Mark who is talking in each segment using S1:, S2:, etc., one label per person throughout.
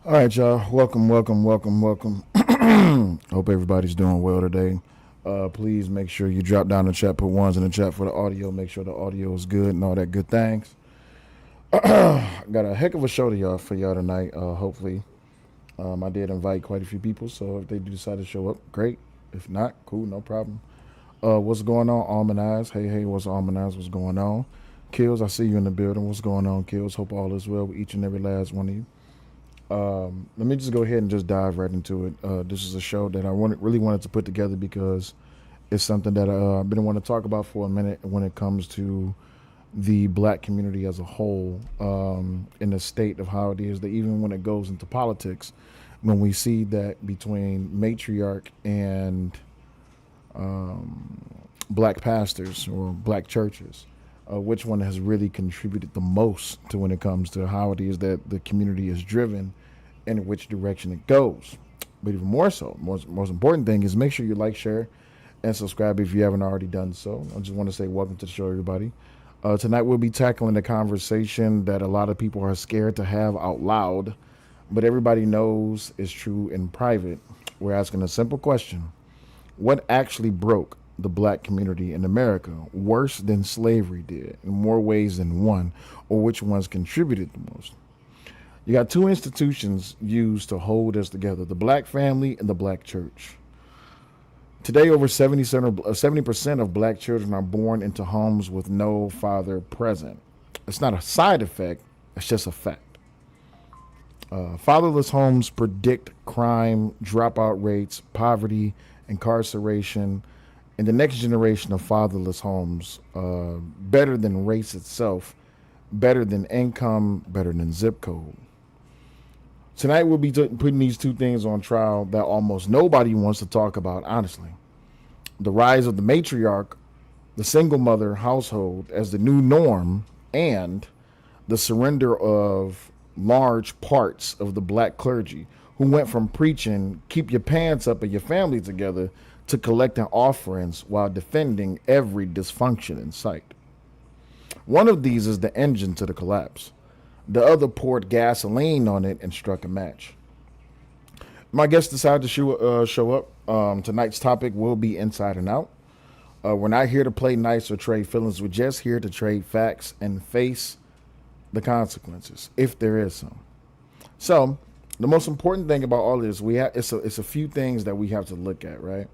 S1: All right, y'all. Welcome. Hope everybody's doing well today. Please make sure you drop down the chat, put ones in the chat for the audio. Make sure the audio is good and all that good things. Got a heck of a show to y'all for y'all tonight. Hopefully, I did invite quite a few people, so if they do decide to show up, great. If not, cool, no problem. What's going on, Almond Hey, what's Almond What's going on? Kills, I see you in the building. What's going on, Kills? Hope all is well with each and every last one of you. Let me just go ahead and just dive right into it. This is a show that really wanted to put together because it's something that I've been wanting to talk about for a minute when it comes to the black community as a whole, in the state of how it is that even when it goes into politics, when we see that between matriarch and black pastors or black churches, which one has really contributed the most to when it comes to how it is that the community is driven and in which direction it goes. But even more so, most important thing is make sure you like, share, and subscribe if you haven't already done so. I just want to say welcome to the show, everybody. Tonight we'll be tackling a conversation that a lot of people are scared to have out loud, but everybody knows is true in private. We're asking a simple question: what actually broke the black community in America worse than slavery did, in more ways than one, or which ones contributed the most? You got two institutions used to hold us together: the black family and the black church. Today, over 70% of black children are born into homes with no father present. It's not a side effect, it's just a fact. Fatherless homes predict crime, dropout rates, poverty, incarceration, and the next generation of fatherless homes, better than race itself, better than income, better than zip code. Tonight we'll be putting these two things on trial that almost nobody wants to talk about, honestly. The rise of the matriarch, the single mother household as the new norm, and the surrender of large parts of the black clergy who went from preaching, keep your pants up and your family together, to collecting offerings while defending every dysfunction in sight. One of these is the engine to the collapse. The other poured gasoline on it and struck a match. My guest decided to show up. Tonight's topic will be inside and out. We're not here to play nice or trade feelings. We're just here to trade facts and face the consequences, if there is some. So, the most important thing about all this, it's a few things that we have to look at, right?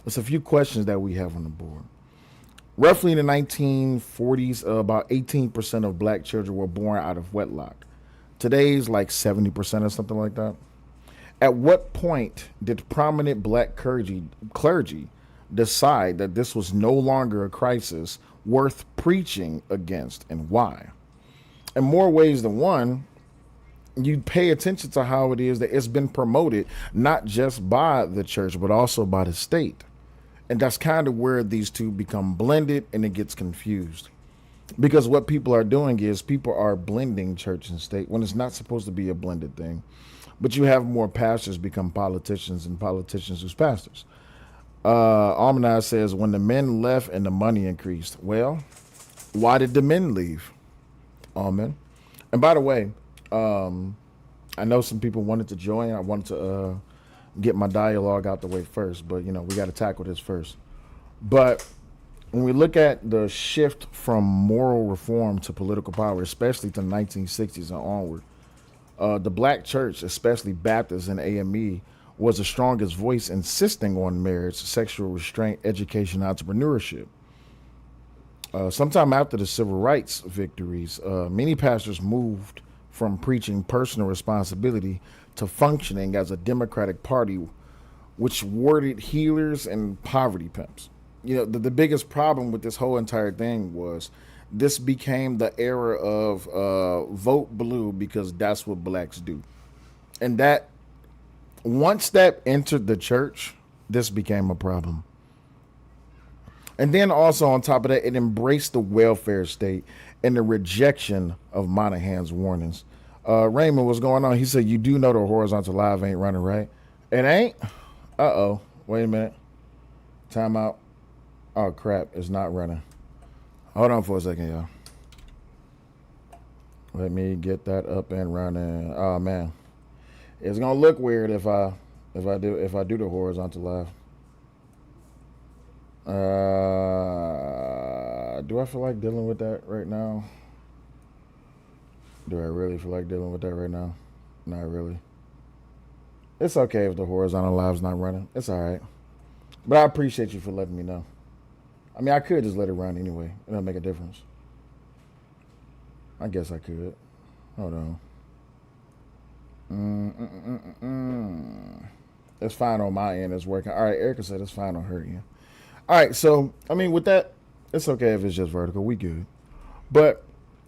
S1: It's a few questions that we have on the board. Roughly in the 1940s, about 18% of black children were born out of wedlock. Today's like 70% or something like that. At what point did prominent black clergy decide that this was no longer a crisis worth preaching against, and why? In more ways than one, you pay attention to how it is that it's been promoted, not just by the church, but also by the state. And that's kind of where these two become blended and it gets confused. Because what people are doing is people are blending church and state when it's not supposed to be a blended thing. But you have more pastors become politicians and politicians who's pastors. Almanaz says, when the men left and the money increased. Well, why did the men leave? Amen. And by the way, I know some people wanted to join. I wanted to get my dialogue out the way first, but we got to tackle this first. But when we look at the shift from moral reform to political power, especially to the 1960s and onward, the black church, especially Baptists and AME, was the strongest voice insisting on marriage, sexual restraint, education, entrepreneurship. Sometime after the civil rights victories, many pastors moved from preaching personal responsibility to functioning as a democratic party, which warded healers and poverty pimps. The biggest problem with this whole entire thing was this became the era of vote blue because that's what blacks do. And that once that entered the church, this became a problem. And then also on top of that, it embraced the welfare state and the rejection of Monahan's warnings. Raymond, what's going on? He said, you do know the horizontal live ain't running, right? It ain't? Uh-oh. Wait a minute. Time out. Oh, crap. It's not running. Hold on for a second, y'all. Let me get that up and running. Oh, man. It's gonna look weird if I do the horizontal live. Do I feel like dealing with that right now? Do I really feel like dealing with that right now? Not really. It's okay if the horizontal live's not running. It's all right. But I appreciate you for letting me know. I mean, I could just let it run anyway. It don't make a difference. I guess I could. Hold on. It's fine on my end. It's working. All right, Erica said it's fine on her end. All right, so I mean, with that, it's okay if it's just vertical. We good. But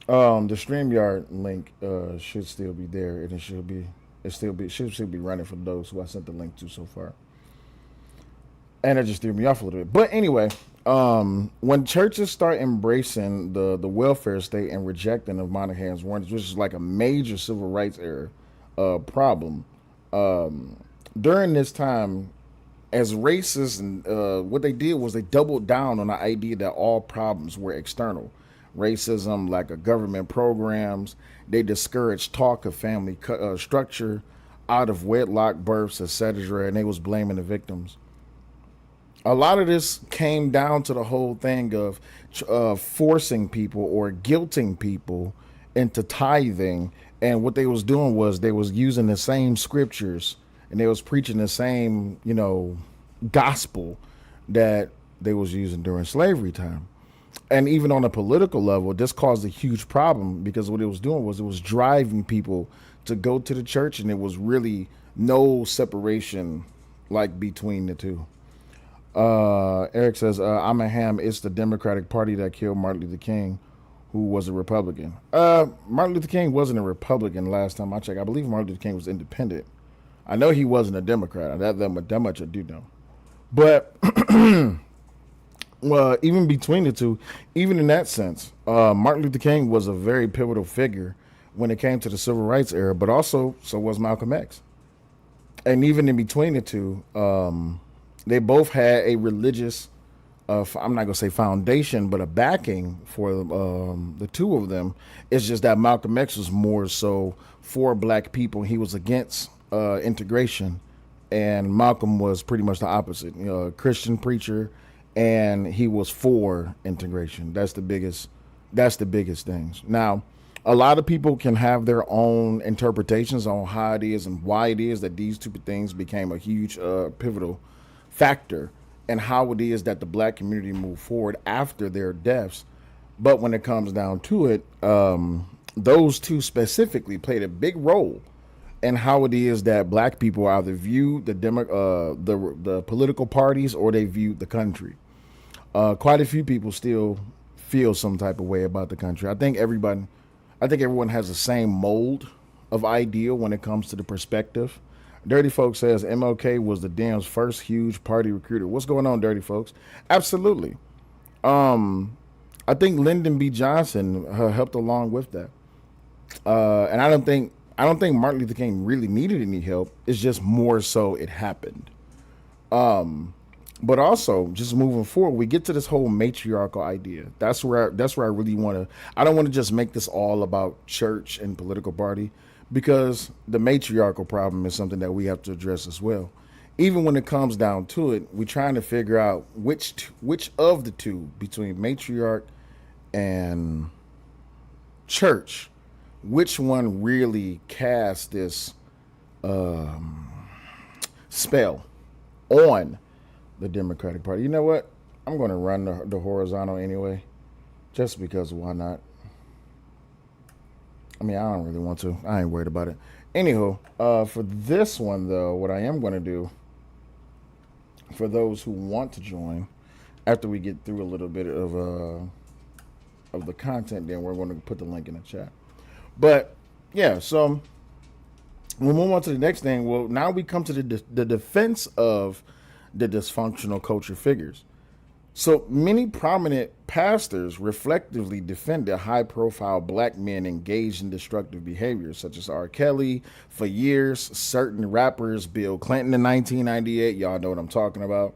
S1: the StreamYard link should still be there, and it should be running for those who I sent the link to so far. And it just threw me off a little bit. But anyway, when churches start embracing the welfare state and rejecting of Monahan's warnings, which is like a major civil rights era problem, during this time, as racists, and what they did was they doubled down on the idea that all problems were external. Racism, like a government programs, they discouraged talk of family structure, out of wedlock births, etc., and they was blaming the victims. A lot of this came down to the whole thing of forcing people or guilting people into tithing, and what they was doing was they was using the same scriptures and they was preaching the same gospel that they was using during slavery time. And even on a political level, this caused a huge problem because what it was doing was it was driving people to go to the church, and it was really no separation like between the two. Eric says, I'm a ham. It's the Democratic Party that killed Martin Luther King, who was a Republican. Martin Luther King wasn't a Republican last time I checked. I believe Martin Luther King was independent. I know he wasn't a Democrat. That much I do know. But well, even between the two, even in that sense, Martin Luther King was a very pivotal figure when it came to the civil rights era, but also so was Malcolm X. And even in between the two, they both had a religious, I'm not going to say foundation, but a backing for the two of them. It's just that Malcolm X was more so for black people. He was against integration, and Malcolm was pretty much the opposite. A Christian preacher, and he was for integration. That's the biggest. That's the biggest things. Now, a lot of people can have their own interpretations on how it is and why it is that these two things became a huge pivotal factor and how it is that the black community moved forward after their deaths. But when it comes down to it, those two specifically played a big role in how it is that black people either view the political parties or they view the country. Quite a few people still feel some type of way about the country. I think everyone has the same mold of ideal when it comes to the perspective. Dirty Folks says MLK was the Dems' first huge party recruiter. What's going on, Dirty Folks? Absolutely. I think Lyndon B. Johnson helped along with that. And I don't think Martin Luther King really needed any help. It's just more so it happened. But also, just moving forward, we get to this whole matriarchal idea. That's where I really want to. I don't want to just make this all about church and political party, because the matriarchal problem is something that we have to address as well. Even when it comes down to it, we're trying to figure out which of the two, between matriarch and church, which one really casts this spell on the Democratic Party. You know what? I'm going to run the horizontal anyway, just because why not? I mean, I don't really want to. I ain't worried about it. Anywho, for this one, though, what I am going to do, for those who want to join, after we get through a little bit of the content, then we're going to put the link in the chat. But, yeah, so we'll move on to the next thing. Well, now we come to the defense of the dysfunctional culture figures. So many prominent pastors reflectively defended high-profile black men engaged in destructive behaviors, such as R. Kelly for years, certain rappers, Bill Clinton in 1998, y'all know what I'm talking about,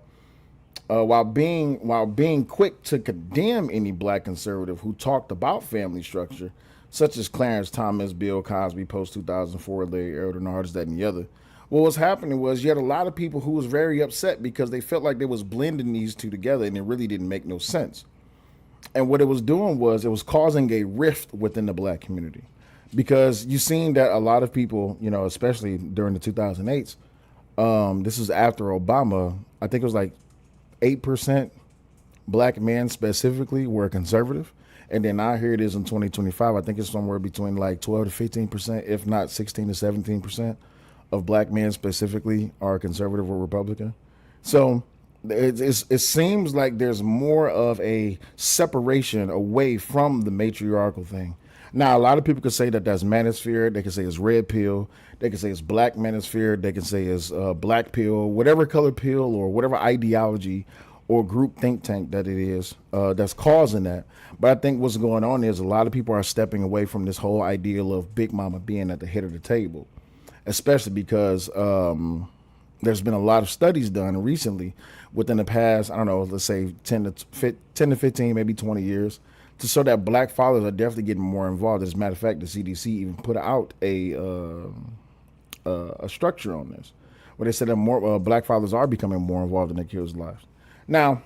S1: while being quick to condemn any black conservative who talked about family structure, such as Clarence Thomas, Bill Cosby, post 2004, Larry Elder, artists, that, and the other. What was happening was you had a lot of people who was very upset because they felt like they was blending these two together and it really didn't make no sense. And what it was doing was it was causing a rift within the black community, because you seen that a lot of people, especially during the 2008s, this was after Obama, I think it was like 8% black men specifically were conservative. And then now here it is in 2025, I think it's somewhere between like 12 to 15%, if not 16 to 17% of black men specifically are conservative or Republican. So it seems like there's more of a separation away from the matriarchal thing. Now, a lot of people could say that that's manosphere. They can say it's red pill. They can say it's black manosphere. They can say it's black pill, whatever color pill or whatever ideology or group think tank that it is that's causing that. But I think what's going on is a lot of people are stepping away from this whole ideal of Big Mama being at the head of the table, especially because there's been a lot of studies done recently within the past, I don't know, let's say 10 to 15, maybe 20 years, to show that black fathers are definitely getting more involved. As a matter of fact, the CDC even put out a structure on this, where they said that more black fathers are becoming more involved in their kids' lives. Now,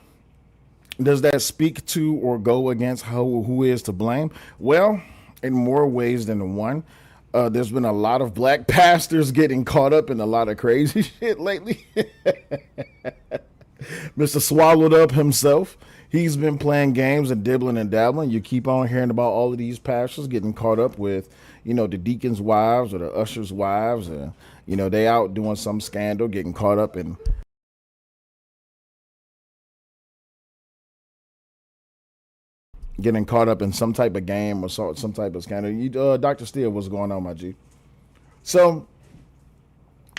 S1: does that speak to or go against who is to blame? Well, in more ways than one. There's been a lot of black pastors getting caught up in a lot of crazy shit lately. Mr. Swallowed Up himself, he's been playing games and dibbling and dabbling. You keep on hearing about all of these pastors getting caught up with, the deacons' wives or the ushers' wives. They out doing some scandal, getting caught up in some type of game or some type of scandal. Dr. Steele, what's going on, my G? So,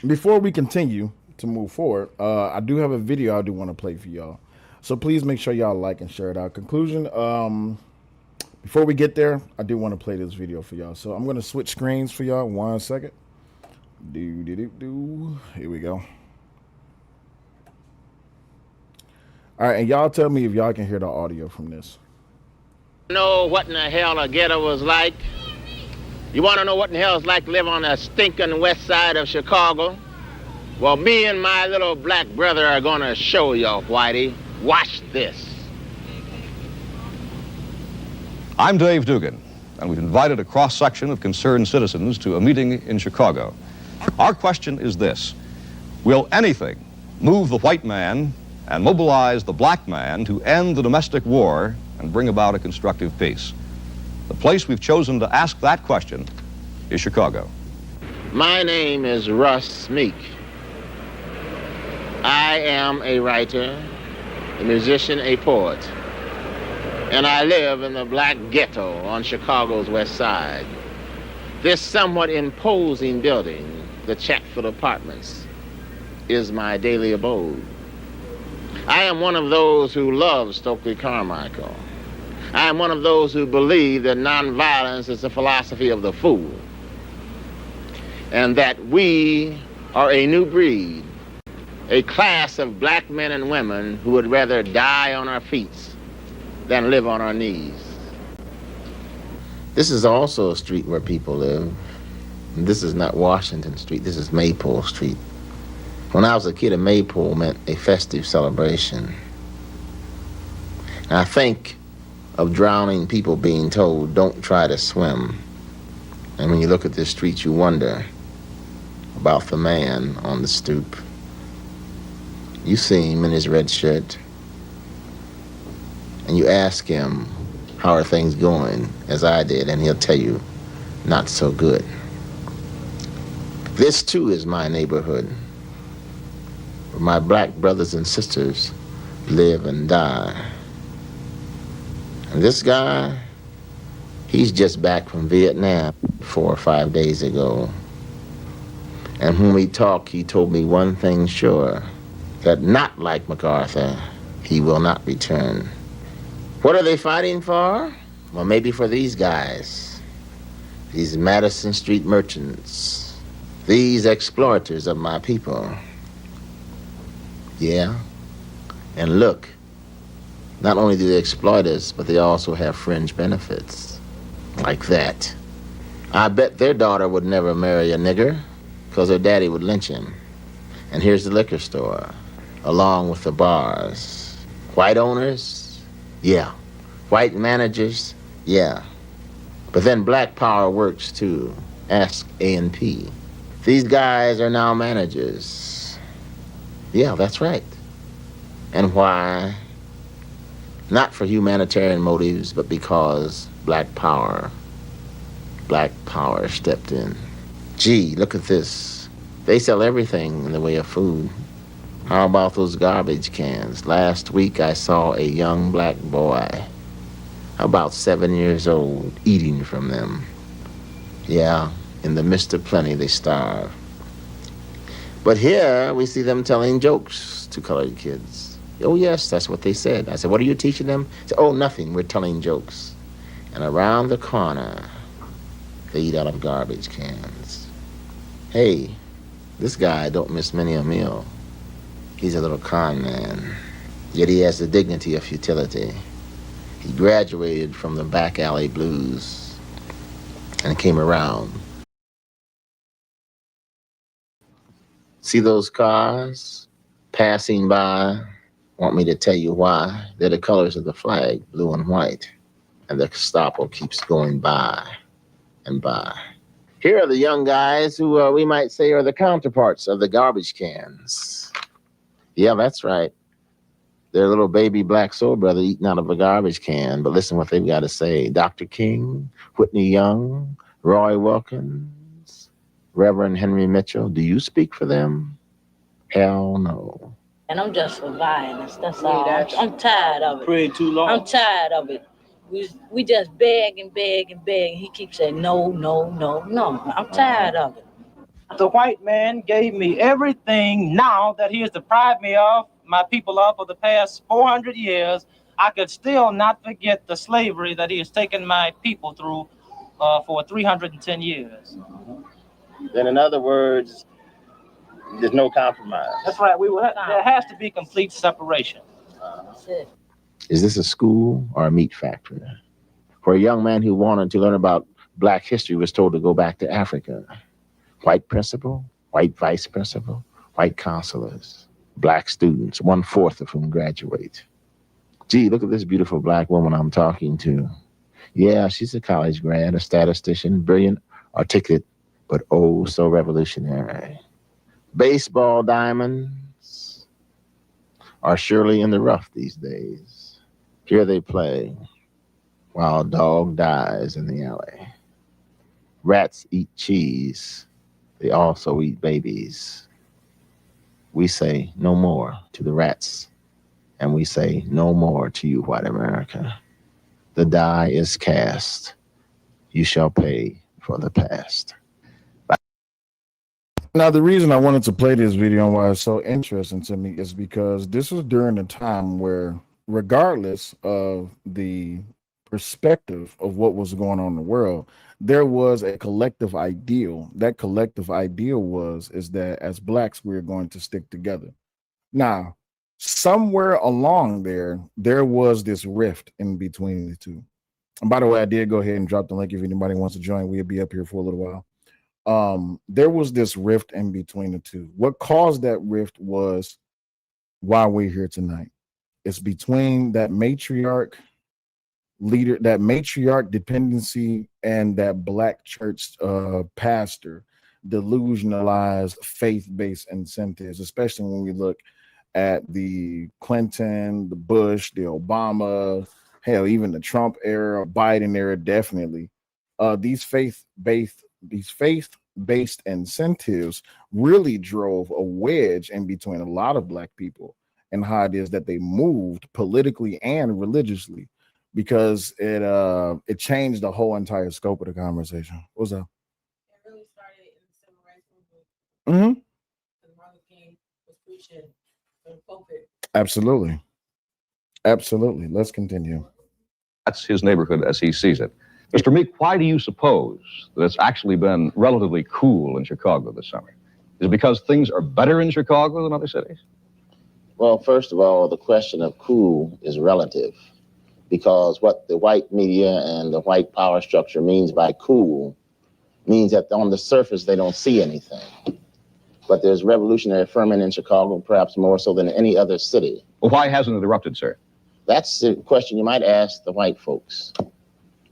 S1: before we continue to move forward, I do have a video I do want to play for y'all. So please make sure y'all like and share it out. Conclusion, before we get there, I do want to play this video for y'all. So I'm going to switch screens for y'all. 1 second. Here we go. All right, and y'all tell me if y'all can hear the audio from this.
S2: Know what in the hell a ghetto was like? You want to know what in the hell it's like to live on the stinking west side of Chicago? Well, me and my little black brother are going to show you, Whitey. Watch this.
S3: I'm Dave Dugan, and we've invited a cross-section of concerned citizens to a meeting in Chicago. Our question is this: will anything move the white man and mobilize the black man to end the domestic war and bring about a constructive peace? The place we've chosen to ask that question is Chicago.
S2: My name is Russ Meek. I am a writer, a musician, a poet, and I live in the black ghetto on Chicago's west side. This somewhat imposing building, the Chatfield Apartments, is my daily abode. I am one of those who love Stokely Carmichael. I am one of those who believe that nonviolence is the philosophy of the fool, and that we are a new breed, a class of black men and women who would rather die on our feet than live on our knees. This is also a street where people live. This is not Washington Street, this is Maypole Street. When I was a kid, a maypole meant a festive celebration. And I think of drowning people being told, don't try to swim. And when you look at this street, you wonder about the man on the stoop. You see him in his red shirt, and you ask him, how are things going, as I did, and he'll tell you, not so good. This too is my neighborhood, where my black brothers and sisters live and die. And this guy, he's just back from Vietnam 4 or 5 days ago. And when we talked, he told me one thing sure, that not like MacArthur, he will not return. What are they fighting for? Well, maybe for these guys, these Madison Street merchants, these exploiters of my people. Yeah, and look, not only do they exploit us, but they also have fringe benefits, like that. I bet their daughter would never marry a nigger because her daddy would lynch him. And here's the liquor store, along with the bars. White owners? Yeah. White managers? Yeah. But then black power works too. Ask A&P. These guys are now managers. Yeah, that's right. And why? Not for humanitarian motives, but because black power stepped in. Gee, look at this. They sell everything in the way of food. How about those garbage cans? Last week I saw a young black boy, about 7 years old, eating from them. Yeah, in the midst of plenty, they starve. But here we see them telling jokes to colored kids. Oh yes, that's what they said. I said, what are you teaching them? They said, oh, nothing, we're telling jokes. And around the corner, they eat out of garbage cans. Hey, this guy don't miss many a meal. He's a little con man, yet he has the dignity of futility. He graduated from the back alley blues and came around. See those cars passing by? Want me to tell you why? They're the colors of the flag, blue and white. And the Gestapo keeps going by and by. Here are the young guys who we might say are the counterparts of the garbage cans. Yeah, that's right. Their little baby black soul brother eating out of a garbage can. But listen what they've got to say. Dr. King, Whitney Young, Roy Wilkins, Reverend Henry Mitchell, do you speak for them? Hell no.
S4: And I'm just for violence. That's all. I'm tired of it.
S5: Prayed too long.
S4: I'm tired of it. We just beg and beg and beg. And he keeps saying no, no, no, no. I'm tired of it.
S5: The white man gave me everything now that he has deprived me of, my people of, for the past 400 years. I could still not forget the slavery that he has taken my people through for 310 years.
S2: Then in other words, there's no compromise.
S5: That's right. There has to be complete separation.
S4: That's it.
S2: Is this a school or a meat factory? Where a young man who wanted to learn about black history was told to go back to Africa. White principal, white vice principal, white counselors, black students, 1/4 of whom graduate. Gee, look at this beautiful black woman I'm talking to. Yeah, she's a college grad, a statistician, brilliant, articulate, but oh, so revolutionary. Baseball diamonds are surely in the rough these days. Here they play while a dog dies in the alley. Rats eat cheese. They also eat babies. We say no more to the rats, and we say no more to you, white America. The die is cast. You shall pay for the past.
S1: Now, the reason I wanted to play this video and why it's so interesting to me is because this was during a time where, regardless of the perspective of what was going on in the world, there was a collective ideal. That collective ideal is that as blacks, we're going to stick together. Now, somewhere along there was this rift in between the two. And by the way, I did go ahead and drop the link if anybody wants to join. We'll be up here for a little while. There was this rift in between the two. What caused that rift was why we're here tonight. It's between that matriarch leader, that matriarch dependency, and that black church pastor delusionalized faith-based incentives, especially when we look at the Clinton, the Bush, the Obama, hell, even the Trump era, Biden era, definitely. These faith-based incentives really drove a wedge in between a lot of black people and how it is that they moved politically and religiously, because it changed the whole entire scope of the conversation. What's up?
S6: It really started in the civil rights movement. Because Martin King was preaching in the pulpit.
S1: Absolutely. Let's continue.
S3: That's his neighborhood as he sees it. Mr. Meek, why do you suppose that it's actually been relatively cool in Chicago this summer? Is it because things are better in Chicago than other cities?
S2: Well, first of all, the question of cool is relative, because what the white media and the white power structure means by cool means that on the surface they don't see anything. But there's revolutionary ferment in Chicago, perhaps more so than any other city.
S3: Well, why hasn't it erupted, sir?
S2: That's a question you might ask the white folks.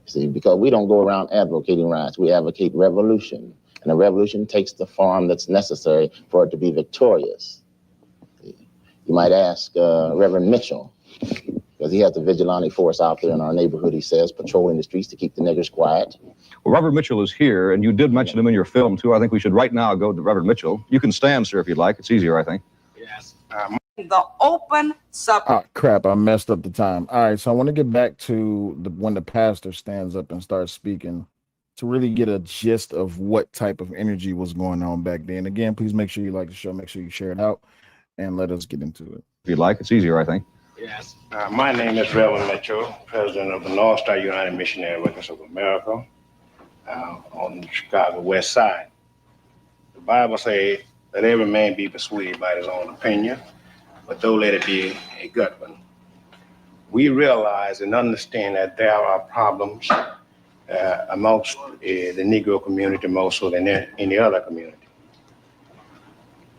S2: See, because we don't go around advocating riots, we advocate revolution. And a revolution takes the form that's necessary for it to be victorious. You might ask Reverend Mitchell, because he has the vigilante force out there in our neighborhood, he says, patrolling the streets to keep the niggers quiet.
S3: Well, Reverend Mitchell is here, and you did mention him in your film, too. I think we should right now go to Reverend Mitchell. You can stand, sir, if you'd like. It's easier, I think.
S7: Yes. The open supper.
S1: Oh, crap, I messed up the time. All right, so I want to get back to when the pastor stands up and starts speaking to really get a gist of what type of energy was going on back then. Again, please make sure you like the show, make sure you share it out, and let us get into it.
S3: If you'd like, it's easier, I think.
S7: Yes. My name is Reverend Mitchell, president of the North Star United Missionary Workers of America on the Chicago West Side. The Bible says that every man be persuaded by his own opinion, but don't let it be a good one. We realize and understand that there are problems amongst the Negro community more so than any other community.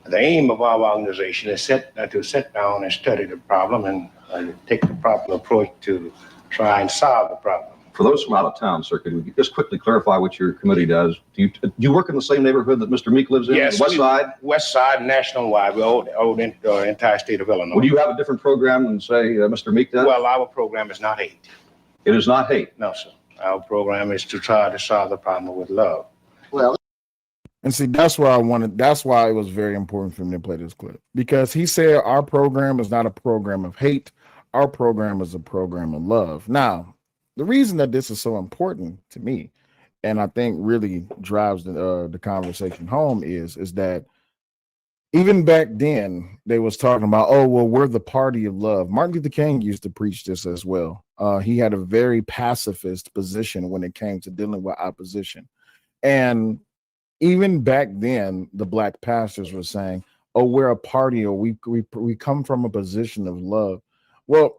S7: The aim of our organization is to sit down and study the problem and take the proper approach to try and solve the problem.
S3: For those from out of town, sir, could we just quickly clarify what your committee does? Do you work in the same neighborhood that Mr. Meek lives in?
S7: Yes,
S3: the West Side?
S7: West Side, nationwide. We own the entire state of Illinois.
S3: Would you have a different program than, say, Mr. Meek does?
S7: Well, our program is not hate.
S3: It is not hate.
S7: No, sir. Our program is to try to solve the problem with love.
S2: Well,
S1: and see, that's why it was very important for me to play this clip, because he said our program is not a program of hate. Our program is a program of love. Now, the reason that this is so important to me, and I think really drives the conversation home, is that even back then they was talking about, oh, well, we're the party of love. Martin Luther King used to preach this as well. He had a very pacifist position when it came to dealing with opposition. And even back then, the black pastors were saying, oh, we're a party, or we come from a position of love. Well,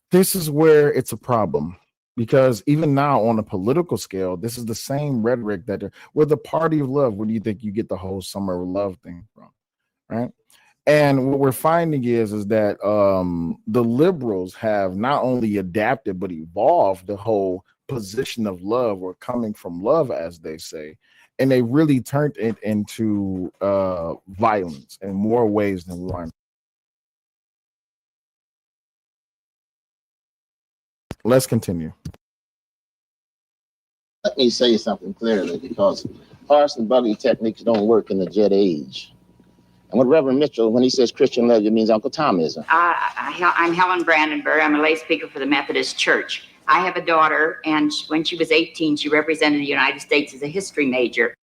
S1: this is where it's a problem, because even now on a political scale, this is the same rhetoric that we're the party of love. Where do you think you get the whole summer of love thing from? Right. And what we're finding is that the liberals have not only adapted, but evolved the whole position of love, or coming from love, as they say. And they really turned it into violence in more ways than one. Let's continue.
S2: let me say something clearly, because horse and buggy techniques don't work in the jet age. And what Reverend Mitchell, when he says Christian love, it means Uncle Tomism.
S8: I'm Helen Brandenburg. I'm a lay speaker for the Methodist Church. I have a daughter, and when she was 18, she represented the United States as a history major.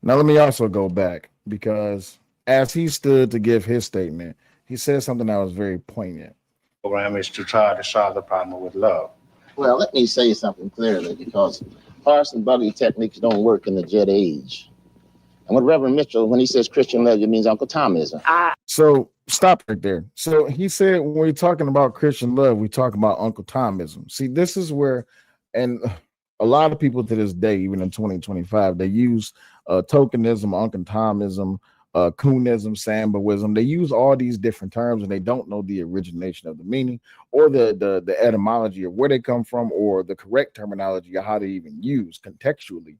S1: Now, let me also go back, because as he stood to give his statement, he said something that was very poignant.
S7: The program is to try to solve the problem with love.
S2: Well, let me say something clearly, because horse and buggy techniques don't work in the jet age. And what Reverend Mitchell, when he says Christian love, it means Uncle Tomism.
S1: So stop right there. So he said, when we're talking about Christian love, we talk about Uncle Tomism. See, this is where, and a lot of people to this day, even in 2025, they use tokenism, Uncle Tomism, coonism, samboism. They use all these different terms, and they don't know the origination of the meaning or the etymology of where they come from, or the correct terminology of how they even use contextually.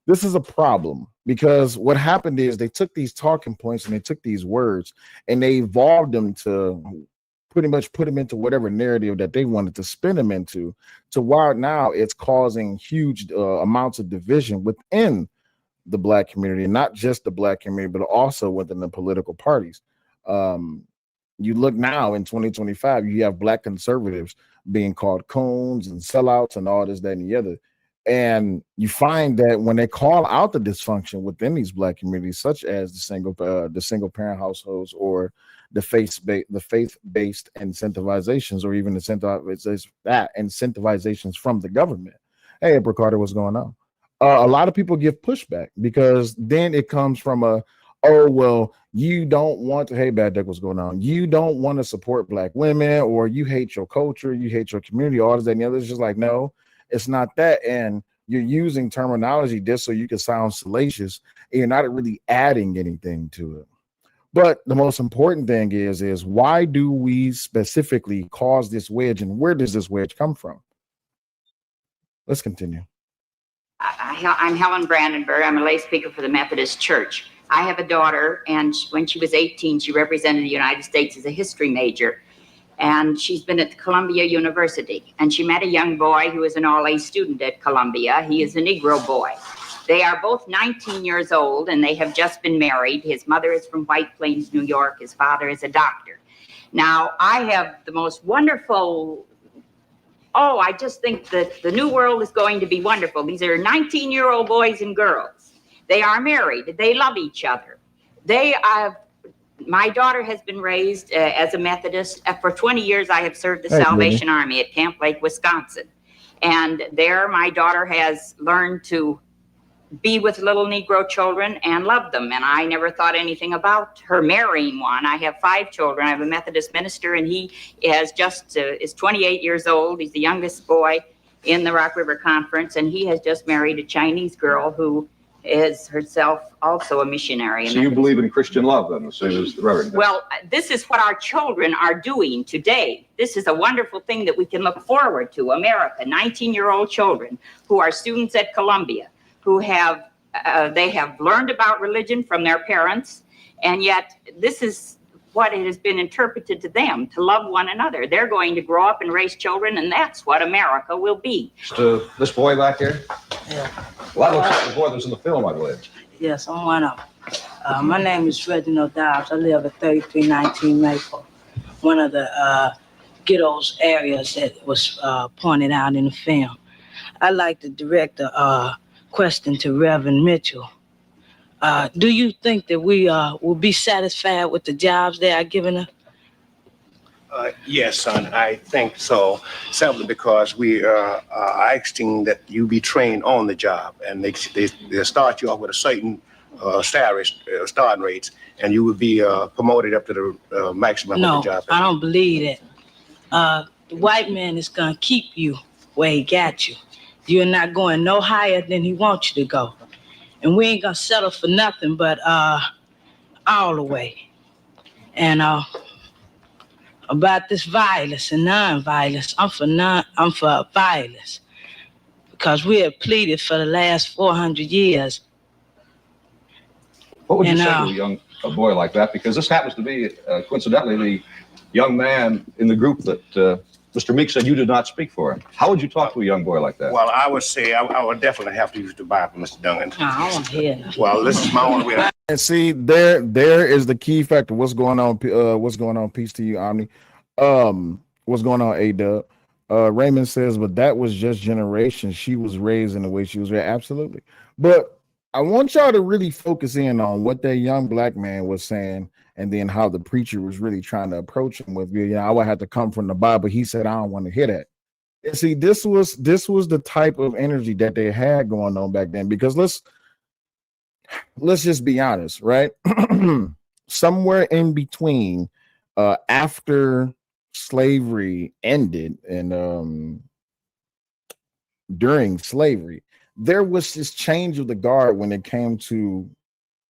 S1: This is a problem, because what happened is they took these talking points and they took these words and they evolved them to pretty much put them into whatever narrative that they wanted to spin them into, to why now it's causing huge amounts of division within the Black community, and not just the Black community, but also within the political parties. You look now in 2025, you have Black conservatives being called coons and sellouts and all this, that, and the other. And you find that when they call out the dysfunction within these Black communities, such as the single parent households, or the faith-based incentivizations, or even incentivizations from the government. Hey, April Carter, what's going on? A lot of people give pushback, because then it comes from oh, well, you don't want to, hey, Bad Duck, what's going on? You don't want to support Black women, or you hate your culture, you hate your community, all this, that, and the other. It's just like, no, it's not that. And you're using terminology just so you can sound salacious, and you're not really adding anything to it. But the most important thing is why do we specifically cause this wedge, and where does this wedge come from? Let's continue.
S8: I'm Helen Brandenburg. I'm a lay speaker for the Methodist Church. I have a daughter, and when she was 18, she represented the United States as a history major. And she's been at Columbia University. And she met a young boy who is an all-A student at Columbia. He is a Negro boy. They are both 19 years old, and they have just been married. His mother is from White Plains, New York. His father is a doctor. Now, I have the most wonderful... Oh, I just think that the new world is going to be wonderful. These are 19-year-old boys and girls. They are married. They love each other. My daughter has been raised as a Methodist. For 20 years, I have served the Salvation Army at Camp Lake, Wisconsin. And there, my daughter has learned to be with little Negro children and love them. And I never thought anything about her marrying one. I have 5 children. I have a Methodist minister, and he is 28 years old. He's the youngest boy in the Rock River Conference, and he has just married a Chinese girl who is herself also a missionary.
S3: So you believe in Christian love, then, the same as the Reverend?
S8: Well, this is what our children are doing today. This is a wonderful thing that we can look forward to. America, 19-year-old children who are students at Columbia, who have they have learned about religion from their parents, and yet this is what it has been interpreted to them, to love one another. They're going to grow up and raise children, and that's what America will be.
S3: This boy back here?
S9: Yeah.
S3: Well, that looks like the boy that was in the film, I believe.
S9: Yes, I'm one of them. My name is Reginald Dobbs. I live at 3319 Maple, one of the ghettos areas that was pointed out in the film. I'd like to direct a question to Reverend Mitchell. Do you think that we will be satisfied with the jobs they are giving us?
S7: Yes, son, I think so. Simply because we are asking that you be trained on the job, and they start you off with a certain salary starting rates, and you would be promoted up to the maximum of the job.
S9: No, I don't believe that. The white man is gonna keep you where he got you. You're not going no higher than he wants you to go. And we ain't gonna settle for nothing but all the way. And about this violence and non-violence, I'm for violence. Because we have pleaded for the last 400 years.
S3: What would you say to a boy like that? Because this happens to be, coincidentally, the young man in the group that Mr. Meek said you did not speak for him. How would you talk to a young boy like that?
S7: Well, I would say I would definitely have to use the Bible, Mr. Duncan.
S9: No, I don't want to hear that.
S7: Well, this is my only way.
S1: And see, there is the key factor. What's going on? What's going on? Peace to you, Omni. What's going on, A-Dub? Raymond says, but that was just generations. She was raised in the way she was raised. Absolutely. But I want y'all to really focus in on what that young black man was saying, and then how the preacher was really trying to approach him with, I would have to come from the Bible. He said, I don't want to hear that. And see, this was the type of energy that they had going on back then, because let's just be honest, right? Somewhere in between, after slavery ended and during slavery, there was this change of the guard when it came to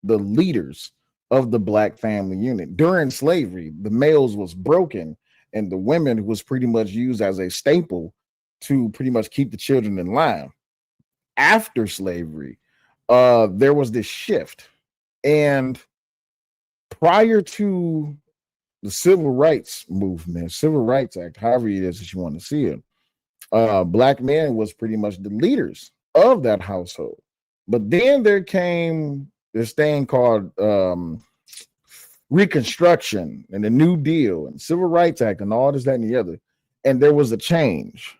S1: the leaders of the black family unit. During slavery, the males was broken, and the women was pretty much used as a staple to pretty much keep the children in line. After slavery, there was this shift, and prior to the Civil Rights Movement, Civil Rights Act, however it is that you want to see it, black men was pretty much the leaders of that household. But then there came this thing called Reconstruction and the New Deal and Civil Rights Act and all this, that, and the other. And there was a change.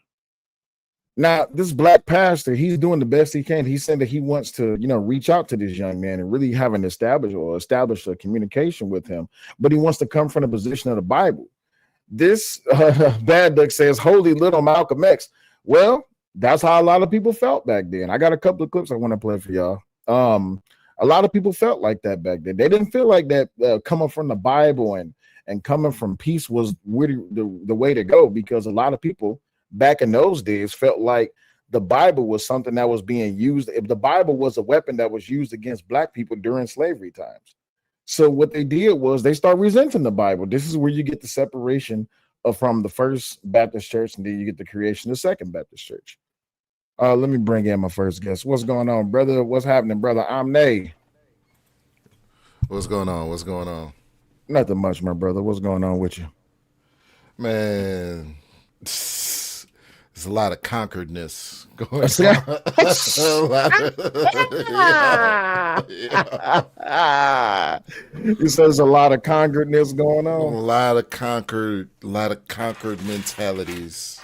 S1: Now, this black pastor, he's doing the best he can. He said that he wants to, reach out to this young man and really have an establish a communication with him. But he wants to come from the position of the Bible. This Bad Duck says, holy little Malcolm X. Well, that's how a lot of people felt back then. I got a couple of clips I want to play for y'all. A lot of people felt like that back then. They didn't feel like that coming from the Bible and coming from peace was the way to go, because a lot of people back in those days felt like the Bible was something that was being used. If the Bible was a weapon that was used against black people during slavery times. So what they did was they start resenting the Bible. This is where you get the separation from the First Baptist Church, and then you get the creation of the Second Baptist Church. Let me bring in my first guest. What's going on, brother? What's happening, brother? I'm Nay.
S10: What's going on? What's going on?
S1: Nothing much, my brother. What's going on with you?
S10: Man, there's a lot of conqueredness going on.
S1: He says a lot of conqueredness going on.
S10: A lot of conquered mentalities.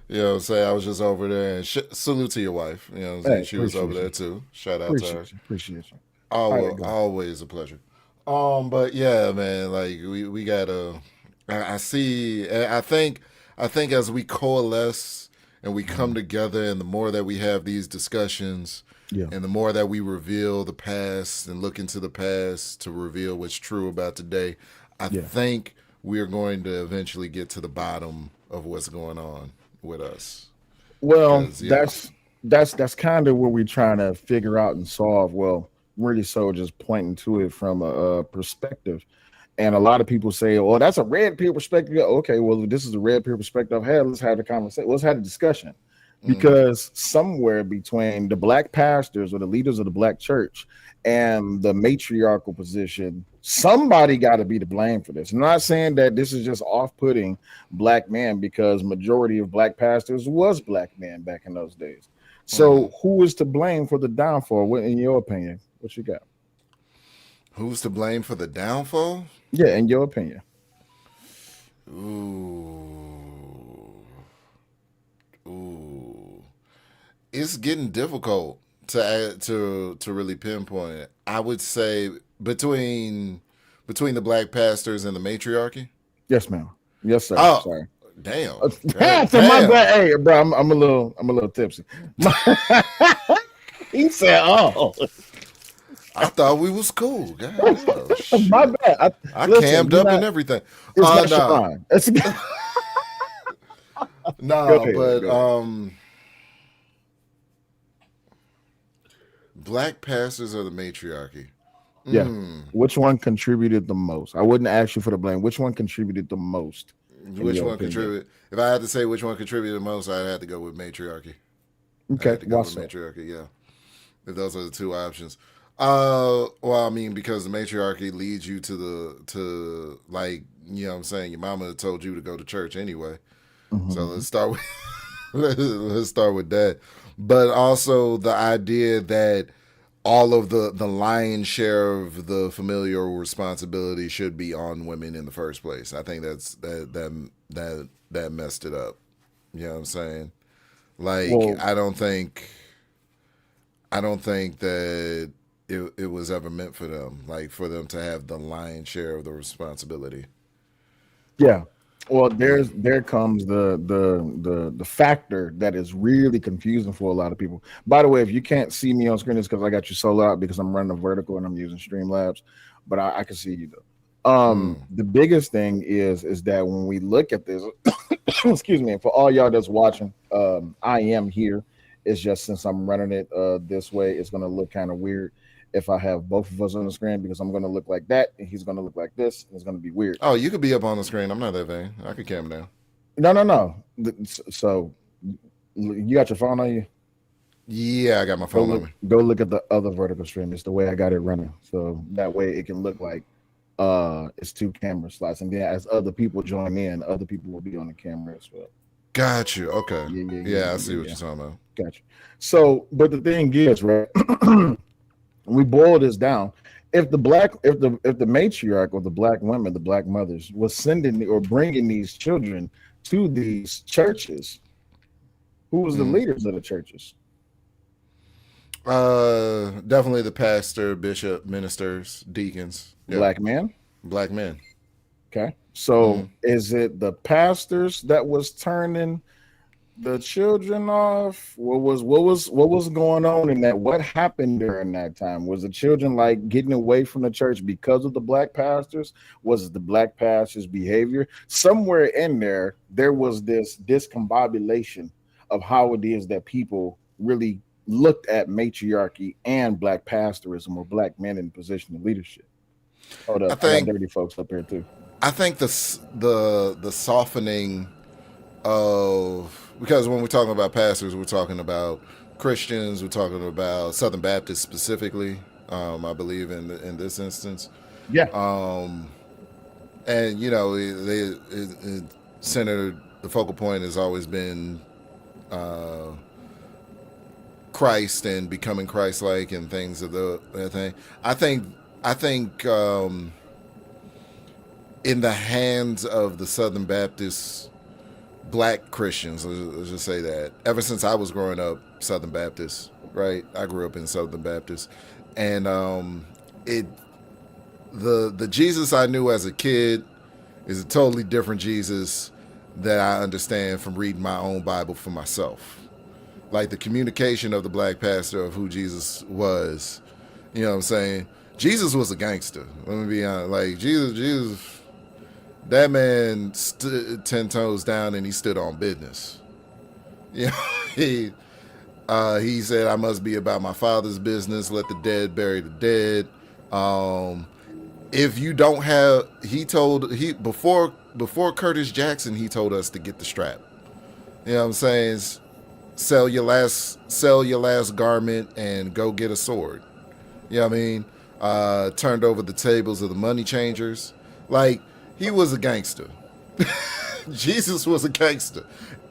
S10: You know what I'm saying? I was just over there, and salute to your wife. You know what I'm saying? She was over there too. Shout out to her.
S1: Appreciate you.
S10: Always a pleasure. But yeah, man, like we gotta. I think as we coalesce and we come together, and the more that we have these discussions, and the more that we reveal the past and look into the past to reveal what's true about today, I think we are going to eventually get to the bottom of what's going on with us.
S1: Well, that's kind of what we're trying to figure out and solve. Well, really, so just pointing to it from a perspective. And a lot of people say, "Oh, that's a red pill perspective." Okay, well, this is a red pill perspective. Hey, let's have the conversation. Let's have the discussion, because somewhere between the black pastors or the leaders of the black church and the matriarchal position, somebody got to be to blame for this. I'm not saying that this is just off-putting black men, because majority of black pastors was black men back in those days. So who is to blame for the downfall? What, in your opinion? What you got?
S10: Who's to blame for the downfall?
S1: Yeah, in your opinion.
S10: Ooh. It's getting difficult to really pinpoint it. I would say between the black pastors and the matriarchy.
S1: Yes, ma'am. Yes, sir.
S10: Oh,
S1: sorry.
S10: Damn.
S1: Damn. My bad. Hey, bro, I'm a little tipsy. He said, "Oh."
S10: I thought we was cool, guys.
S1: My bad.
S10: I cammed up and everything.
S1: It's not It's
S10: no, black pastors or the matriarchy?
S1: Yeah. Which one contributed the most? I wouldn't ask you for the blame. Which one contributed the most?
S10: Which one contributed? If I had to say which one contributed the most, I'd have to go with matriarchy.
S1: Okay.
S10: I had to go with matriarchy, yeah. If those are the two options. Well, I mean, because the matriarchy leads you to like, you know what I'm saying, your mama told you to go to church anyway. So let's start with let's start with that. But also the idea that all of the lion's share of the familial responsibility should be on women in the first place. I think that messed it up. You know what I'm saying? Like, I don't think that it was ever meant for them, like for them to have the lion's share of the responsibility.
S1: Yeah. Well, there comes the factor that is really confusing for a lot of people. By the way, if you can't see me on screen, it's because I got you solo out because I'm running a vertical and I'm using Streamlabs, but I can see you though. The biggest thing is that when we look at this, excuse me, for all y'all that's watching, I am here. It's just since I'm running it this way, it's gonna look kind of weird if I have both of us on the screen, because I'm going to look like that and he's going to look like this. And it's going to be weird.
S10: Oh, you could be up on the screen. I'm not that vain. I could cam down.
S1: No. So you got your phone on you?
S10: Yeah, I got my phone on me.
S1: Go look at the other vertical stream. It's the way I got it running. So that way it can look like it's two camera slots. And then as other people join in, other people will be on the camera as well.
S10: Got you. Okay. Yeah, I see what you're talking about.
S1: Got you. So, but the thing is, right, we boil this down. If the matriarch or the black women, the black mothers, was sending or bringing these children to these churches, who was the leaders of the churches?
S10: Definitely the pastor, bishop, ministers, deacons.
S1: Yeah. Black men. Okay. So is it the pastors that was turning the children off? What was going on in that? What happened during that time? Was the children like getting away from the church because of the black pastors? Was it the black pastors' behavior? Somewhere in there was this discombobulation of how it is that people really looked at matriarchy and black pastorism or black men in position of leadership. Hold
S10: I
S1: up, I got
S10: think
S1: dirty folks up here too.
S10: the softening of, because when we're talking about pastors, we're talking about Christians, we're talking about Southern Baptists specifically. I believe in this instance,
S1: Yeah,
S10: um, and you know, it centered, the focal point has always been uh, Christ and becoming Christ-like and things of that thing. I think in the hands of the Southern Baptists, black Christians, let's just say that, ever since I was growing up, Southern Baptist, right? I grew up in Southern Baptist, and it the Jesus I knew as a kid is a totally different Jesus that I understand from reading my own Bible for myself. Like the communication of the black pastor of who Jesus was, you know what I'm saying? Jesus was a gangster. Let me be honest. Like Jesus, that man stood 10 toes down and he stood on business. You know, he said, "I must be about my father's business. Let the dead bury the dead." If you don't have, before Curtis Jackson, he told us to get the strap. You know what I'm saying? Sell your last garment and go get a sword. You know what I mean? Turned over the tables of the money changers. Like, he was a gangster. Jesus was a gangster.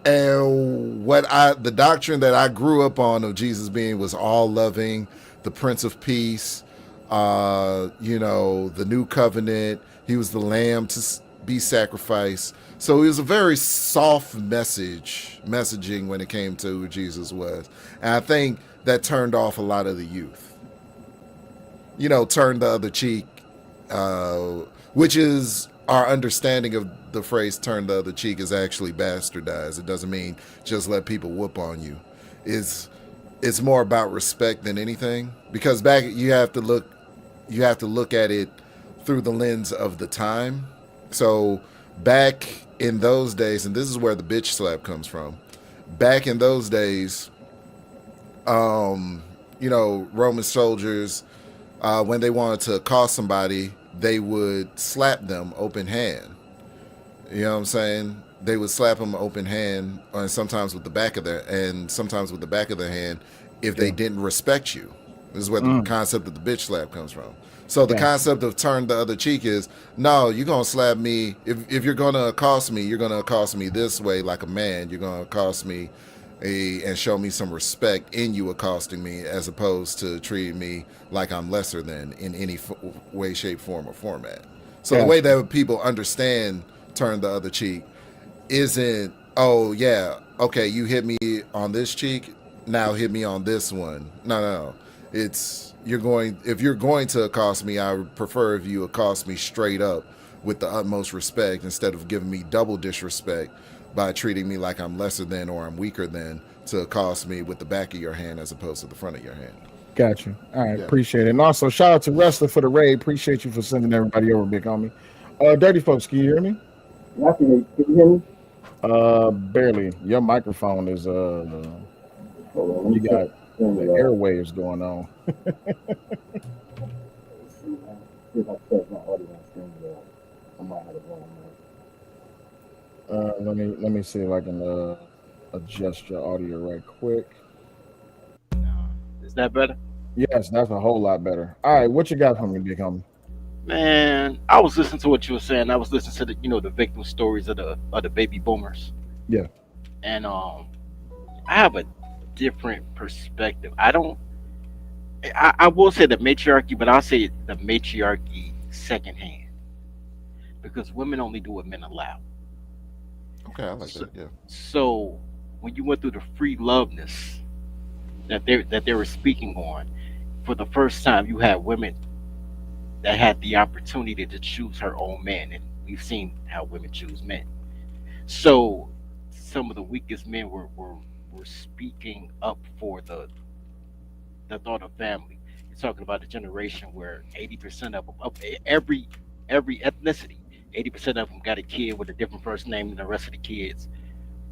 S10: And the doctrine that I grew up on of Jesus being was all loving, the Prince of Peace, the new covenant. He was the lamb to be sacrificed. So it was a very soft messaging when it came to who Jesus was. And I think that turned off a lot of the youth. Turn the other cheek, which is our understanding of the phrase "turn the other cheek" is actually bastardized. It doesn't mean just let people whoop on you. It's more about respect than anything, because back you have to look at it through the lens of the time. So back in those days, and this is where the bitch slap comes from. Back in those days, Roman soldiers, when they wanted to accost somebody, they would slap them open hand. You know what I'm saying? They would slap them open hand, and sometimes with the back of their hand, if they didn't respect you. This is where the concept of the bitch slap comes from. So the concept of turn the other cheek is, no, you're going to slap me. If you're going to accost me, you're going to accost me this way like a man. You're going to accost me and show me some respect in you accosting me, as opposed to treating me like I'm lesser than in any way, shape, form, or format. So the way that people understand turn the other cheek isn't, oh, yeah, okay, you hit me on this cheek, now hit me on this one. No. It's, if you're going to accost me, I would prefer if you accost me straight up with the utmost respect, instead of giving me double disrespect by treating me like I'm lesser than or I'm weaker than, to accost me with the back of your hand as opposed to the front of your hand.
S1: Got you. All right, appreciate it. And also, shout out to Wrestler for the raid. Appreciate you for sending everybody over, big homie. Dirty folks, can you hear me?
S11: Yeah, can you hear me?
S1: Barely. Your microphone is you got the airwaves going on. Let me see if I can adjust your audio right quick.
S12: Is that better?
S1: Yes, that's a whole lot better. All right, what you got for me, big homie?
S12: Man, I was listening to what you were saying. I was listening to the victim stories of the baby boomers.
S1: Yeah.
S12: And I have a different perspective. I will say the matriarchy, but I'll say the matriarchy secondhand, because women only do what men allow.
S10: Okay, I like that. Yeah.
S12: So when you went through the free loveness that they were speaking on, for the first time, you had women that had the opportunity to choose her own man, and we've seen how women choose men. So some of the weakest men were speaking up for the thought of family. You're talking about a generation where 80% of them, of every ethnicity, 80% of them got a kid with a different first name than the rest of the kids.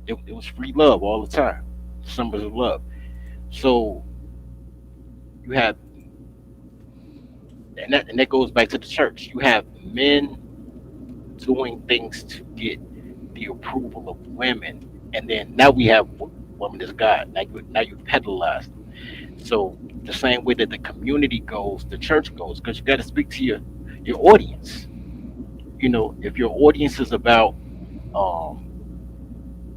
S12: It was free love all the time. symbols of love. So you have, and that goes back to the church. You have men doing things to get the approval of women, and then now we have women as God. Now you pedalize them. So the same way that the community goes, the church goes, because you got to speak to your audience. If your audience is about um,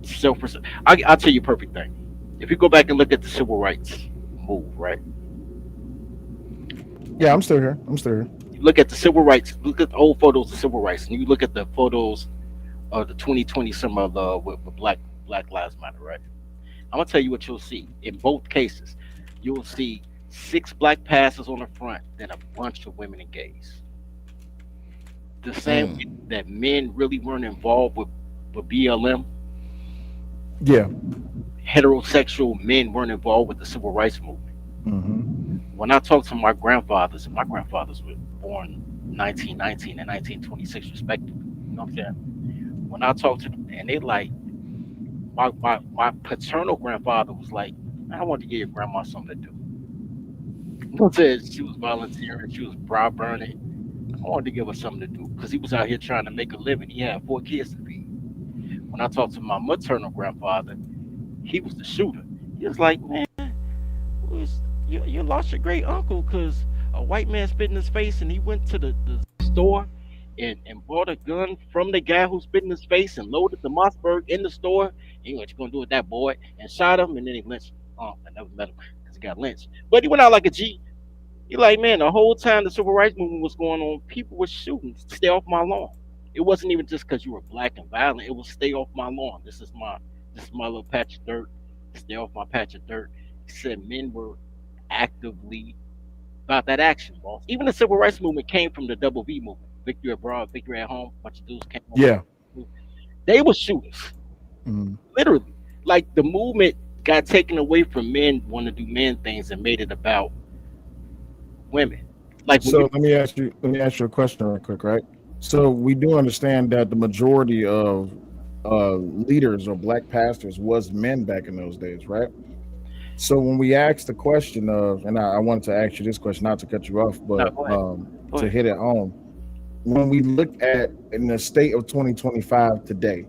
S12: self, I'll tell you a perfect thing. If you go back and look at the civil rights move, right?
S1: Yeah, I'm still here. I'm still here.
S12: You look at the civil rights, look at the old photos of civil rights, and you look at the photos of the 2020 summer of with Black Lives Matter, right? I'm gonna tell you what you'll see in both cases. You'll see 6 black pastors on the front, then a bunch of women and gays. The same way that men really weren't involved with BLM,
S1: Yeah.
S12: heterosexual men weren't involved with the civil rights movement. When I talk to my grandfathers, and my grandfathers were born 1919 and 1926 respectively. You know what I'm saying? When I talk to them, and they like, my paternal grandfather was like, I want to give your grandma something to do. You know what I'm saying? She was volunteering, she was brow burning. I wanted to give her something to do because he was out here trying to make a living. He had 4 kids to feed. When I talked to my maternal grandfather, he was the shooter. He was like, man, you lost your great uncle because a white man spit in his face, and he went to the store and bought a gun from the guy who spit in his face and loaded the Mossberg in the store. And what you gonna do with that, boy? And shot him, and then he lynched him. I never met him because he got lynched. But he went out like a G. He like, man, the whole time the civil rights movement was going on, people were shooting. Stay off my lawn. It wasn't even just because you were black and violent. It was stay off my lawn. This is my little patch of dirt. Stay off my patch of dirt. He said men were actively about that action, boss. Even the civil rights movement came from the double V movement. Victory abroad, victory at home. A bunch of dudes came over.
S1: Yeah.
S12: They were shooters. Literally. Like the movement got taken away from men wanting to do men things and made it about women. Like
S1: So let me ask you a question real quick, right? So we do understand that the majority of leaders or black pastors was men back in those days, right? So when we ask the question of, and I wanted to ask you this question, not to cut you off, but to hit it home, when we look at in the state of 2025 today,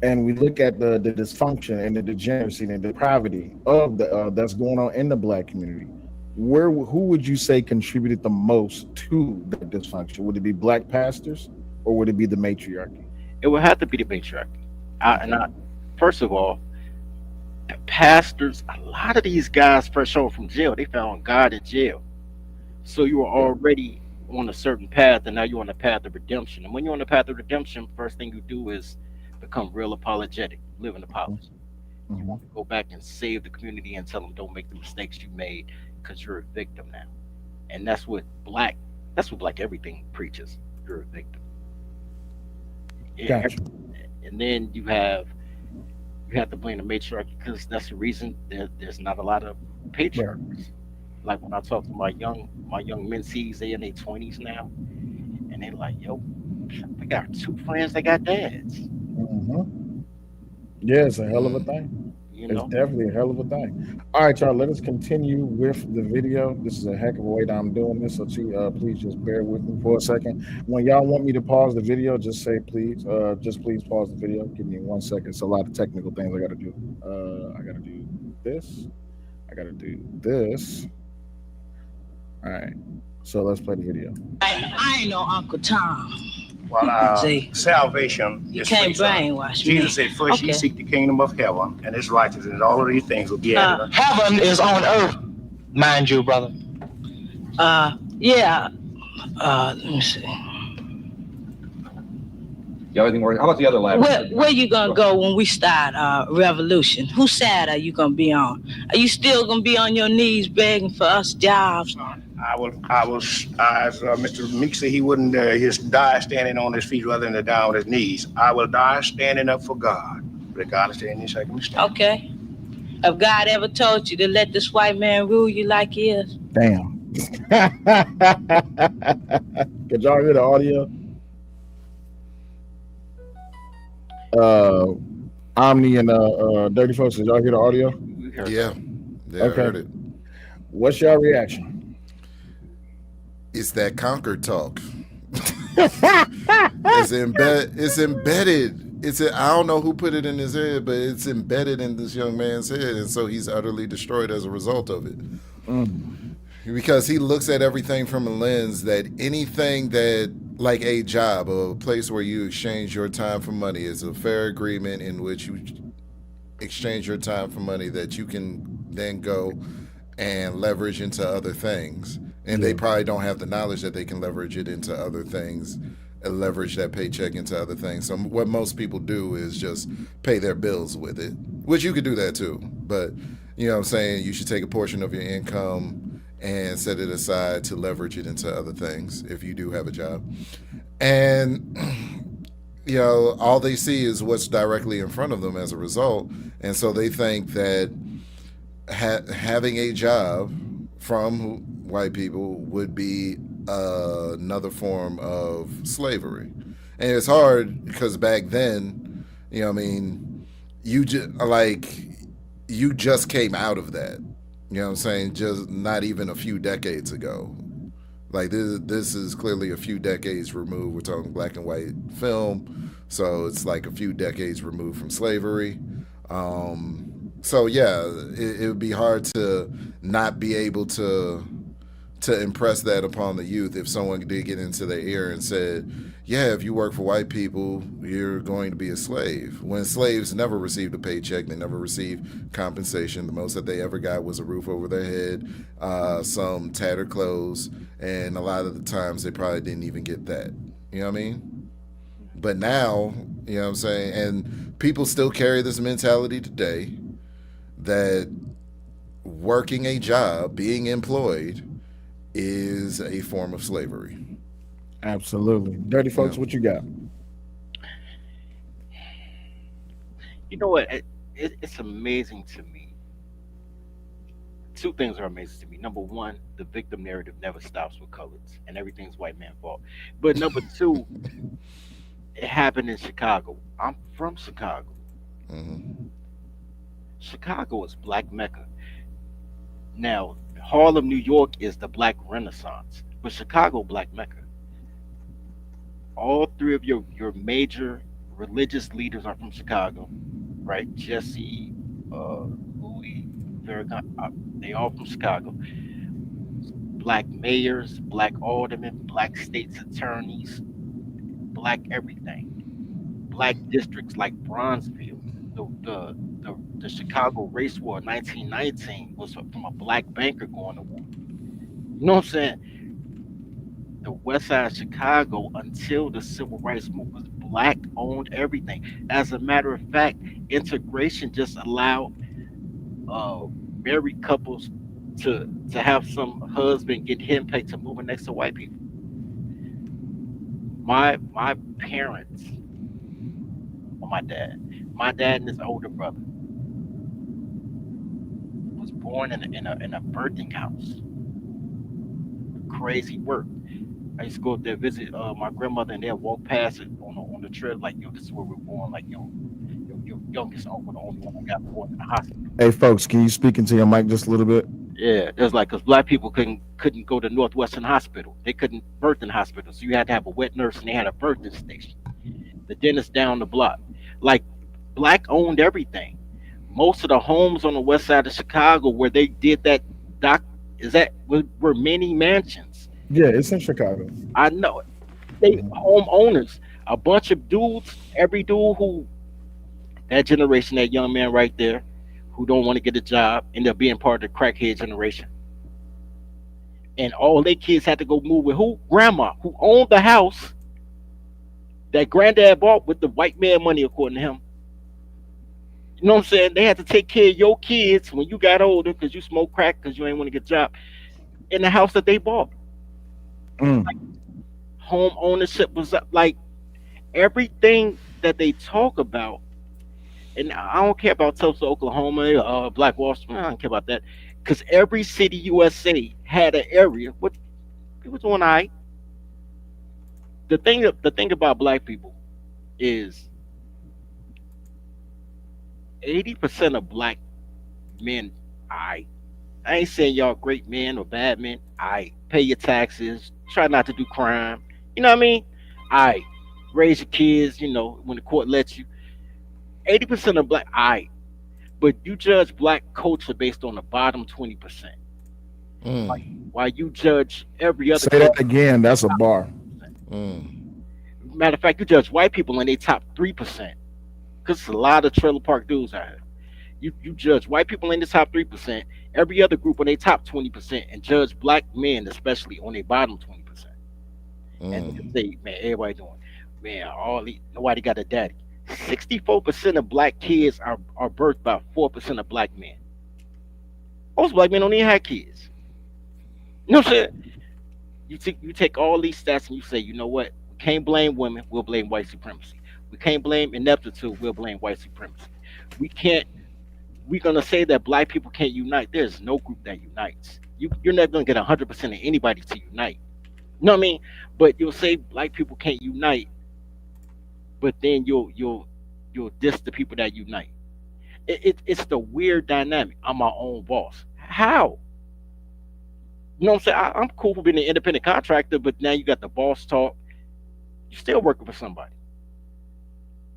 S1: and we look at the dysfunction and the degeneracy and the depravity of the that's going on in the black community, who would you say contributed the most to the dysfunction? Would it be black pastors or would it be the matriarchy?
S12: It would have to be the matriarchy. First of all, the pastors, a lot of these guys fresh home from jail, they found God in jail. So you were already on a certain path, and now you're on the path of redemption. And when you're on the path of redemption, first thing you do is become real apologetic, live in apology. You want to go back and save the community and tell them don't make the mistakes you made because you're a victim now. And that's what black everything preaches. You're a victim.
S1: Gotcha.
S12: And then you have to blame the matriarchy because that's the reason there's not a lot of patriarchs. Like when I talk to my young mensees, they in their 20s now, and they like, yo, I got 2 friends that got dads.
S1: Yeah, it's a hell of a thing. It's definitely a hell of a thing. All right, y'all, let us continue with the video. This is a heck of a way that I'm doing this, so please just bear with me for a second. When y'all want me to pause the video, just say please. Just please pause the video. Give me 1 second. It's a lot of technical things I got to do. I got to do this. I got to do this. All right, so let's play the video.
S9: I ain't no Uncle Tom.
S7: Well,
S9: See,
S7: salvation
S9: you
S7: is
S9: can't
S7: free, son.
S9: brainwash me.
S7: Jesus said, first ye seek the kingdom of heaven and its righteousness, and all of these things will be added.
S5: Heaven is on earth, mind you, brother.
S9: Yeah. Let me see.
S3: You have anything more? How about the other lab?
S9: Where you gonna go when we start revolution? Whose side are you gonna be on? Are you still gonna be on your knees begging for us jobs?
S7: I will, as Mr. Meek said, he wouldn't die standing on his feet rather than to die on his knees. I will die standing up for God, regardless of any circumstance.
S9: Okay. Have God ever told you to let this white man rule you like he is?
S1: Damn. Could y'all hear the audio? Omni and Dirty Folks, did y'all hear the audio?
S12: We heard
S10: Yeah,
S12: that.
S10: yeah, I
S1: Okay.
S10: heard it.
S1: What's your reaction?
S10: It's that Concord talk. It's embedded. I don't know who put it in his head, but it's embedded in this young man's head, and so he's utterly destroyed as a result of it.
S1: Mm.
S10: Because he looks at everything from a lens that anything that, like a job, a place where you exchange your time for money, is a fair agreement in which you exchange your time for money that you can then go and leverage into other things. And they
S1: Yeah.
S10: probably don't have the knowledge that they can leverage it into other things and leverage that paycheck into other things. So what most people do is just pay their bills with it, which you could do that too. But you know what I'm saying? You should take a portion of your income and set it aside to leverage it into other things if you do have a job. And all they see is what's directly in front of them as a result. And so they think that having a job from white people would be another form of slavery. And it's hard because back then, I mean, you just came out of that. You know what I'm saying? Just not even a few decades ago. Like this is clearly a few decades removed. We're talking black and white film, so it's like a few decades removed from slavery. So yeah, it would be hard to not be able to impress that upon the youth if someone did get into their ear and said, yeah, if you work for white people, you're going to be a slave. When slaves never received a paycheck, they never received compensation. The most that they ever got was a roof over their head, some tattered clothes, and a lot of the times they probably didn't even get that. You know what I mean? But now, you know what I'm saying? And people still carry this mentality today that working a job, being employed, is a form of slavery.
S1: Absolutely. Dirty
S10: Yeah.
S1: Folks, what you got?
S12: You know what? It's amazing to me. Two things are amazing to me. Number one, the victim narrative never stops with colors, and everything's white man fault. But number two, it happened in Chicago. I'm from Chicago.
S10: Hmm.
S12: Chicago is Black Mecca. Now, Harlem, New York is the Black Renaissance, but Chicago, Black Mecca. All three of your major religious leaders are from Chicago, right? Jesse, Louis, Farrakhan, they all from Chicago. Black mayors, black aldermen, black states attorneys, black everything. Black districts like Bronzeville. The Chicago race war in 1919 was from a black banker going to war. You know what I'm saying? The west side of Chicago until the civil rights movement was black owned everything. As a matter of fact, integration just allowed uh, married couples to have some husband get henpecked to moving next to white people. My parents, or my dad and his older brother was born in a birthing house. Crazy work. I used to go up there visit my grandmother, and they'll walk past it on the trail like, yo, this is where we're born. Like, yo, your youngest uncle, the only one that got born in the hospital.
S1: Hey, folks, can you speak into your mic just a little bit?
S12: Yeah, there's like, because black people couldn't go to Northwestern Hospital. They couldn't birth in hospitals, so you had to have a wet nurse, and they had a birthing station. The dentist down the block, like black owned everything. Most of the homes on the west side of Chicago where they did that doc is that were many mansions.
S1: Yeah, it's in Chicago.
S12: I know it. They homeowners, a bunch of dudes, every dude who that generation, that young man right there, who don't want to get a job, end up being part of the crackhead generation. And all their kids had to go move with who? Grandma, who owned the house that granddad bought with the white man money, according to him. You know what I'm saying? They had to take care of your kids when you got older because you smoked crack because you ain't want to get a job in the house that they bought.
S1: Mm.
S12: Home ownership was up. Like everything that they talk about, and I don't care about Tulsa, Oklahoma, Black Wall Street. I don't care about that because every city USA had an area. What people doing? I the thing about black people is 80% of black men, I ain't saying y'all great men or bad men. I pay your taxes, try not to do crime. You know what I mean? I raise your kids. When the court lets you. 80% of black, but you judge black culture based on the bottom 20%. While you judge every other
S1: Say
S12: culture.
S1: that again. That's a bar.
S12: Matter of fact, you judge white people in their top 3%. Because it's a lot of trailer park dudes out here. You judge white people in the top 3%, every other group on their top 20%, and judge black men especially on their bottom 20%. And then say, man, everybody doing, man, nobody got a daddy. 64% of black kids are birthed by 4% of black men. Most black men don't even have kids. You know what I'm saying? You take all these stats and you say, you know what? We can't blame women. We'll blame white supremacy. We can't blame ineptitude. We'll blame white supremacy. We can't. We're gonna say that black people can't unite. There's no group that unites. You're never gonna get 100% of anybody to unite. You know what I mean? But you'll say black people can't unite, but then you'll diss the people that unite. It's the weird dynamic. I'm my own boss. How? You know what I'm saying? I'm cool for being an independent contractor, but now you got the boss talk. You're still working for somebody.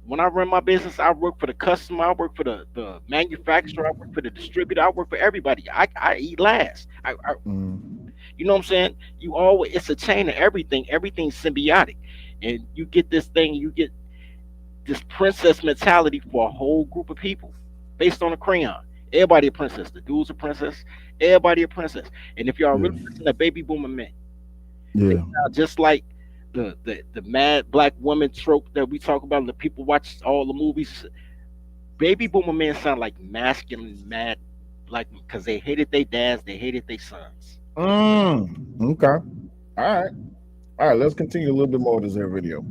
S12: When I run my business, I work for the customer, I work for the manufacturer, I work for the distributor, I work for everybody. I eat last. You know what I'm saying? It's a chain of everything. Everything's symbiotic. And you get this thing, you get this princess mentality for a whole group of people based on a crayon. Everybody a princess. The dude's a princess. Everybody a princess. And if y'all really listen to baby boomer men, they sound just like the mad black woman trope that we talk about and the people watch all the movies. Baby boomer men sound like masculine mad black men because they hated their dads, they hated their sons.
S1: Okay. All right. Let's continue a little bit more of this here video.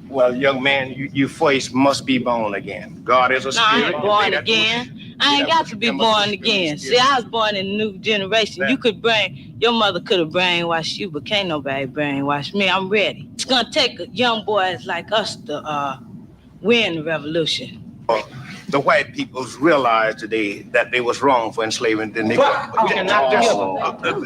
S7: Well, young man, you first must be born again. God is a
S9: No, I
S7: spirit.
S9: ain't born again. I ain't got to be born again. See, I was born in a new generation. Your mother could have brainwashed you, but can't nobody brainwash me. I'm ready. It's gonna take young boys like us to win the revolution.
S7: The white peoples realized today that they was wrong for enslaving the Negro.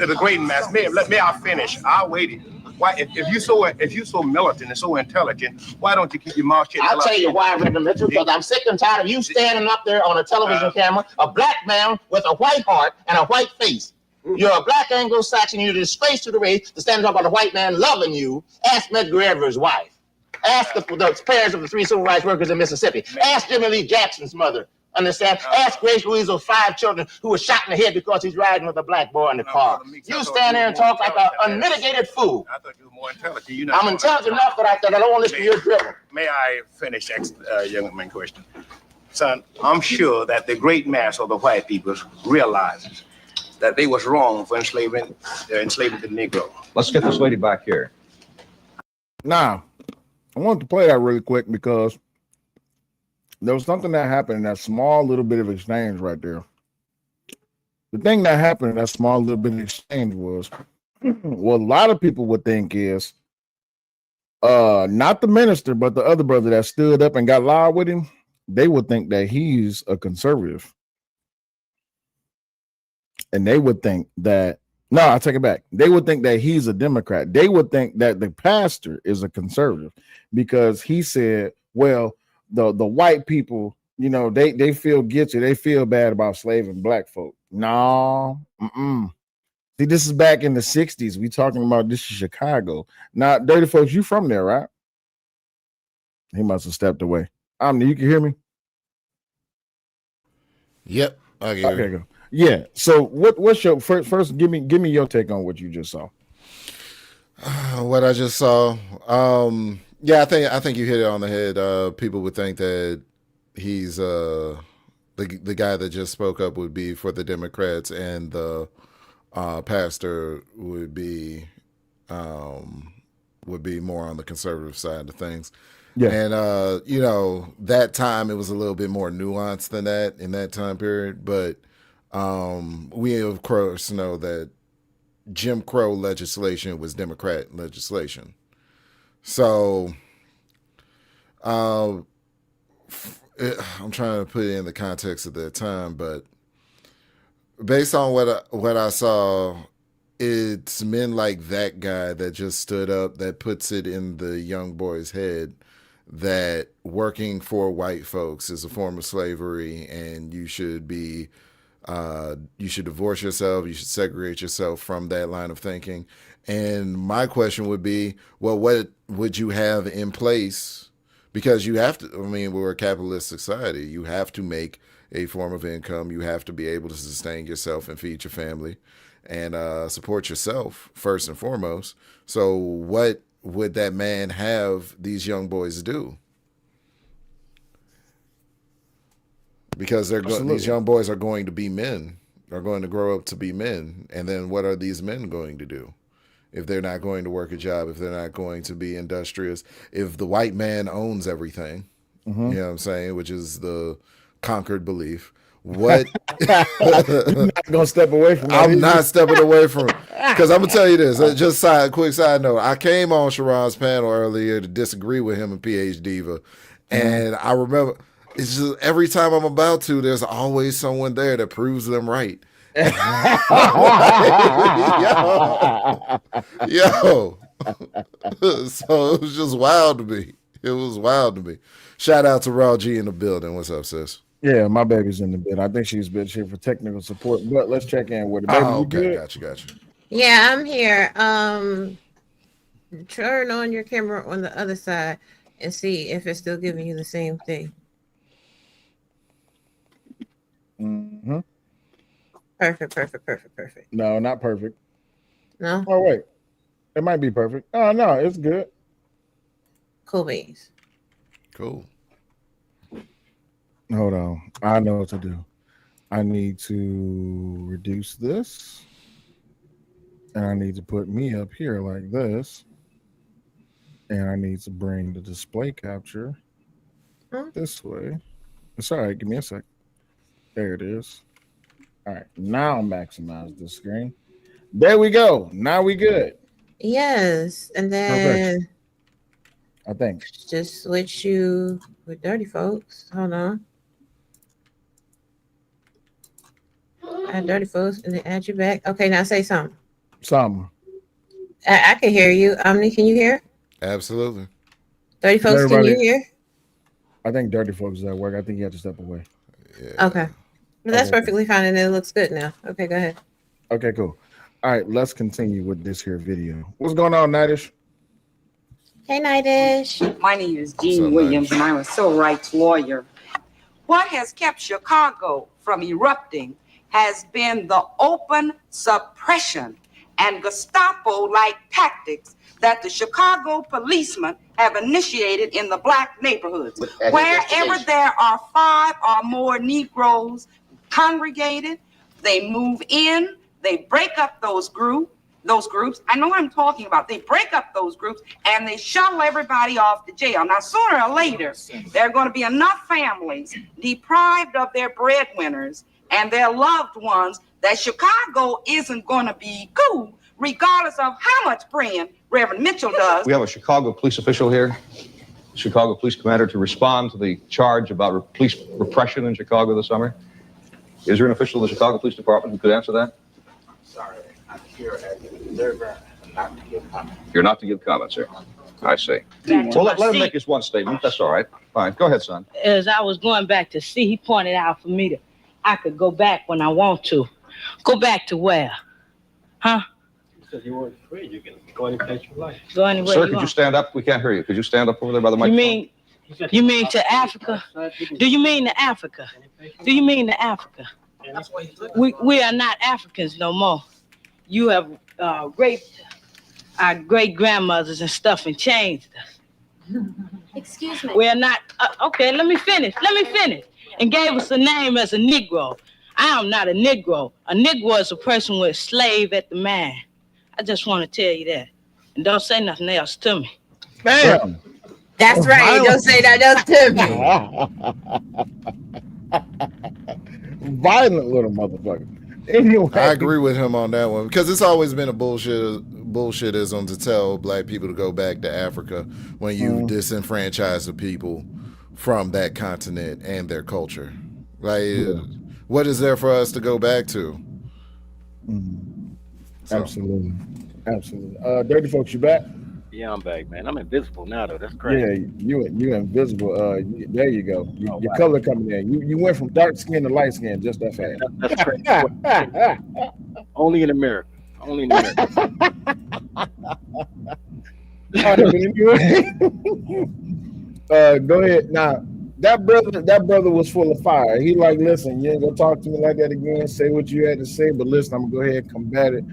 S7: The great mass. May I finish? I waited. Why, if you so militant and so intelligent, why don't you keep your mouth shut?
S2: I'll tell you why, Reverend Mitchell, because I'm sick and tired of you standing up there on a television camera, a black man with a white heart and a white face. You're a black Anglo-Saxon, you're a disgrace to the race to stand up about a white man loving you. Ask Medgar Evers' wife. Ask the parents of the 3 civil rights workers in Mississippi. Ask Jimmy Lee Jackson's mother. Understand? Ask Grace Louise's 5 children who were shot in the head because he's riding with a black boy in the car. You stand there and talk like an unmitigated fool.
S7: I thought you were more intelligent.
S2: I'm intelligent enough that I don't listen to your drivel.
S7: May I finish, young man question? Son, I'm sure that the great mass of the white people realizes that they was wrong for enslaving the Negro.
S3: Let's get this lady back here.
S1: Now, I wanted to play that really quick because there was something that happened in that small little bit of exchange right there. The thing that happened in that small little bit of exchange was what a lot of people would think is not the minister, but the other brother that stood up and got loud with him. They would think that he's a conservative. And they would think that, no, I take it back. They would think that he's a Democrat. They would think that the pastor is a conservative because he said, well, the white people, they feel guilty. They feel bad about slaving black folk. No. See, this is back in the 60s. We talking about this is Chicago. Now, Dirty Folks, you from there, right? He must have stepped away. You can hear me?
S10: Yep.
S1: Okay, go. Yeah. So what's your first give me your take on what you just saw.
S10: What I just saw. Yeah, I think you hit it on the head. People would think that he's the guy that just spoke up would be for the Democrats, and the pastor would be more on the conservative side of things. Yeah. And that time it was a little bit more nuanced than that in that time period, but we of course know that Jim Crow legislation was Democrat legislation. So I'm trying to put it in the context of that time, but based on what I saw, it's men like that guy that just stood up that puts it in the young boy's head that working for white folks is a form of slavery, and you should divorce yourself, you should segregate yourself from that line of thinking. And my question would be, well, what would you have in place? Because you have to, I mean, we're a capitalist society. You have to make a form of income. You have to be able to sustain yourself and feed your family and support yourself first and foremost. So what would that man have these young boys do? Because these young boys are going to be men, are going to grow up to be men. And then what are these men going to do? If they're not going to work a job, if they're not going to be industrious, if the white man owns everything, you know what I'm saying, which is the conquered belief. What?
S1: You're not gonna step away from that.
S10: I'm not stepping away from it. Because I'm gonna tell you this. Just quick side note. I came on Sharon's panel earlier to disagree with him and PH Diva, and I remember it's just every time I'm about to, there's always someone there that proves them right. yo. So it was just wild to me. It was wild to me. Shout out to Raw G in the building. What's up, sis?
S1: Yeah, my baby's in the bed. I think she's been here for technical support, but let's check in with her. Baby,
S10: okay, gotcha.
S13: Yeah, I'm here. Turn on your camera on the other side and see if it's still giving you the same thing.
S1: Mm-hmm.
S13: Perfect.
S1: No, not perfect.
S13: No?
S1: Oh, wait. It might be perfect. Oh, no, it's good.
S13: Cool beans.
S10: Cool.
S1: Hold on. I know what to do. I need to reduce this. And I need to put me up here like this. And I need to bring the display capture this way. It's all right. Give me a sec. There it is. All right. Now maximize the screen. There we go. Now we good.
S13: Yes. And then
S1: I think.
S13: Just switch you with dirty folks. Hold on. Add dirty folks and then add you back. Okay, now say something. I can hear you. Omni, can you hear?
S10: Absolutely.
S13: Dirty folks, can you hear?
S1: I think dirty folks is at work. I think you have to step away.
S10: Yeah.
S13: Okay. But that's perfectly fine and it looks good now. Okay, go ahead.
S1: Okay, cool. All right, let's continue with this here video. What's going on, Nightish?
S13: Hey, Nightish.
S14: My name is Jean Williams, and I'm a civil rights lawyer. What has kept Chicago from erupting has been the open suppression and Gestapo-like tactics that the Chicago policemen have initiated in the black neighborhoods. Wherever there are 5 or more Negroes congregated, they move in, they break up those groups. I know what I'm talking about. They break up those groups and they shuttle everybody off to jail. Now, sooner or later, there are going to be enough families deprived of their breadwinners and their loved ones that Chicago isn't going to be cool, regardless of how much praying Reverend Mitchell does.
S3: We have a Chicago police official here, Chicago police commander, to respond to the charge about police repression in Chicago this summer. Is there an official of the Chicago Police Department who could answer that?
S15: Sorry, I'm here as an observer and not to give comment.
S3: You're not to give comment, sir. I see. Well, let him make his one statement. That's all right. Fine. Go ahead, son.
S9: As I was going back to see, he pointed out for me that I could go back when I want to. Go back to where? Huh?
S15: Because you weren't free. You can go any place you like.
S9: Go anywhere
S3: Sir,
S9: you
S3: could
S9: want.
S3: you stand up? We can't hear you. Could you stand up over there by the microphone?
S9: You mean to Africa? Do you mean to Africa? Do you mean to Africa? We are not Africans no more. You have raped our great grandmothers and stuff and changed us.
S16: Excuse me.
S9: We are not. Okay, let me finish. And gave us a name as a Negro. I am not a Negro. A Negro is a person with a slave at the man. I just want to tell you that. And don't say nothing else to me.
S1: Bam.
S13: That's right. Don't say that else to me.
S1: Violent little motherfucker. Anyway,
S10: I agree with him on that one because it's always been a bullshit bullshitism to tell black people to go back to Africa when you disenfranchise the people from that continent and their culture. Like, what is there for us to go back to?
S1: So. Absolutely. Dirty folks, you back?
S12: Yeah, I'm back, man. I'm invisible now, though. That's crazy.
S1: Yeah, you invisible. There you go. Your color coming in. You went from dark skin to light skin just that fast.
S12: That's crazy. Only in America. Only in America.
S1: Go ahead. Now, that brother was full of fire. He like, listen, you ain't gonna talk to me like that again. Say what you had to say, but listen, I'm gonna go ahead and combat it.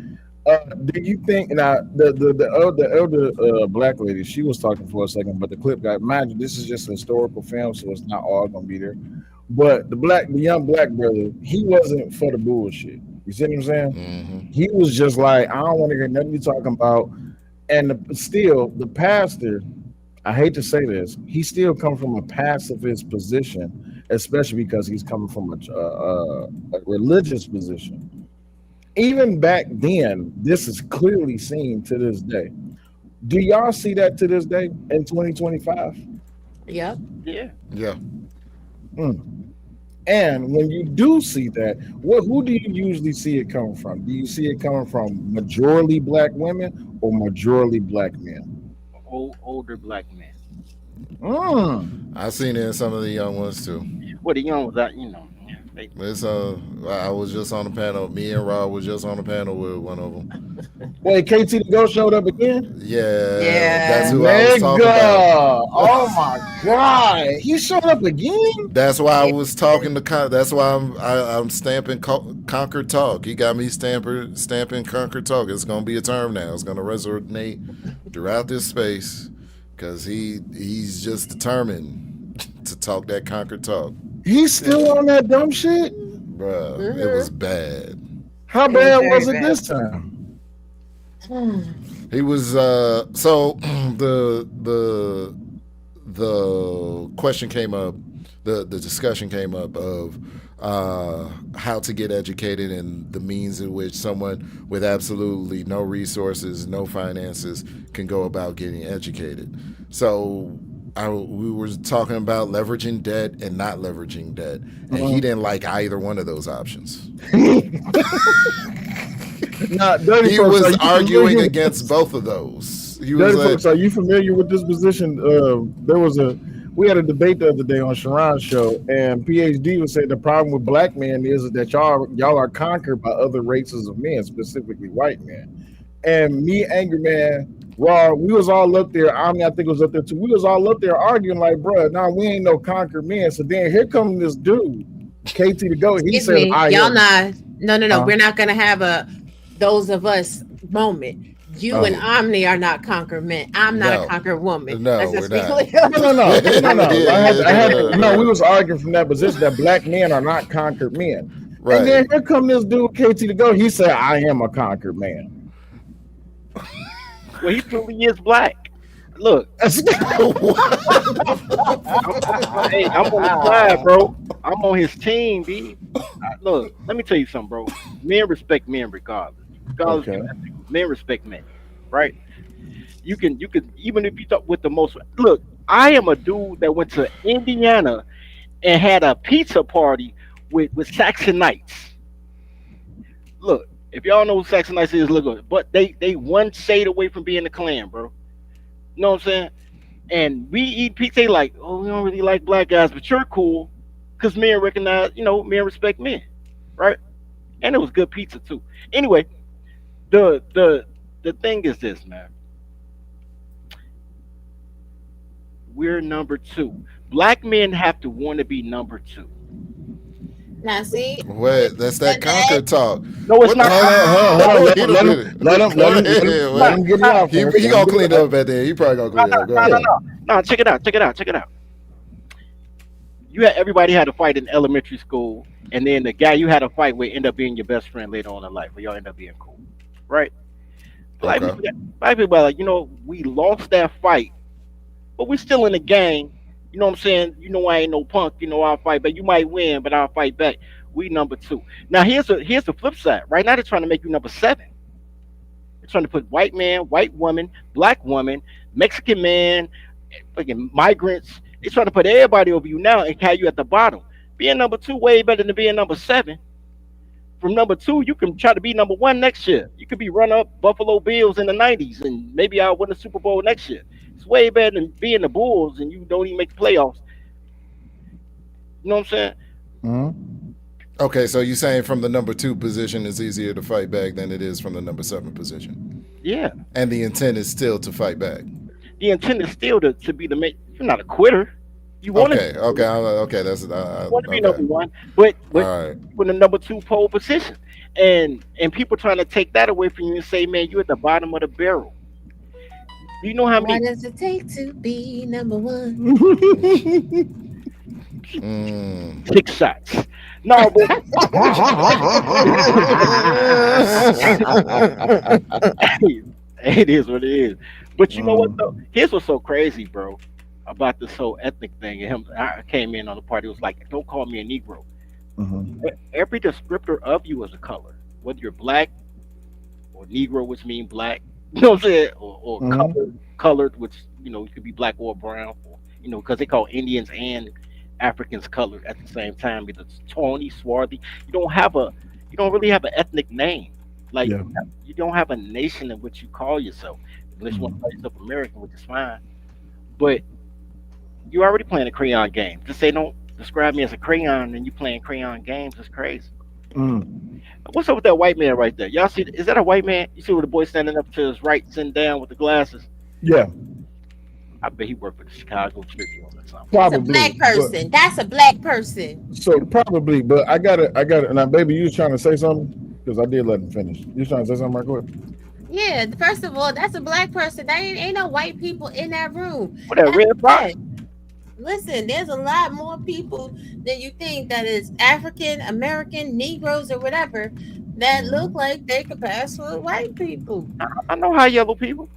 S1: Do you think now the elder black lady, she was talking for a second, but the clip got, mind you, this is just a historical film, so it's not all gonna be there. But the young black brother, he wasn't for the bullshit. You see what I'm saying?
S10: Mm-hmm.
S1: He was just like, I don't want to hear nothing you talking about. And still, the pastor, I hate to say this, he still comes from a pacifist position, especially because he's coming from a religious position. Even back then, this is clearly seen to this day. Do y'all see that to this day in 2025?
S13: Yep.
S12: Yeah.
S1: And when you do see that, who do you usually see it coming from? Do you see it coming from majority black women or majority black men?
S12: Older black men.
S10: I've seen it in some of the young ones too.
S12: Well, the young ones,
S10: It's I was just on the panel. Me and Rob was just on the panel with one of them.
S1: Wait, KT the Ghost showed up again?
S10: Yeah. That's who I was talking about.
S1: Oh my God, he showed up again.
S10: That's why I was talking to. That's why I'm stamping Conquer Talk. He got me stamping Conquer Talk. It's gonna be a term now. It's gonna resonate throughout this space because he's just determined to talk that Conquer Talk.
S1: He's still on that dumb shit,
S10: bruh. It was bad.
S1: How bad was it this time?
S10: He was so the question came up, the discussion came up of how to get educated and the means in which someone with absolutely no resources, no finances can go about getting educated. So we were talking about leveraging debt and not leveraging debt, and he didn't like either one of those options. He was arguing against both of those. He was like,
S1: folks, are you familiar with this position? We had a debate the other day on Sharon's show, and PhD was saying the problem with black men is that y'all are conquered by other races of men, specifically white men. And me, Angry Man, Raw, we was all up there. I think it was up there too. We was all up there arguing like, bro, nah, we ain't no conquered men. So then here comes this dude, KT to go. He
S13: Excuse
S1: said,
S13: me, y'all not. No. We're not gonna have a those of us moment. You and Omni are not conquered men. I'm not a conquered woman.
S10: No,
S13: Let's
S10: we're
S13: just be
S10: not.
S1: clear. No. We was arguing from that position that black men are not conquered men. Right. And then here come this dude, KT to go. He said, I am a conquered man.
S12: Well, he truly is black. Look. Hey, I'm on the side, bro. I'm on his team, B. Look, let me tell you something, bro. Men respect men regardless. Men respect men, right? You can even if you talk with the most. Look, I am a dude that went to Indiana and had a pizza party with Saxonites. Look, if y'all know who Saxonites is, look good. But they one shade away from being the Klan, bro. You know what I'm saying? And we eat pizza. They like, oh, we don't really like black guys, but you're cool because men recognize, men respect men, right? And it was good pizza too. Anyway, the thing is this, man. We're number two. Black men have to want to be number two.
S13: Now see,
S10: wait, that's that Conquer talk.
S12: No, it's not.
S1: Hold on. Let him get it out.
S10: He gonna clean it up at the end. He probably gonna clean it up. Go ahead.
S12: No, check it out. Everybody had a fight in elementary school, and then the guy you had a fight with end up being your best friend later on in life, where y'all end up being cool, right? Black people are like, we lost that fight, but we're still in the game. You know what I'm saying? I ain't no punk. I'll fight back. You might win, but I'll fight back. We number two. Now here's the flip side. Right now they're trying to make you number seven. They're trying to put white man, white woman, black woman, Mexican man, fucking migrants. They're trying to put everybody over you now and have you at the bottom. Being number two way better than being number seven. From number two, you can try to be number one next year. You could be run up Buffalo Bills in the '90s, and maybe I'll win the Super Bowl next year. It's way better than being the Bulls and you don't even make the playoffs. You know what I'm saying?
S10: Okay, so you're saying from the number 2 position it's easier to fight back than it is from the number 7 position.
S12: Yeah.
S10: And the intent is still to fight back.
S12: The intent is still to be the mate. You're not a quitter. You want
S10: okay,
S12: to.
S10: Okay. That's
S12: You want to be number one, but
S10: right.
S12: with the number two pole position, and people trying to take that away from you and say, man, you're at the bottom of the barrel. Do you know how many?
S13: What does it take to be number one?
S12: 6 shots. No, but it is what it is. But you know what though? Here's what's so crazy, bro, about this whole ethnic thing. And I came in on the party. It was like, don't call me a Negro. Every descriptor of you is a color, whether you're black or Negro, which means black. You know what I'm saying? Or colored, which you could be black or brown. Or, because they call Indians and Africans colored at the same time. Because tawny, swarthy. You don't really have an ethnic name. Like you don't have a nation in which you call yourself. Unless you want to call yourself American, which is fine. But you're already playing a crayon game. Just say don't describe me as a crayon and you playing crayon games is crazy. What's up with that white man right there? Y'all see? Is that a white man? You see where the boy standing up to his right, sitting down with the glasses?
S1: Yeah.
S12: I bet he worked for the Chicago Tribune or something.
S1: Probably.
S13: That's a black person. That's a black person.
S1: So probably, but I got it. Now, baby, you was trying to say something? Because I did let him finish. You was trying to say something right quick?
S13: Yeah, first of all, that's a black person. That ain't no white people in that room.
S12: What that red box?
S13: Listen, there's a lot more people than you think that is African American, Negroes, or whatever that look like they could pass for white people.
S12: I know how yellow people.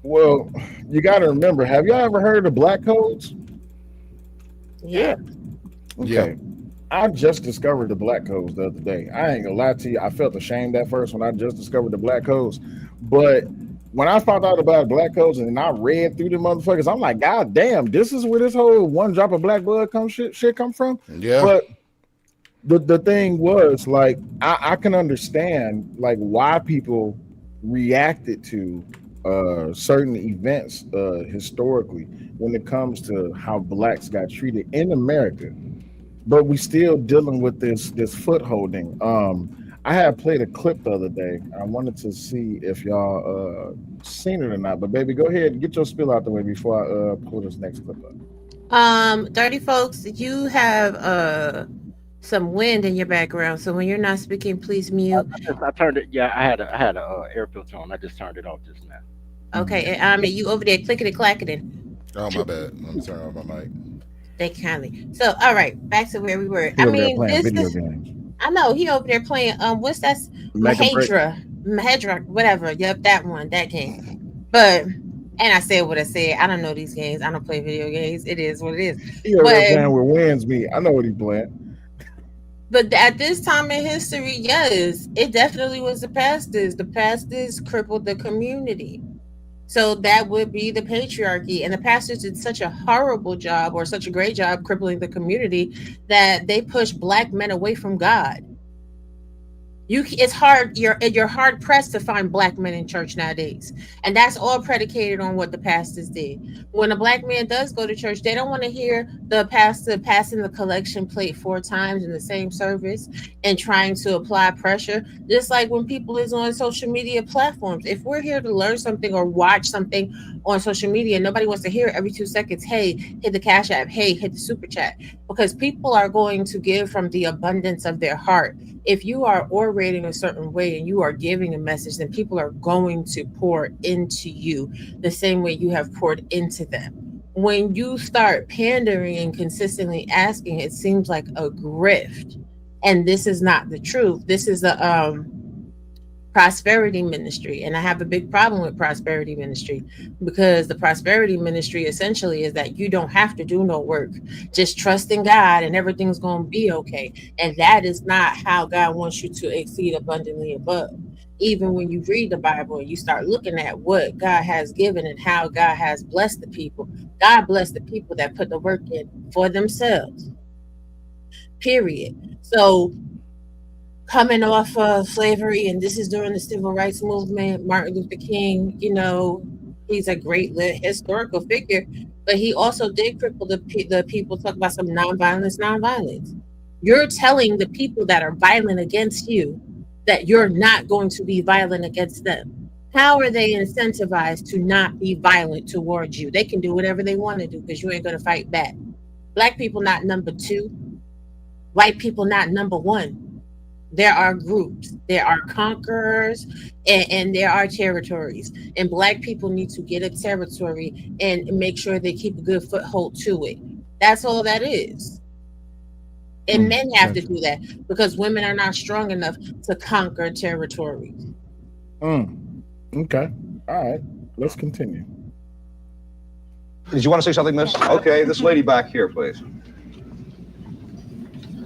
S1: Well, you got to remember. Have y'all ever heard of black codes?
S13: Yeah.
S1: Okay.
S10: Yeah.
S1: I just discovered the black codes the other day. I ain't gonna lie to you. I felt ashamed at first when I just discovered the black codes, but when I found out about black codes and I read through the motherfuckers, I'm like, God damn, this is where this whole one drop of black blood shit come from.
S10: Yeah.
S1: But the thing was, like, I can understand like why people reacted to certain events historically when it comes to how blacks got treated in America. But we still dealing with this footholding. I had played a clip the other day. I wanted to see if y'all seen it or not. But baby, go ahead and get your spill out the way before I pull this next clip up.
S13: Dirty folks, you have some wind in your background. So when you're not speaking, please mute.
S12: I turned it. Yeah, I had a air filter on. I just turned it off just now.
S13: Okay, and you over there clicking and clacking.
S10: Oh my bad. Let me turn off my mic.
S13: Thank you kindly. So, all right, back to where we were. I mean, this is. I know he over there playing. What's that? Mahedra, whatever. Yep, that one, that game. But and I said what I said. I don't know these games. I don't play video games. It is what it is.
S1: He over there playing where wins me. I know what he's playing.
S13: But at this time in history, yes, it definitely was the pastors. The pastors crippled the community. So that would be the patriarchy. And the pastors did such a horrible job or such a great job crippling the community that they pushed black men away from God. It's hard. You're hard pressed to find black men in church nowadays, and that's all predicated on what the pastors did. When a black man does go to church, they don't want to hear the pastor passing the collection plate 4 times in the same service and trying to apply pressure. Just like when people is on social media platforms, if we're here to learn something or watch something on social media, nobody wants to hear every 2 seconds, "Hey, hit the Cash App. Hey, hit the Super Chat," because people are going to give from the abundance of their heart. If you are orating a certain way and you are giving a message, then people are going to pour into you the same way you have poured into them. When you start pandering and consistently asking, it seems like a grift. And this is not the truth. This is a prosperity ministry, and I have a big problem with prosperity ministry, because the prosperity ministry essentially is that you don't have to do no work, just trust in God and everything's going to be okay. And that is not how God wants you to exceed abundantly above. Even when you read the Bible and you start looking at what God has given and how God has blessed the people, God blessed the people that put the work in for themselves. Period. So coming off of slavery, and this is during the civil rights movement, Martin Luther King, he's a great historical figure, but he also did cripple the people. Talk about some nonviolence. You're telling the people that are violent against you that you're not going to be violent against them. How are they incentivized to not be violent towards you? They can do whatever they want to do because you ain't going to fight back. Black people not number two, white people not number one. There are groups, there are conquerors, and there are territories. And Black people need to get a territory and make sure they keep a good foothold to it. That's all that is. And men have to do that because women are not strong enough to conquer territories.
S1: Okay. All right. Let's continue.
S3: Did you want to say something, miss? Okay, this lady back here, please.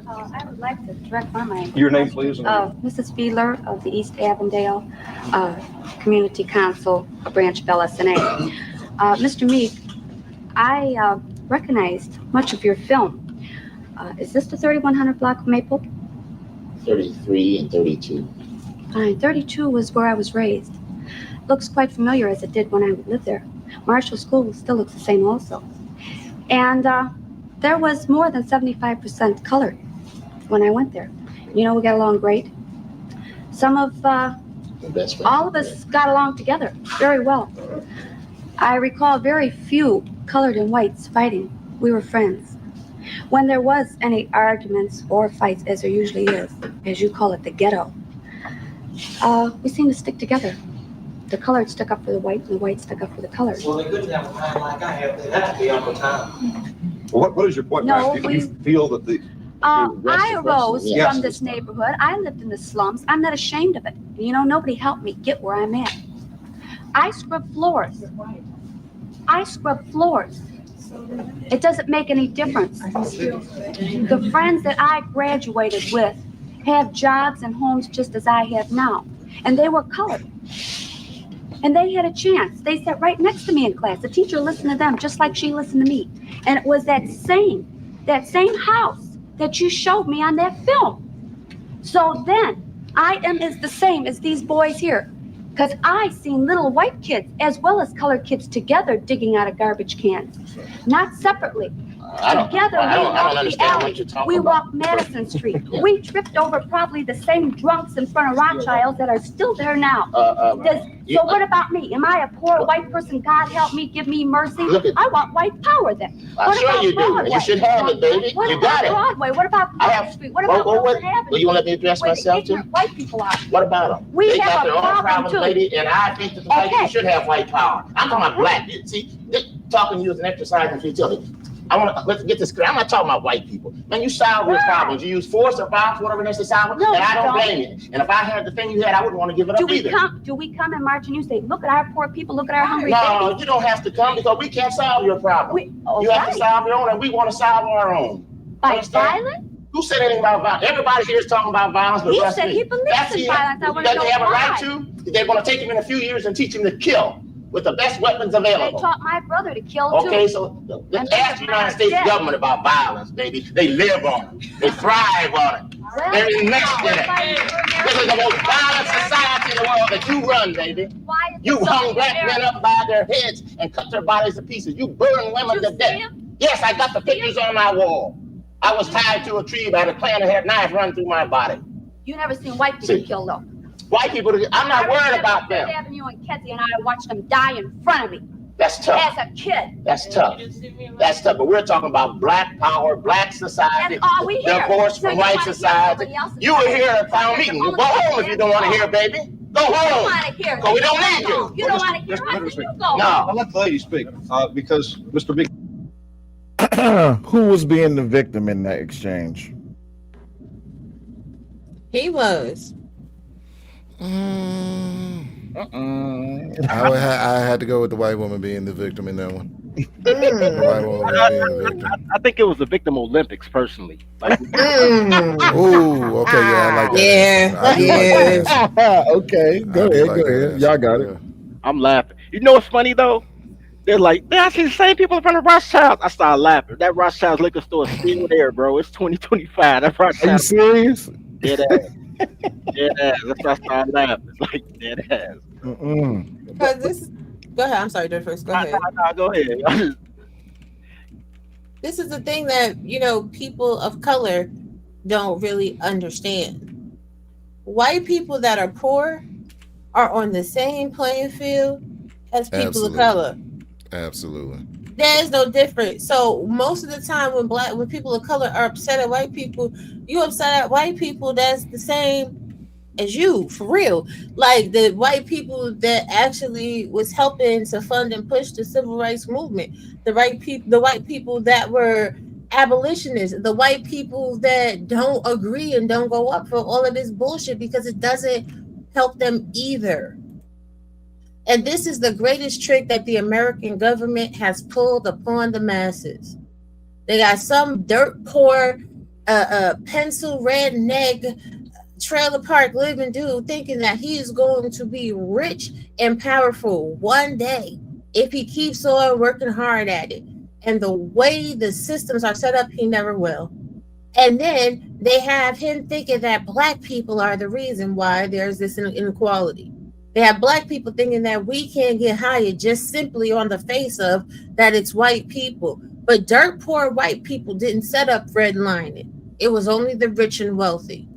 S16: I would like to direct my mind.
S3: Your name, please.
S16: Mrs. Fiedler of the East Avondale Community Council, a branch of LSNA. Mr. Meek, I recognized much of your film. Is this the 3100 block of Maple?
S2: 33 and 32.
S16: Fine. 32 was where I was raised. Looks quite familiar as it did when I lived there. Marshall School still looks the same also. And there was more than 75% colored when I went there. We got along great. Some of, all of us got along together very well. I recall very few colored and whites fighting. We were friends. When there was any arguments or fights, as there usually is, as you call it, the ghetto, we seemed to stick together. The colored stuck up for the white, and the white stuck up for the colored.
S5: Well, they couldn't have a time like I have. They had to be up on time.
S3: Well, what is your point,
S16: No,
S3: ma'am? Do you feel that the...
S16: I arose
S3: Yes.
S16: from this neighborhood. I lived in the slums. I'm not ashamed of it. Nobody helped me get where I'm at. I scrub floors. It doesn't make any difference. The friends that I graduated with have jobs and homes just as I have now. And they were colored. And they had a chance. They sat right next to me in class. The teacher listened to them just like she listened to me. And it was that same house that you showed me on that film. So then, I am as the same as these boys here. Because I seen little white kids as well as colored kids together digging out of garbage cans. Not separately. Together, we walked the alley. We walked Madison Street. We tripped over probably the same drunks in front of Rothschilds that are still there now. So what about me? Am I a poor white person? God help me, give me mercy. I want white power then.
S2: I'm sure you do. And you should have it, baby. You got it.
S16: Broadway? What about Broad Street? What about Wilson Avenue?
S2: Well, you want to let me address myself too?
S16: White people are.
S2: What about them?
S16: We
S2: They
S16: have
S2: got
S16: a
S2: their own
S16: problem
S2: problems,
S16: too.
S2: lady, and I think that the white people should have white power. I'm talking about black. See, talking to you is an exercise in futility. Let's get this clear. I'm not talking about white people. Man, you solve your problems. You use force or violence, whatever necessary solve it, and I don't blame you. And if I had the thing you had, I wouldn't want to give it up either.
S16: Do we come and march and you say, look at our poor people, look at our hungry
S2: No,
S16: babies?
S2: you don't have to come because we can't solve your problem. You have to solve your own, and we want to solve our own.
S16: By violence?
S2: Who said anything about violence? Everybody here is talking about violence, but
S16: He
S2: trust
S16: said
S2: me.
S16: he believes in violence. I want to
S2: Does
S16: know
S2: he have a
S16: why.
S2: right to? They're going to take him in a few years and teach him to kill with the best weapons
S16: They
S2: available.
S16: taught my brother to kill too.
S2: Okay, so let's ask the United States government about violence, baby. They live on it. They thrive on it. They're enmeshed in it. This is the most violent society in the world that you run, baby. You hung black men up by their heads and cut their bodies to pieces. You burn women to death. Yes, I got the pictures on my wall. I was tied to a tree by the plan that had a knife run through my body.
S16: You never seen white people killed though.
S2: White people, I'm not worried about them.
S16: Avenue and Kedzie and I watched them die in front of me.
S2: That's tough.
S16: As a kid.
S2: That's tough. That's tough. But we're talking about black power, black society,
S16: That's all we hear.
S2: divorce
S16: So
S2: from
S16: you
S2: white
S16: wanna hear
S2: society.
S16: somebody else's
S2: You were
S16: side.
S2: here at a town meeting. You go home if you don't want to hear, baby. Go
S16: You don't
S2: home.
S16: want to hear.
S2: Because we don't need you.
S16: You don't want to hear. I said, you go.
S2: No.
S3: I'll let the lady speak because Mr. Big.
S1: Who was being the victim in that exchange?
S13: He was.
S10: I had to go with the white woman being the victim in that one. Nobody want to risk being the victim.
S12: I think it was the Victim Olympics, personally. Like,
S10: Oh, okay, yeah, I like that
S13: Yeah,
S10: answer. I do like that
S13: yeah.
S10: answer.
S1: Okay,
S10: I
S1: go
S10: do
S1: ahead,
S10: like
S1: go
S10: that
S1: ahead.
S10: answer.
S1: Y'all got it.
S10: Yeah.
S12: I'm laughing. You know what's funny though? They're like, I see the same people in front of Rothschild. I started laughing. That Rothschild's liquor store is still there, bro. It's 2025. That
S1: Are you
S12: Rothschild
S1: serious?
S12: dead ass. Dead ass. That's why I started laughing. It's like dead ass.
S13: Because this. Go ahead. I'm sorry, first. Go ahead.
S12: Nah, go ahead.
S13: This is the thing that people of color don't really understand. White people that are poor are on the same playing field as people of color.
S10: Absolutely.
S13: There is no difference. So most of the time when people of color are upset at white people, you upset at white people that's the same as you, for real. Like the white people that actually was helping to fund and push the civil rights movement, the white people that were abolitionists, the white people that don't agree and don't go up for all of this bullshit because it doesn't help them either. And this is the greatest trick that the American government has pulled upon the masses. They got some dirt poor, pencil redneck, trailer park living dude thinking that he is going to be rich and powerful one day if he keeps on working hard at it. And the way the systems are set up, he never will. And then they have him thinking that black people are the reason why there's this inequality. They have black people thinking that we can't get hired just simply on the face of that it's white people. But dirt poor white people didn't set up redlining. It was only the rich and wealthy.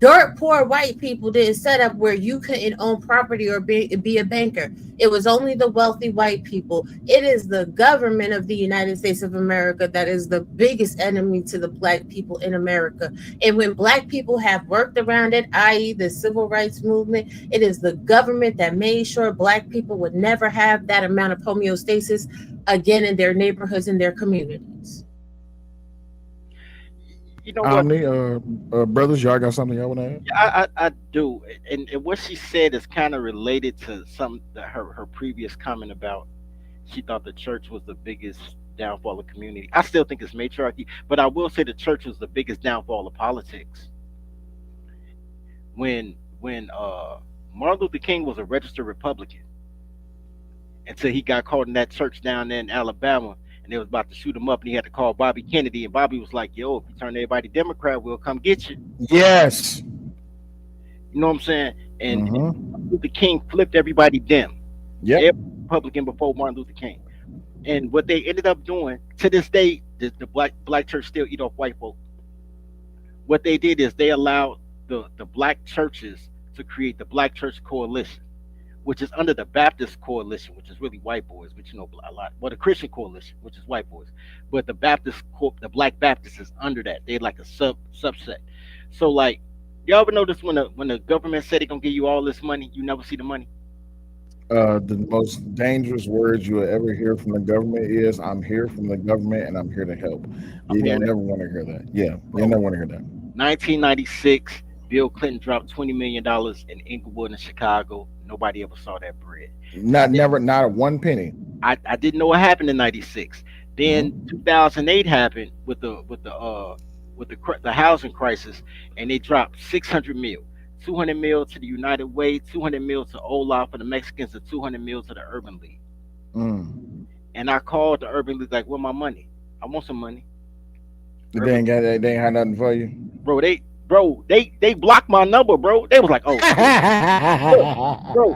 S13: Dirt poor white people didn't set up where you couldn't own property or be a banker. It was only the wealthy white people. It is the government of the United States of America that is the biggest enemy to the black people in America. And when black people have worked around it, i.e. the civil rights movement, it is the government that made sure black people would never have that amount of homeostasis again in their neighborhoods and their communities.
S12: You know what?
S1: Brothers, y'all got something y'all want to add?
S12: Yeah, I do, and what she said is kind of related to her previous comment about she thought the church was the biggest downfall of community. I still think it's matriarchy, but I will say the church was the biggest downfall of politics. When Martin Luther King was a registered Republican until he got caught in that church down there in Alabama. And they was about to shoot him up, and he had to call Bobby Kennedy. And Bobby was like, "Yo, if you turn everybody Democrat, we'll come get you."
S1: Yes.
S12: You know what I'm saying? And Luther King flipped everybody Dem.
S1: Yeah.
S12: Every Republican before Martin Luther King. And what they ended up doing to this day, the black church still eat off white folk. What they did is they allowed the black churches to create the Black Church Coalition, which is under the Baptist Coalition, which is really white boys, but a lot. Well, the Christian Coalition, which is white boys, but the Black Baptist is under that. They're like a subset. So, like, you ever notice when the government said they're gonna give you all this money, you never see the money?
S1: The most dangerous words you will ever hear from the government is, "I'm here from the government and I'm here to help." You don't never want to hear that. Yeah, you never want to hear that.
S12: 1996, Bill Clinton dropped $20 million in Inglewood and Chicago. Nobody ever saw that bread.
S1: Not one penny.
S12: I didn't know what happened in '96. Then 2008 happened with the housing crisis, and they dropped 600 mil, 200 mil to the United Way, 200 mil to Olaf for the Mexicans, and 200 mil to the Urban League. And I called the Urban League like, "Where my money? I want some money."
S1: They ain't had nothing for you,
S12: bro. They blocked my number, bro. They was like, "Oh, bro."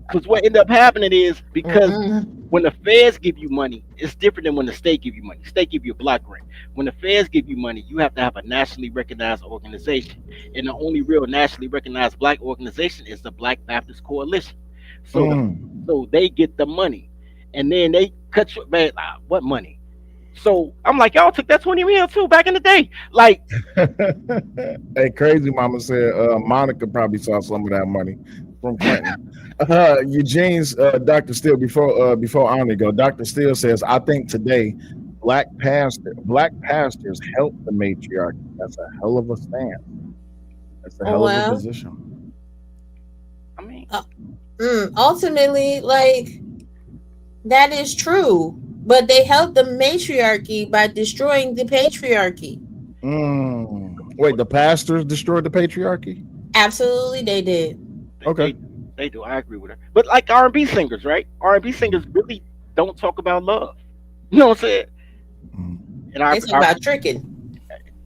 S12: Because what ended up happening is because when the feds give you money, it's different than when the state give you money. State give you a block grant. When the feds give you money, you have to have a nationally recognized organization, and the only real nationally recognized black organization is the Black Baptist Coalition. So, so they get the money, and then they cut you. Man, what money? So I'm like, y'all took that 20 mil too back in the day. Like,
S1: hey, Crazy Mama said Monica probably saw some of that money from Clinton. Eugene's Dr. Steele before Ani go. Dr. Steele says, "I think today black pastors help the matriarchy." That's a hell of a stand. That's a hell of a position.
S12: I mean,
S13: ultimately, like, that is true. but they helped the matriarchy by destroying the patriarchy.
S1: Wait, the pastors destroyed the patriarchy?
S13: Absolutely, they did.
S1: Okay.
S12: They do. I agree with her. But like R&B singers, right? R&B singers really don't talk about love. You know what I'm saying? And
S13: It's about tricking.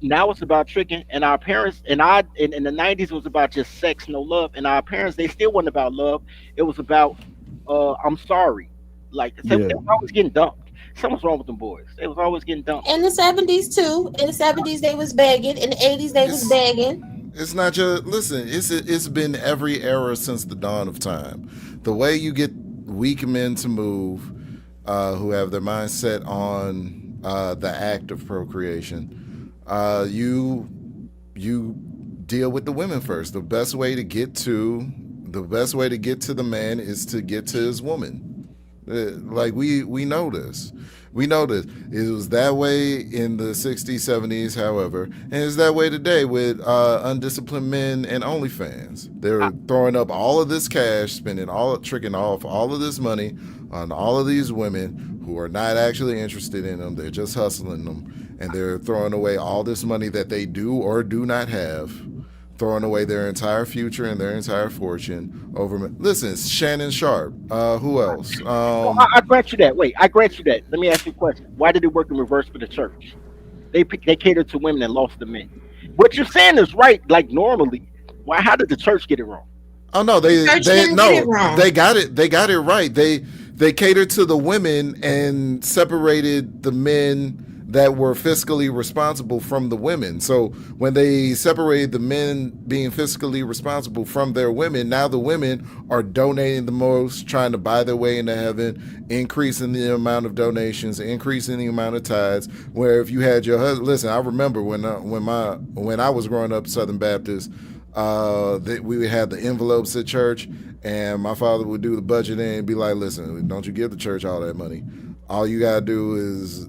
S12: now it's about tricking. And our parents and I in the '90s it was about just sex, no love. And our parents they still wasn't about love. It was about I'm sorry. Like they
S1: Yeah.
S12: was always getting dumped. Something's wrong with them boys. They was always getting dumped.
S13: In the 70s too. In the 70s they was begging. In the 80s they was begging.
S10: It's not just listen. It's been every era since the dawn of time. The way you get weak men to move, who have their mind set on the act of procreation, you deal with the women first. The best way to get to the man is to get to his woman. Like we know this. We know this. It was that way in the 60s, 70s, however, and it's that way today with undisciplined men and OnlyFans. They're throwing up all of this cash, tricking off all of this money on all of these women who are not actually interested in them. They're just hustling them, and they're throwing away all this money that they do or do not have. Throwing away their entire future and their entire fortune over. Listen, Shannon Sharp. Who else?
S12: I grant you that. Wait, I grant you that. Let me ask you a question. Why did it work in reverse for the church? They catered to women and lost the men. What you're saying is right. Like normally, why? How did the church get it wrong?
S10: Oh no, they got it right. They catered to the women and separated the men that were fiscally responsible from the women. So when they separated the men being fiscally responsible from their women, now the women are donating the most, trying to buy their way into heaven, increasing the amount of donations, increasing the amount of tithes. Where if you had your husband, listen, I remember when I was growing up Southern Baptist, we had the envelopes at church, and my father would do the budgeting and be like, "Listen, don't you give the church all that money. All you gotta do is."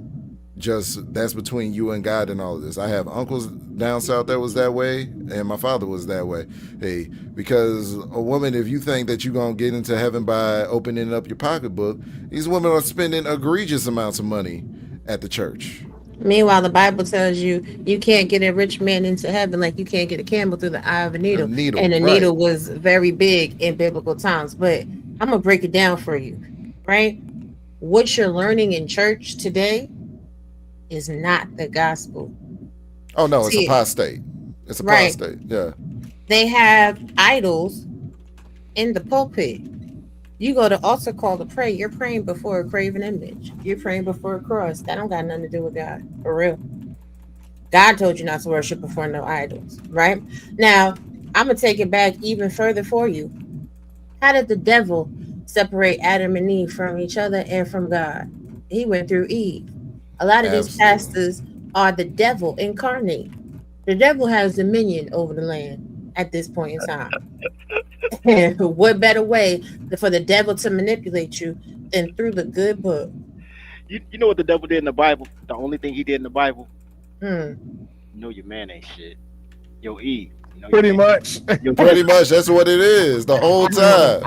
S10: That's between you and God and all of this. I have uncles down south that was that way, and my father was that way. Hey, because a woman, if you think that you're going to get into heaven by opening up your pocketbook, these women are spending egregious amounts of money at the church.
S13: Meanwhile, the Bible tells you can't get a rich man into heaven like you can't get a camel through the eye of a needle. And the needle was very big in biblical times. But I'm going to break it down for you, right? What you're learning in church today is not the gospel.
S10: Oh no, it's apostate. It's apostate. Yeah.
S13: They have idols in the pulpit. You go to altar call to pray. You're praying before a graven image. You're praying before a cross. That don't got nothing to do with God, for real. God told you not to worship before no idols, right? Now, I'm gonna take it back even further for you. How did the devil separate Adam and Eve from each other and from God? He went through Eve. A lot of these pastors are the devil incarnate. The devil has dominion over the land at this point in time. And what better way for the devil to manipulate you than through the good book?
S12: You know what the devil did in the Bible? The only thing he did in the Bible?
S13: You
S12: know your man ain't shit. Yo, Eve.
S1: Pretty much.
S10: Pretty much. That's what it is the whole time.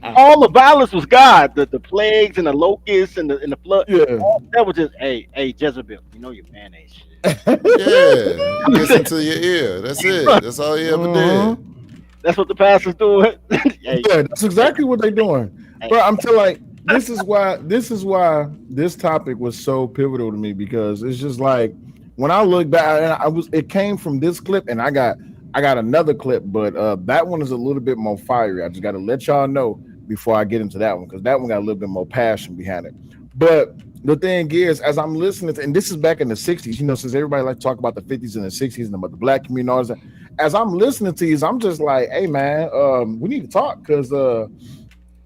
S12: All the violence was God. The plagues and the locusts and the flood.
S1: Yeah.
S12: That was just, hey, Jezebel, you know your man ain't shit.
S10: Yeah. Listen to your ear. That's it. That's all he ever did.
S12: That's what the pastor's doing.
S1: Yeah, that's exactly what they're doing. But I'm telling like this is why this topic was so pivotal to me, because it's just like when I look back, it came from this clip, and I got another clip, but that one is a little bit more fiery. I just got to let y'all know before I get into that one, because that one got a little bit more passion behind it. But the thing is, as I'm listening to, and this is back in the 60s, since everybody like to talk about the 50s and the 60s and about the black community and all that, as I'm listening to these, I'm just like, hey man, we need to talk, because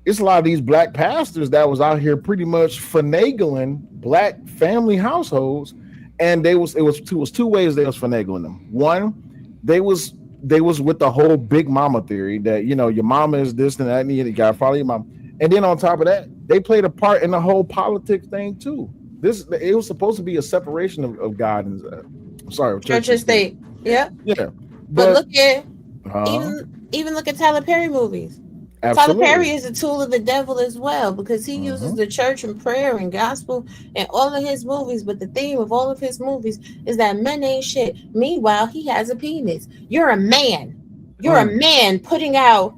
S1: it's a lot of these black pastors that was out here pretty much finagling black family households, and it was two ways they was finagling them. One, they was with the whole big mama theory that your mama is this and that, and you gotta follow your mom. And then on top of that, they played a part in the whole politics thing too. It was supposed to be a separation of God and church
S13: and state. Yeah.
S1: Yeah.
S13: But look at even look at Tyler Perry movies. Tyler
S1: Absolutely.
S13: Perry is a tool of the devil as well, because he uses the church and prayer and gospel in all of his movies. But the theme of all of his movies is that men ain't shit. Meanwhile, he has a penis. You're a man. You're a man putting out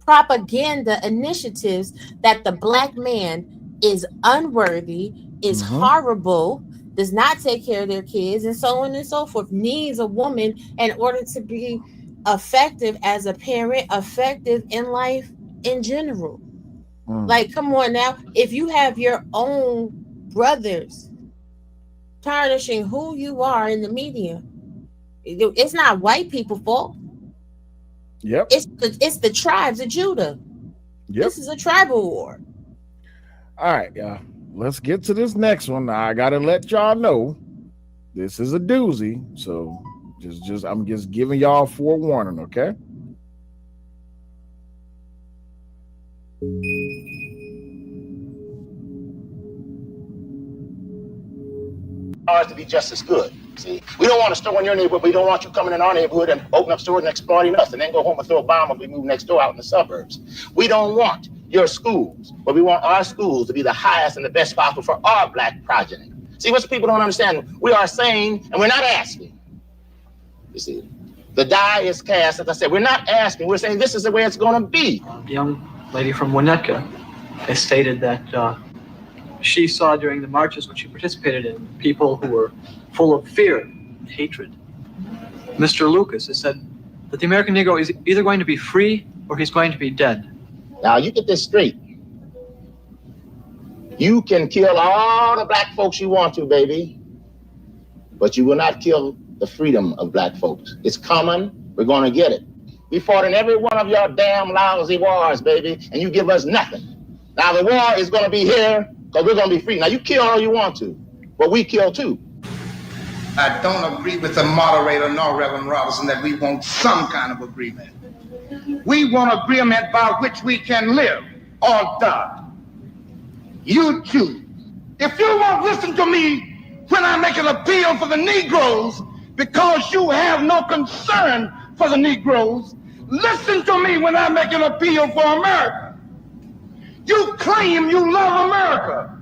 S13: propaganda initiatives that the black man is unworthy, is horrible, does not take care of their kids, and so on and so forth. Needs a woman in order to be effective as a parent, effective in life in general. Like, come on now. If you have your own brothers tarnishing who you are in the media, it's not white people's fault.
S1: Yep.
S13: It's the tribes of Judah.
S1: Yep.
S13: This is a tribal war.
S1: All right, y'all. Let's get to this next one. I gotta let y'all know this is a doozy. So I'm just giving y'all forewarning, okay?
S17: Ours to be just as good. See, we don't want a store in your neighborhood, but we don't want you coming in our neighborhood and open up stores and exploiting us, and then go home and throw a bomb and we move next door out in the suburbs. We don't want your schools, but we want our schools to be the highest and the best possible for our black progeny. See, what people don't understand, we are saying, and we're not asking. You see, the die is cast, as I said, we're not asking, we're saying this is the way it's going to be.
S18: The young lady from Winnetka has stated that she saw during the marches which she participated in people who were full of fear and hatred. Mr. Lucas has said that the American Negro is either going to be free or he's going to be dead.
S17: Now, you get this straight. You can kill all the black folks you want to, baby, but you will not kill the freedom of black folks. It's coming. We're going to get it. We fought in every one of your damn lousy wars, baby, and you give us nothing. Now, the war is going to be here because we're going to be free. Now, you kill all you want to, but we kill too.
S19: I don't agree with the moderator nor Reverend Robinson that we want some kind of agreement. We want agreement by which we can live or die. You choose. If you won't listen to me when I make an appeal for the Negroes because you have no concern for the Negroes, listen to me when I make an appeal for America. You claim you love America.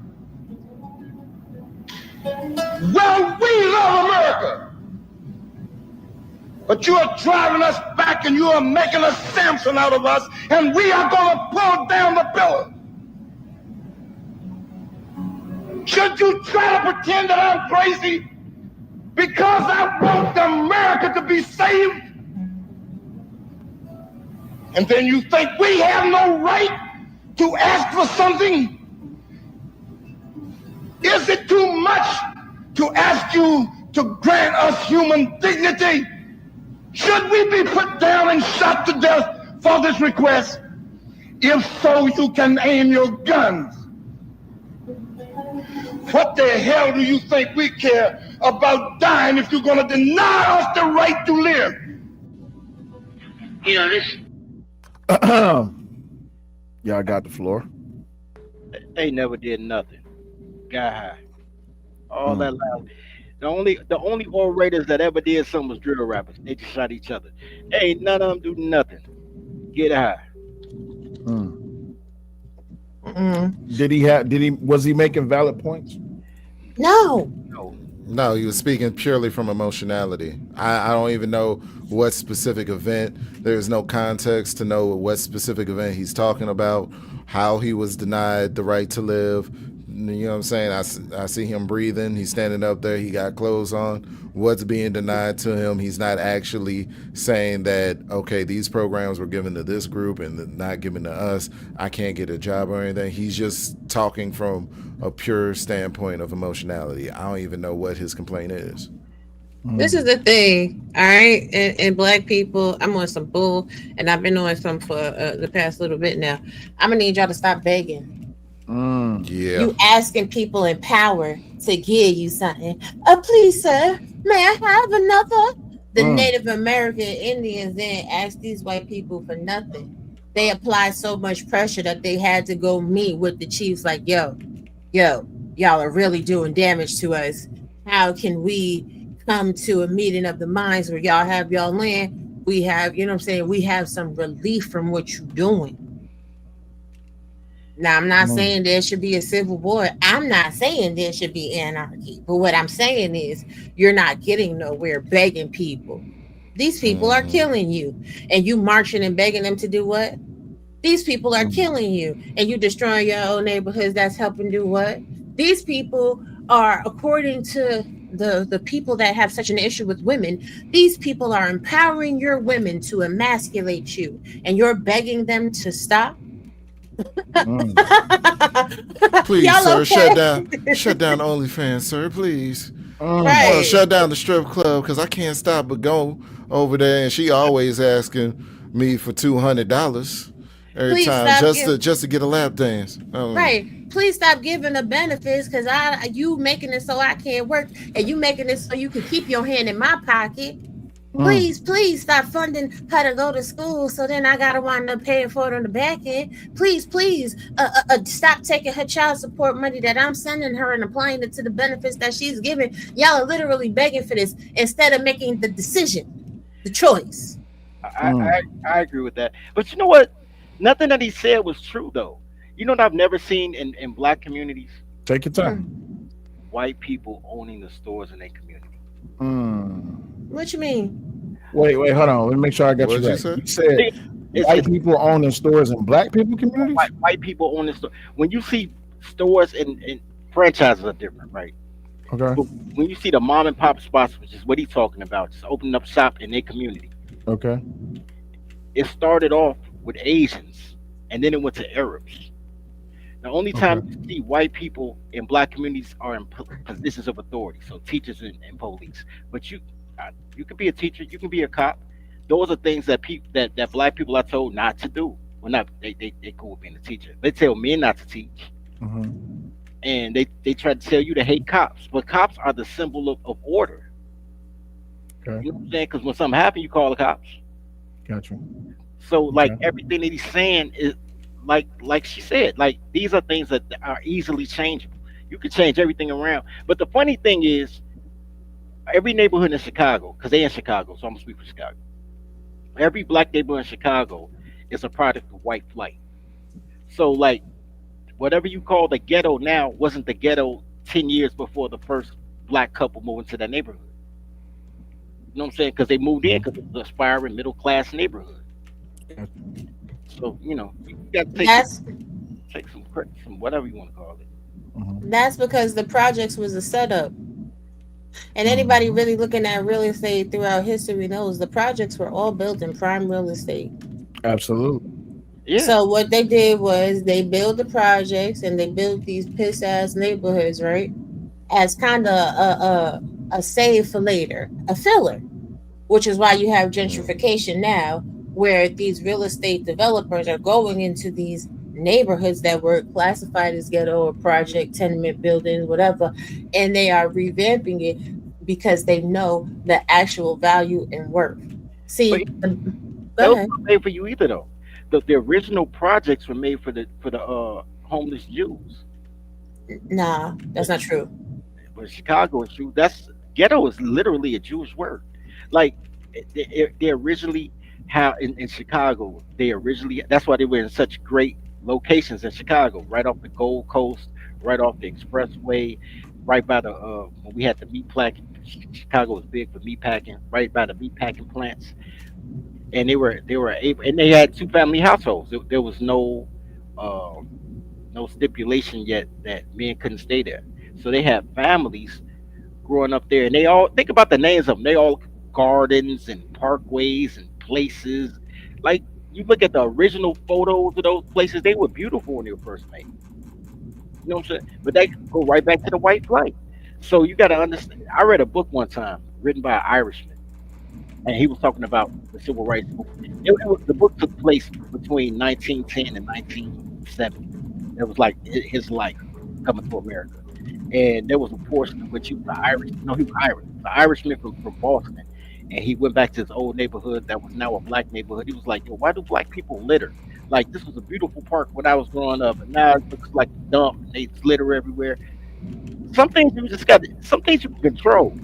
S19: Well, we love America. But you are driving us back and you are making a Samson out of us, and we are going to pull down the pillar. Should you try to pretend that I'm crazy because I want America to be saved? And then you think we have no right to ask for something? Is it too much to ask you to grant us human dignity? Should we be put down and shot to death for this request? If so, you can aim your guns. What the hell do you think we care about dying if you're going to deny us the right to live?
S12: You know, this
S1: Y'all got the floor.
S12: they never did nothing. Got high. All that loud. The only orators that ever did something was drill rappers. They just shot each other. Ain't none of them do nothing. Get high.
S1: Was he making valid points?
S13: No.
S10: No, he was speaking purely from emotionality. I don't even know what specific event. There's no context to know what specific event he's talking about, how he was denied the right to live. You know what I'm saying? I see him breathing. He's standing up there. He got clothes on. What's being denied to him? He's not actually saying that, okay, these programs were given to this group and not given to us. I can't get a job or anything. He's just talking from a pure standpoint of emotionality. I don't even know what his complaint is.
S13: This is the thing, all right? And black people, I'm on some bull, and I've been on some for the past little bit now. I'm going to need y'all to stop begging.
S10: Yeah.
S13: You asking people in power to give you something. Please, sir, may I have another? The Native American Indians didn't ask these white people for nothing. They applied so much pressure that they had to go meet with the chiefs like, yo, y'all are really doing damage to us. How can we come to a meeting of the minds where y'all have y'all land? We have, you know what I'm saying? We have some relief from what you're doing. Now, I'm not
S1: Mm.
S13: saying there should be a civil war. I'm not saying there should be anarchy. But what I'm saying is you're not getting nowhere begging people. These people are killing you. And you marching and begging them to do what? These people are killing you. And you destroying your own neighborhoods. That's helping do what? These people are, according to the people that have such an issue with women, these people are empowering your women to emasculate you. And you're begging them to stop?
S10: Please,
S13: Y'all
S10: sir,
S13: okay?
S10: shut down OnlyFans, sir, please. Well,
S13: Right.
S10: shut down the strip club because I can't stop but go over there, and she always asking me for $200 every
S13: Please
S10: time
S13: stop
S10: just to get a lap dance.
S13: right. Please stop giving the benefits because you making it so I can't work and you making it so you can keep your hand in my pocket. Please stop funding her to go to school so then I gotta wind up paying for it on the back end. Please, stop taking her child support money that I'm sending her and applying it to the benefits that she's giving. Y'all are literally begging for this instead of making the decision, the choice.
S12: I agree with that. But you know what? Nothing that he said was true though. You know what I've never seen in black communities?
S1: Take your time.
S12: White people owning the stores in their community.
S13: What you mean?
S1: Wait, hold on. Let me make sure I got you
S10: What'd you
S1: right.
S10: say?
S1: You said white people owning stores in black people communities?
S12: White people own the store. When you see stores and franchises are different, right?
S1: Okay.
S12: But when you see the mom and pop spots, which is what he's talking about, just opening up shop in their community,
S1: Okay.
S12: it started off with Asians and then it went to Arabs. The only time you see white people in black communities are in positions of authority, so teachers and police. But you can be a teacher, you can be a cop. Those are things that that black people are told not to do. Well, not they cool with being a teacher. They tell men not to teach, and they try to tell you to hate cops. But cops are the symbol of order.
S1: Okay.
S12: You know what I'm saying? Because when something happens, you call the cops.
S1: Gotcha.
S12: So like everything that he's saying is like she said, like these are things that are easily changeable. You can change everything around. But the funny thing is, every neighborhood in Chicago, because they in Chicago, so I'm gonna speak for Chicago. Every black neighborhood in Chicago is a product of white flight. So like whatever you call the ghetto now wasn't the ghetto 10 years before the first black couple moved into that neighborhood. You know what I'm saying? Because they moved in because it was an aspiring middle class neighborhood. So you know you got to take some credit, some whatever you want to call it.
S13: That's because the projects was a setup. And anybody really looking at real estate throughout history knows the projects were all built in prime real estate.
S1: Absolutely.
S12: Yeah.
S13: So what they did was they built the projects and they built these piss ass neighborhoods, right? As kind of a save for later, a filler, which is why you have gentrification now, where these real estate developers are going into these neighborhoods that were classified as ghetto or project tenement buildings, whatever, and they are revamping it because they know the actual value and worth. See,
S12: those weren't made for you either, though. The original projects were made for the homeless Jews.
S13: Nah, that's not true.
S12: But Chicago is true. That's ghetto is literally a Jewish word. Like they originally how in Chicago they originally that's why they were in such great locations in Chicago, right off the Gold Coast, right off the expressway, right by the when we had the meat packing. Chicago was big for meat packing, right by the meat packing plants, and they were able, and they had two family households. There was uh, no stipulation yet that men couldn't stay there, so they had families growing up there, and they all think about the names of them. They all gardens and parkways and places. Like you look at the original photos of those places, they were beautiful when they were first made. You know what I'm saying? But they go right back to the white flight. So you got to understand. I read a book one time written by an Irishman, and he was talking about the civil rights movement. The book took place between 1910 and 1970. It was like his life coming to America. And there was a portion in which he was Irish. No, he was Irish. The Irishman from Boston. And he went back to his old neighborhood that was now a black neighborhood. He was like, yo, why do black people litter? Like, this was a beautiful park when I was growing up, and now it looks like a dump. And they litter everywhere. Some things you just got. Some things you can control.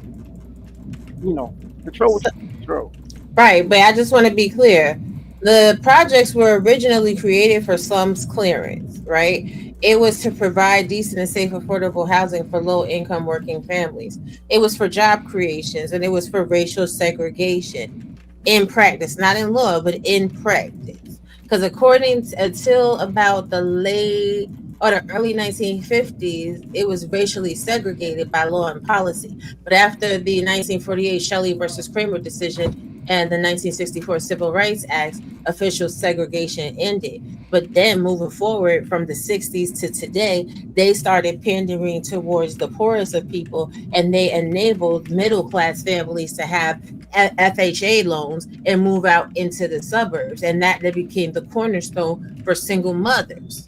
S12: You know, control what you can control.
S13: Right, but I just want to be clear. The projects were originally created for slums clearance, right? It was to provide decent and safe, affordable housing for low income working families. It was for job creations, and it was for racial segregation in practice, not in law, but in practice. Because until about the late or the early 1950s, it was racially segregated by law and policy. But after the 1948 Shelley versus Kramer decision and the 1964 Civil Rights Act, official segregation ended. But then moving forward from the 60s to today, they started pandering towards the poorest of people, and they enabled middle class families to have FHA loans and move out into the suburbs. And that became the cornerstone for single mothers.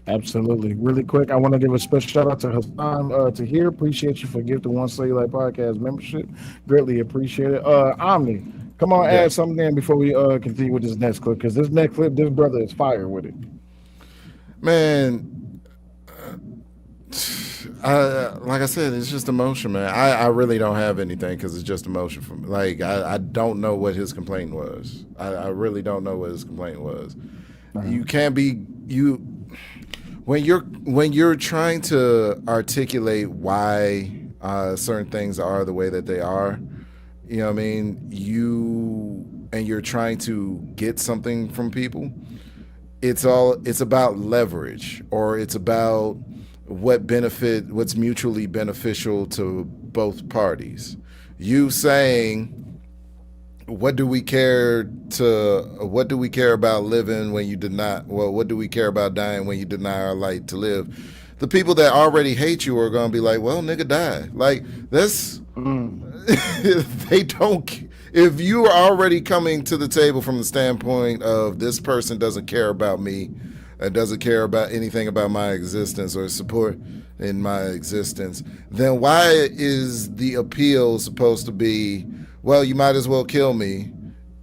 S1: Absolutely. Really quick, I want to give a special shout out to Hassan Tahir. Appreciate you for gifting One Cellular Podcast membership. Greatly appreciate it. Omni, come on,
S10: Yeah.
S1: add something in before we continue with this next clip, because this next clip, this brother is fire with it.
S10: Man, like I said, it's just emotion, man. I really don't have anything because it's just emotion for me. Like I don't know what his complaint was. I really don't know what his complaint was. You can't be you when you're trying to articulate why certain things are the way that they are. You know what I mean? You're trying to get something from people. It's about leverage, or it's about what's mutually beneficial to both parties. You saying, what do we care about living when you deny, well, what do we care about dying when you deny our right to live? The people that already hate you are going to be like, well, nigga, die. Like, that's they don't. If you are already coming to the table from the standpoint of this person doesn't care about me, and doesn't care about anything about my existence or support in my existence, then why is the appeal supposed to be, well, you might as well kill me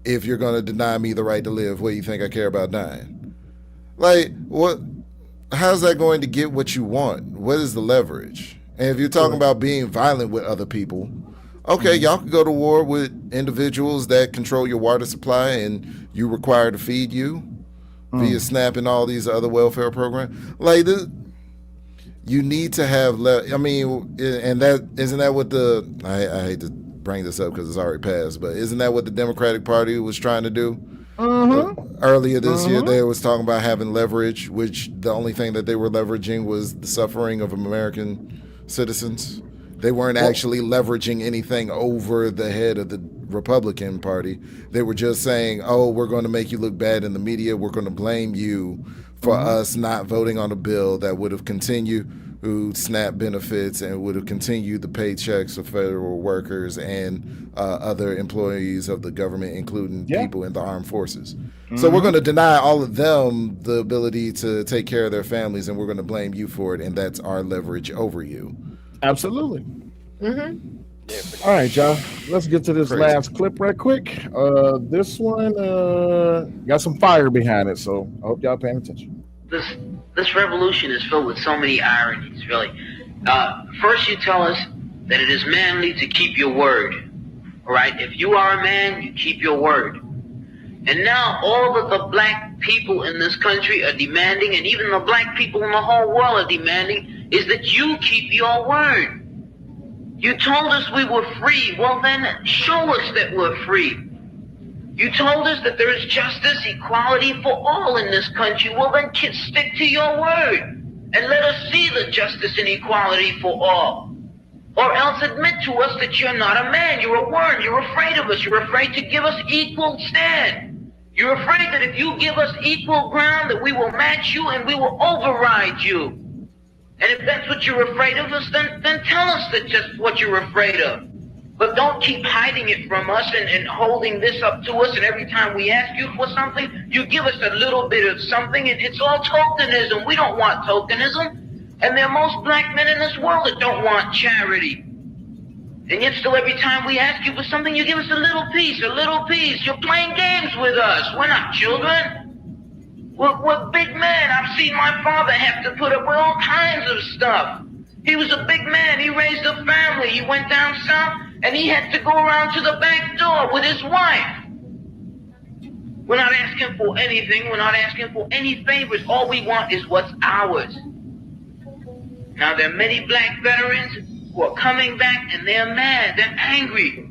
S10: if you're going to deny me the right to live? What do you think I care about dying? Like, what? How's that going to get what you want? What is the leverage? And if you're talking about being violent with other people, okay, y'all can go to war with individuals that control your water supply and you require to feed you via SNAP and all these other welfare programs. Like this, you need to have. I mean, and that isn't that what the I hate to bring this up because it's already passed, but isn't that what the Democratic Party was trying to do? Earlier this year, they was talking about having leverage, which the only thing that they were leveraging was the suffering of American citizens. They weren't actually leveraging anything over the head of the Republican Party. They were just saying, oh, we're going to make you look bad in the media. We're going to blame you for us not voting on a bill that would have continued SNAP benefits and would have continued the paychecks of federal workers and other employees of the government, including people in the armed forces. So we're going to deny all of them the ability to take care of their families, and we're going to blame you for it, and that's our leverage over you.
S1: Absolutely. All right, y'all. Let's get to this last clip right quick. This one got some fire behind it, so I hope y'all paying attention.
S20: This revolution is filled with so many ironies, really. First, you tell us that it is manly to keep your word. All right? If you are a man, you keep your word. And now all of the black people in this country are demanding, and even the black people in the whole world are demanding, is that you keep your word. You told us we were free. Well, then show us that we're free. You told us that there is justice, equality for all in this country. Well, then stick to your word and let us see the justice and equality for all. Or else admit to us that you're not a man, you're a worm, you're afraid of us, you're afraid to give us equal stand. You're afraid that if you give us equal ground, that we will match you and we will override you. And if that's what you're afraid of us, then tell us that just what you're afraid of. But don't keep hiding it from us and holding this up to us, and every time we ask you for something, you give us a little bit of something, and it's all tokenism. We don't want tokenism. And there are most black men in this world that don't want charity. And yet still every time we ask you for something, you give us a little piece, a little piece. You're playing games with us. We're not children. We're big men. I've seen my father have to put up with all kinds of stuff. He was a big man. He raised a family. He went down south, and he had to go around to the back door with his wife. We're not asking for anything. We're not asking for any favors. All we want is what's ours. Now, there are many black veterans who are coming back and they're mad. They're angry.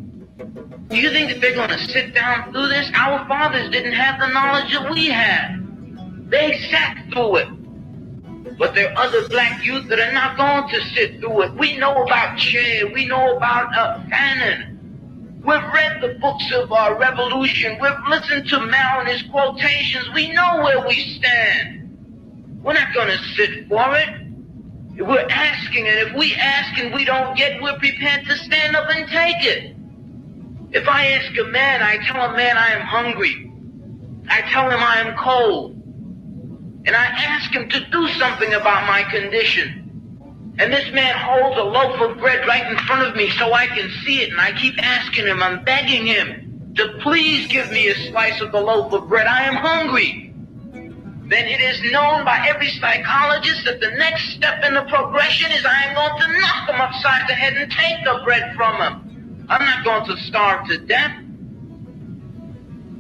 S20: Do you think that they're going to sit down through this? Our fathers didn't have the knowledge that we have. They sat through it. But there are other black youth that are not going to sit through it. We know about Che. We know about Fanon. We've read the books of our revolution. We've listened to Mao and his quotations. We know where we stand. We're not going to sit for it. We're asking, and if we ask and we don't get, we're prepared to stand up and take it. If I ask a man, I tell a man I am hungry. I tell him I am cold. And I ask him to do something about my condition. And this man holds a loaf of bread right in front of me so I can see it. And I keep asking him, I'm begging him to please give me a slice of the loaf of bread. I am hungry. Then it is known by every psychologist that the next step in the progression is I am going to knock him upside the head and take the bread from him. I'm not going to starve to death.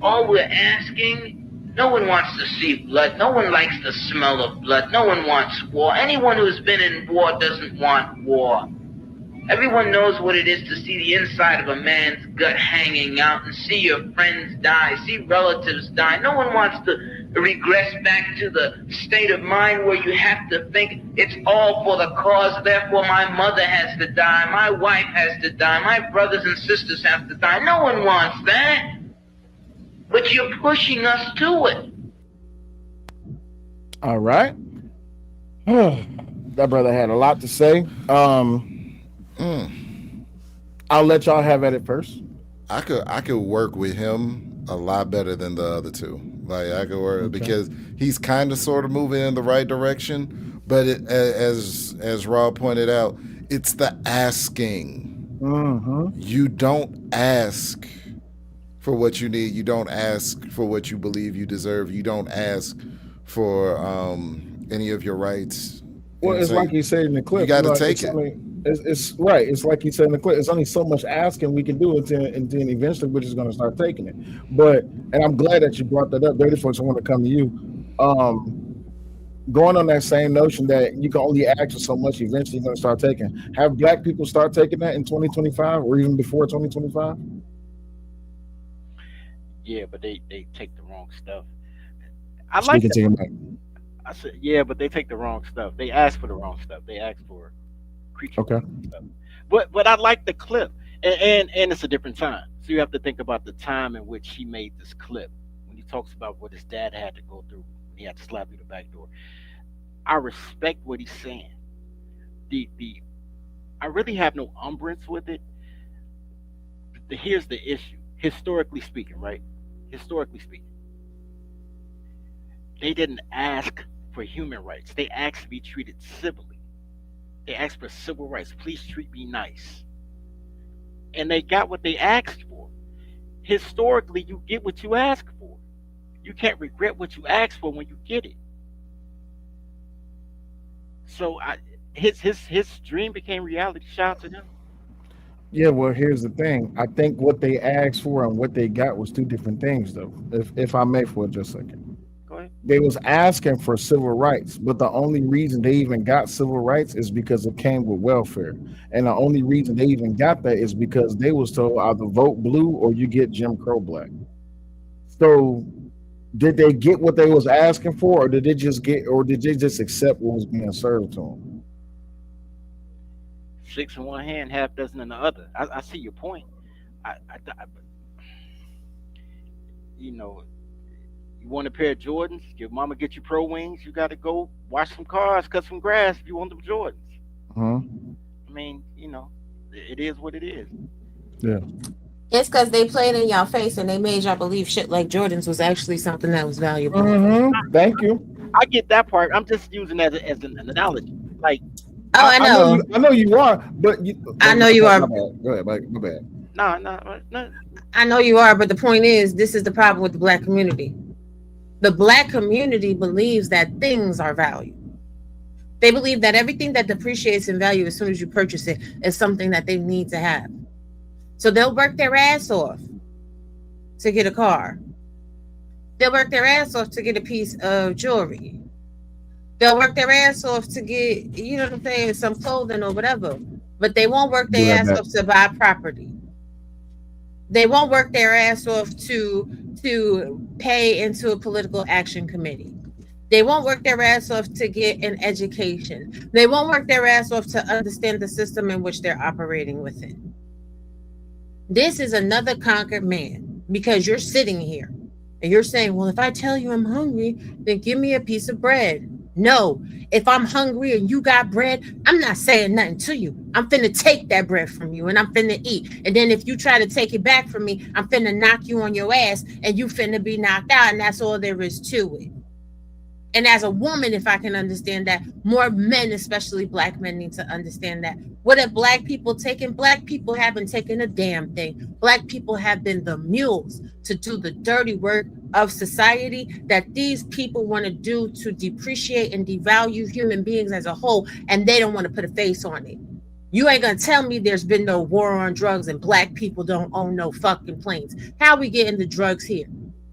S20: All we're asking, no one wants to see blood. No one likes the smell of blood. No one wants war. Anyone who's been in war doesn't want war. Everyone knows what it is to see the inside of a man's gut hanging out and see your friends die, see relatives die. No one wants to regress back to the state of mind where you have to think it's all for the cause, therefore my mother has to die, my wife has to die, my brothers and sisters have to die. No one wants that. But you're pushing us to it.
S1: All right. That brother had a lot to say. I'll let y'all have at it first.
S10: I could work with him a lot better than the other two. Like I could work because he's kind of sort of moving in the right direction, but as Rob pointed out, it's the asking. You don't ask for what you need. You don't ask for what you believe you deserve. You don't ask for any of your rights.
S1: Well, it's like he said in the clip.
S10: You got to take it.
S1: It's right. It's like he said in the clip. It's only so much asking we can do, and then eventually we're just going to start taking it. But, and I'm glad that you brought that up, Dirty Folks. I want to come to you. Going on that same notion that you can only ask for so much, eventually you're going to start taking. Have black people start taking that in 2025 or even before 2025?
S12: Yeah, but they take the wrong stuff.
S1: Speaking to your mic.
S12: I said, yeah, but they take the wrong stuff. They ask for the wrong stuff. They ask for creature stuff. But I like the clip, and it's a different time. So you have to think about the time in which he made this clip. When he talks about what his dad had to go through, he had to slap through the back door. I respect what he's saying. I really have no umbrance with it. Here's the issue. Historically speaking, right? Historically speaking, they didn't ask for human rights. They asked to be treated civilly. They asked for civil rights. Please treat me nice. And they got what they asked for. Historically, you get what you ask for. You can't regret what you asked for when you get it. So his dream became reality. Shout out to him.
S1: Yeah, well, here's the thing. I think what they asked for and what they got was two different things, though. If I may for just a second.
S12: Go ahead.
S1: They was asking for civil rights, but the only reason they even got civil rights is because it came with welfare. And the only reason they even got that is because they was told either vote blue or you get Jim Crow black. So did they get what they was asking for, or did they just accept what was being served to them?
S12: 6 in one hand, half dozen in the other. I see your point. You know, you want a pair of Jordans? Your mama get you Pro Wings. You got to go wash some cars, cut some grass if you want them Jordans. I mean, you know, it is what it is.
S1: Yeah.
S13: It's because they played in y'all face and they made y'all believe shit like Jordans was actually something that was valuable.
S1: Thank you.
S12: I get that part. I'm just using that as an analogy. Like,
S13: I know.
S1: I know you are, but
S13: I know you are.
S1: Go ahead, my bad.
S12: No.
S13: I know you are, but the point is, this is the problem with the black community. The black community believes that things are valued. They believe that everything that depreciates in value as soon as you purchase it is something that they need to have. So they'll work their ass off to get a car. They'll work their ass off to get a piece of jewelry. They'll work their ass off to get, you know what I'm saying, some clothing or whatever. But they won't work
S1: Do
S13: their
S1: have
S13: ass
S1: that.
S13: off to buy property. They won't work their ass off to pay into a political action committee. They won't work their ass off to get an education. They won't work their ass off to understand the system in which they're operating within. This is another conquered man because you're sitting here and you're saying, well, if I tell you I'm hungry, then give me a piece of bread. No, if I'm hungry and you got bread, I'm not saying nothing to you. I'm finna take that bread from you and I'm finna eat. And then if you try to take it back from me, I'm finna knock you on your ass and you finna be knocked out. And that's all there is to it. And as a woman, if I can understand that, more men, especially black men, need to understand that. What have black people taken? Black people haven't taken a damn thing. Black people have been the mules to do the dirty work of society that these people want to do to depreciate and devalue human beings as a whole, and they don't want to put a face on it. You ain't gonna tell me there's been no war on drugs and black people don't own no fucking planes. How we getting the drugs here?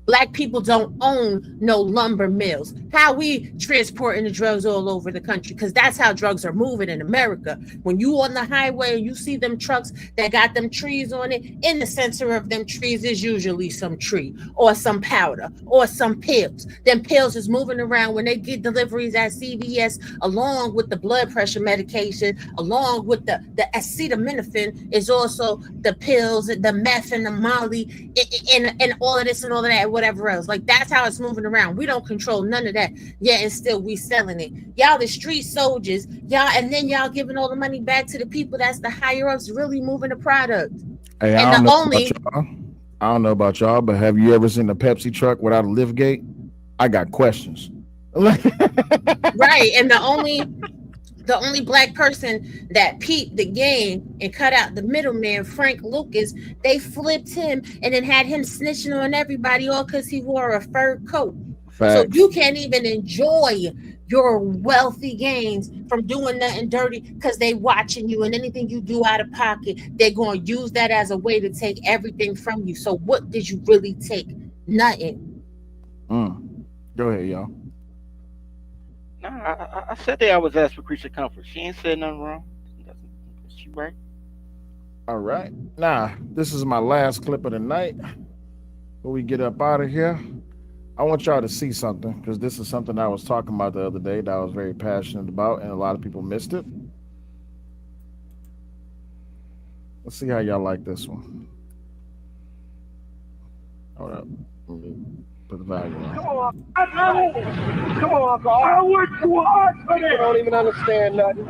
S13: Black people don't own no lumber mills. How we transporting the drugs all over the country? Because that's how drugs are moving in America. When you on the highway and you see them trucks that got them trees on it, in the center of them trees is usually some tree or some powder or some pills. Them pills is moving around when they get deliveries at CVS, along with the blood pressure medication, along with the acetaminophen is also the pills, the meth and the molly, and all of this and all of that, whatever else. Like, that's how it's moving around. We don't control none of that. Yeah, and still we selling it. Y'all the street soldiers, y'all, and then y'all giving all the money back to the people that's the higher ups really moving the product.
S1: Hey,
S13: And
S1: I don't
S13: the
S1: know about
S13: only
S1: y'all. I don't know about y'all, but have you ever seen a Pepsi truck without a lift gate? I got questions.
S13: right, and the only black person that peeped the game and cut out the middleman, Frank Lucas, they flipped him and then had him snitching on everybody all because he wore a fur coat.
S1: Facts.
S13: So you can't even enjoy your wealthy gains from doing nothing dirty because they watching you, and anything you do out of pocket, they're going to use that as a way to take everything from you. So what did you really take? Nothing.
S1: Go ahead, y'all.
S12: Nah, I said that I was asked for creature comfort. She ain't said nothing wrong. She right.
S1: All right. Now, this is my last clip of the night. Before we get up out of here, I want y'all to see something, because this is something I was talking about the other day that I was very passionate about, and a lot of people missed it. Let's see how y'all like this one. Hold up. Let me put the volume on.
S21: Come on, come on, Uncle. I worked too hard for this. I don't even understand nothing.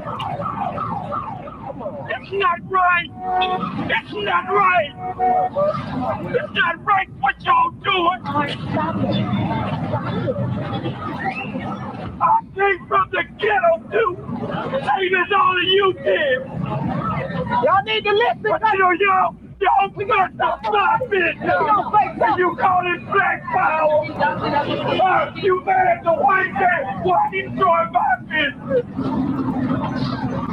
S21: It's not right. It's not right. It's not right what y'all doing. I came from the ghetto too. Same as all of you did. Y'all need to listen. But y'all messed up my business. And you call it black power. You mad at the white man. Why destroy my business?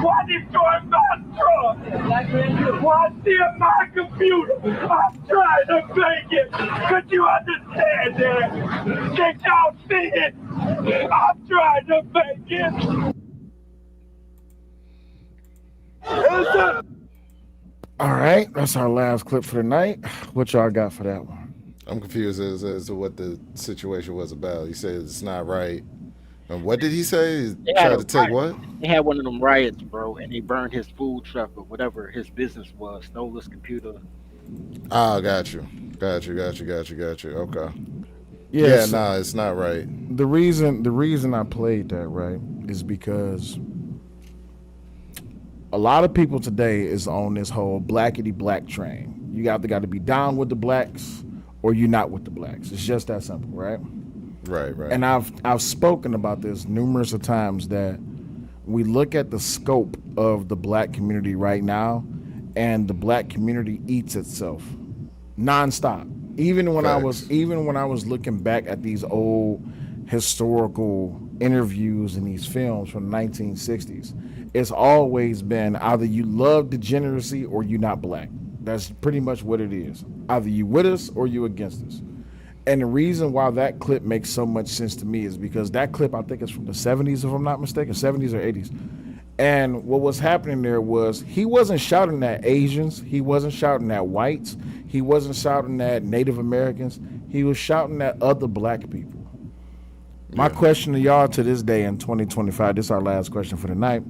S21: Why destroy my truck? Why steal my computer? I'm trying to make it. Could you understand that? Can't y'all see it? I'm trying to make it.
S1: All right, that's our last clip for the night. What y'all got for that one?
S10: I'm confused as to what the situation was about. He said it's not right. And what did he say? He tried to take what?
S12: They had one of them riots, bro, and they burned his food truck or whatever his business was, stole his computer.
S10: Ah, got you. Okay.
S1: Yeah,
S10: nah, it's not right.
S1: The reason I played that, right, is because a lot of people today is on this whole blackity black train. You either got to be down with the blacks or you're not with the blacks. It's just that simple, right?
S10: Right.
S1: And I've spoken about this numerous of times, that we look at the scope of the black community right now, and the black community eats itself nonstop. Even when I was looking back at these old historical interviews and these films from the 1960s, it's always been either you love degeneracy or you're not black. That's pretty much what it is. Either you with us or you against us. And the reason why that clip makes so much sense to me is because that clip, I think, is from the 70s, if I'm not mistaken, 70s or 80s. And what was happening there was he wasn't shouting at Asians, he wasn't shouting at whites, he wasn't shouting at Native Americans, he was shouting at other black people. My question to y'all to this day in 2025, this is our last question for the night.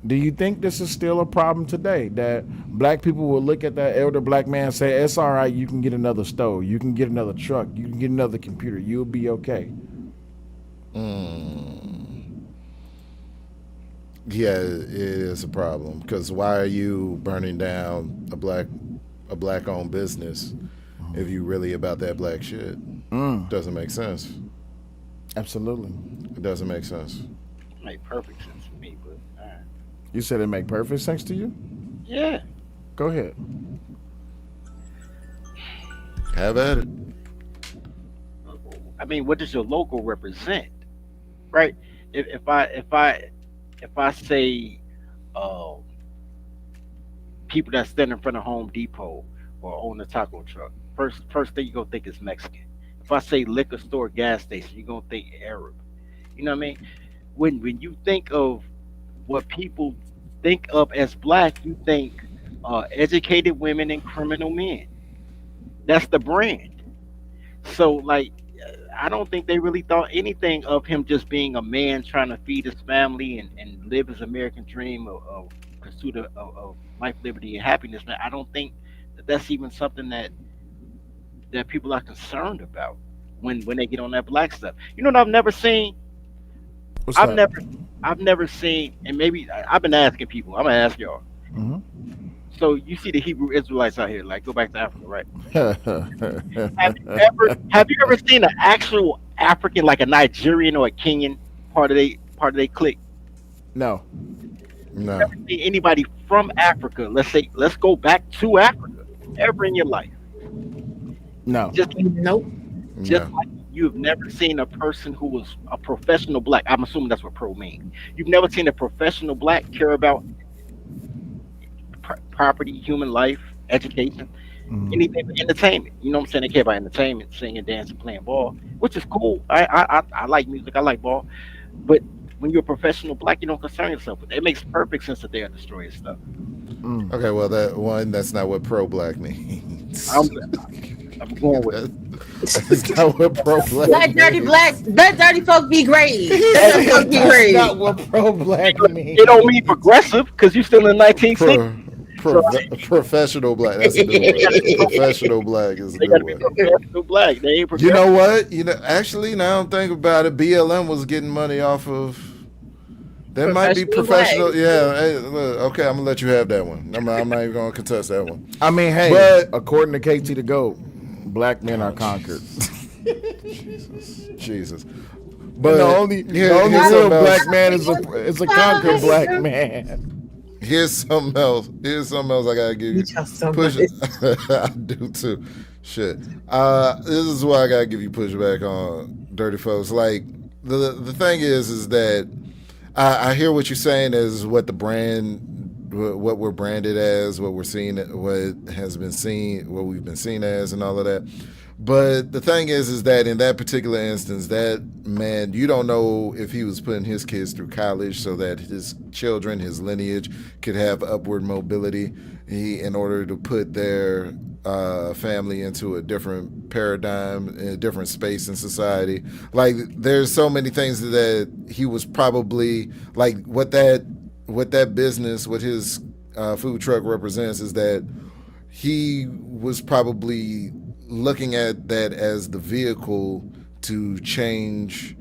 S1: Do you think this is still a problem today, that black people will look at that elder black man and say, it's all right, you can get another stove, you can get another truck, you can get another computer, you'll be okay?
S10: Yeah, it is a problem, because why are you burning down a black owned business if you really about that black shit? Doesn't make sense.
S1: Absolutely.
S10: It doesn't make sense.
S12: Make perfect sense to me, but
S1: You said it make perfect sense to you?
S12: yeah.
S1: Go ahead.
S10: Have at it.
S12: I mean, what does your logo represent, right? If I say people that stand in front of Home Depot or own a taco truck, first thing you're gonna think is Mexican. If I say liquor store, gas station, you're gonna think Arab. You know what I mean? When you think of what people think of as black, you think educated women and criminal men. That's the brand. So like, I don't think they really thought anything of him just being a man trying to feed his family and live his American dream of pursuit of life, liberty, and happiness. Man, I don't think that that's even something that people are concerned about when they get on that black stuff. You know what I've never seen?
S1: What's
S12: I've
S1: that?
S12: never seen, and maybe I've been asking people. I'm gonna ask y'all.
S1: Mhm.
S12: So you see the Hebrew Israelites out here, like go back to Africa, right? Have you ever seen an actual African, like a Nigerian or a Kenyan part of they clique?
S1: No.
S10: No.
S12: Ever seen anybody from Africa? Let's go back to Africa. Ever in your life?
S1: No.
S13: Nope.
S12: Just like you've never seen a person who was a professional black. I'm assuming that's what pro means. You've never seen a professional black care about property, human life, education, anything but entertainment. You know what I'm saying? They care about entertainment, singing, dancing, playing ball, which is cool. I like music. I like ball. But when you're a professional black, you don't concern yourself with it. It makes perfect sense that they are destroying stuff.
S10: Okay, well, that's not what pro-black means.
S12: I'm going with it.
S10: That's not what pro-black
S13: Let dirty
S10: means.
S13: black, let dirty folk be great. Let them folk be
S1: That's
S13: great.
S1: not what pro-black means.
S12: It don't mean progressive because you're still in the 1960s.
S10: Professional black. That's a new one. Professional black is a
S12: They
S10: new
S12: gotta be
S10: one.
S12: professional black. They ain't
S10: You
S12: progressive.
S10: know what? Actually, now I'm thinking about it. BLM was getting money off of. That might be
S13: Professional
S10: professional.
S13: black.
S10: Yeah. Hey, look, okay, I'm gonna let you have that one. I'm not even gonna contest that one.
S1: I mean, hey,
S10: But
S1: according to KT the GOAT, black men are conquered.
S10: Jesus.
S1: But the only
S10: here's
S1: real
S10: something
S1: black
S10: else.
S1: man is a conquered black man.
S10: Here's something else. I gotta give you. Push. I do too. Shit. This is why I gotta give you pushback on dirty folks. Like the thing is that I hear what you're saying is what we're branded as, what we're seeing, what has been seen, what we've been seen as, and all of that. But the thing is that in that particular instance, that man, you don't know if he was putting his kids through college so that his children, his lineage, could have upward mobility in order to put their family into a different paradigm, in a different space in society. Like, there's so many things that he was probably, like, what that business, what his food truck represents is that he was probably looking at that as the vehicle to change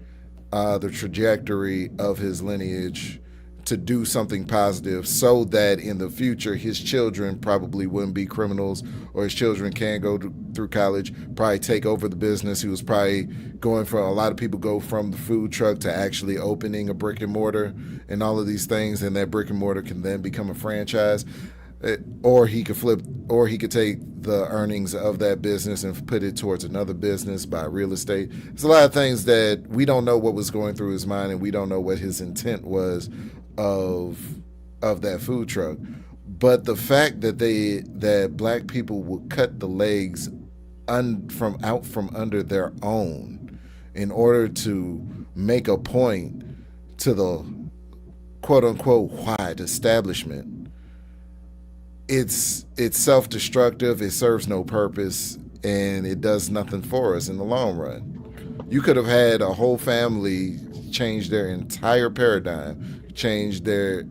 S10: the trajectory of his lineage to do something positive so that in the future his children probably wouldn't be criminals, or his children can go through college, probably take over the business. He was probably going from, a lot of people go from the food truck to actually opening a brick and mortar and all of these things, and that brick and mortar can then become a franchise. Or he could take the earnings of that business and put it towards another business, buy real estate. There's a lot of things that we don't know what was going through his mind, and we don't know what his intent was of that food truck. But the fact that black people would cut the legs from under their own in order to make a point to the quote unquote white establishment, it's self-destructive, it serves no purpose, and it does nothing for us in the long run. You could have had a whole family change their entire paradigm, change their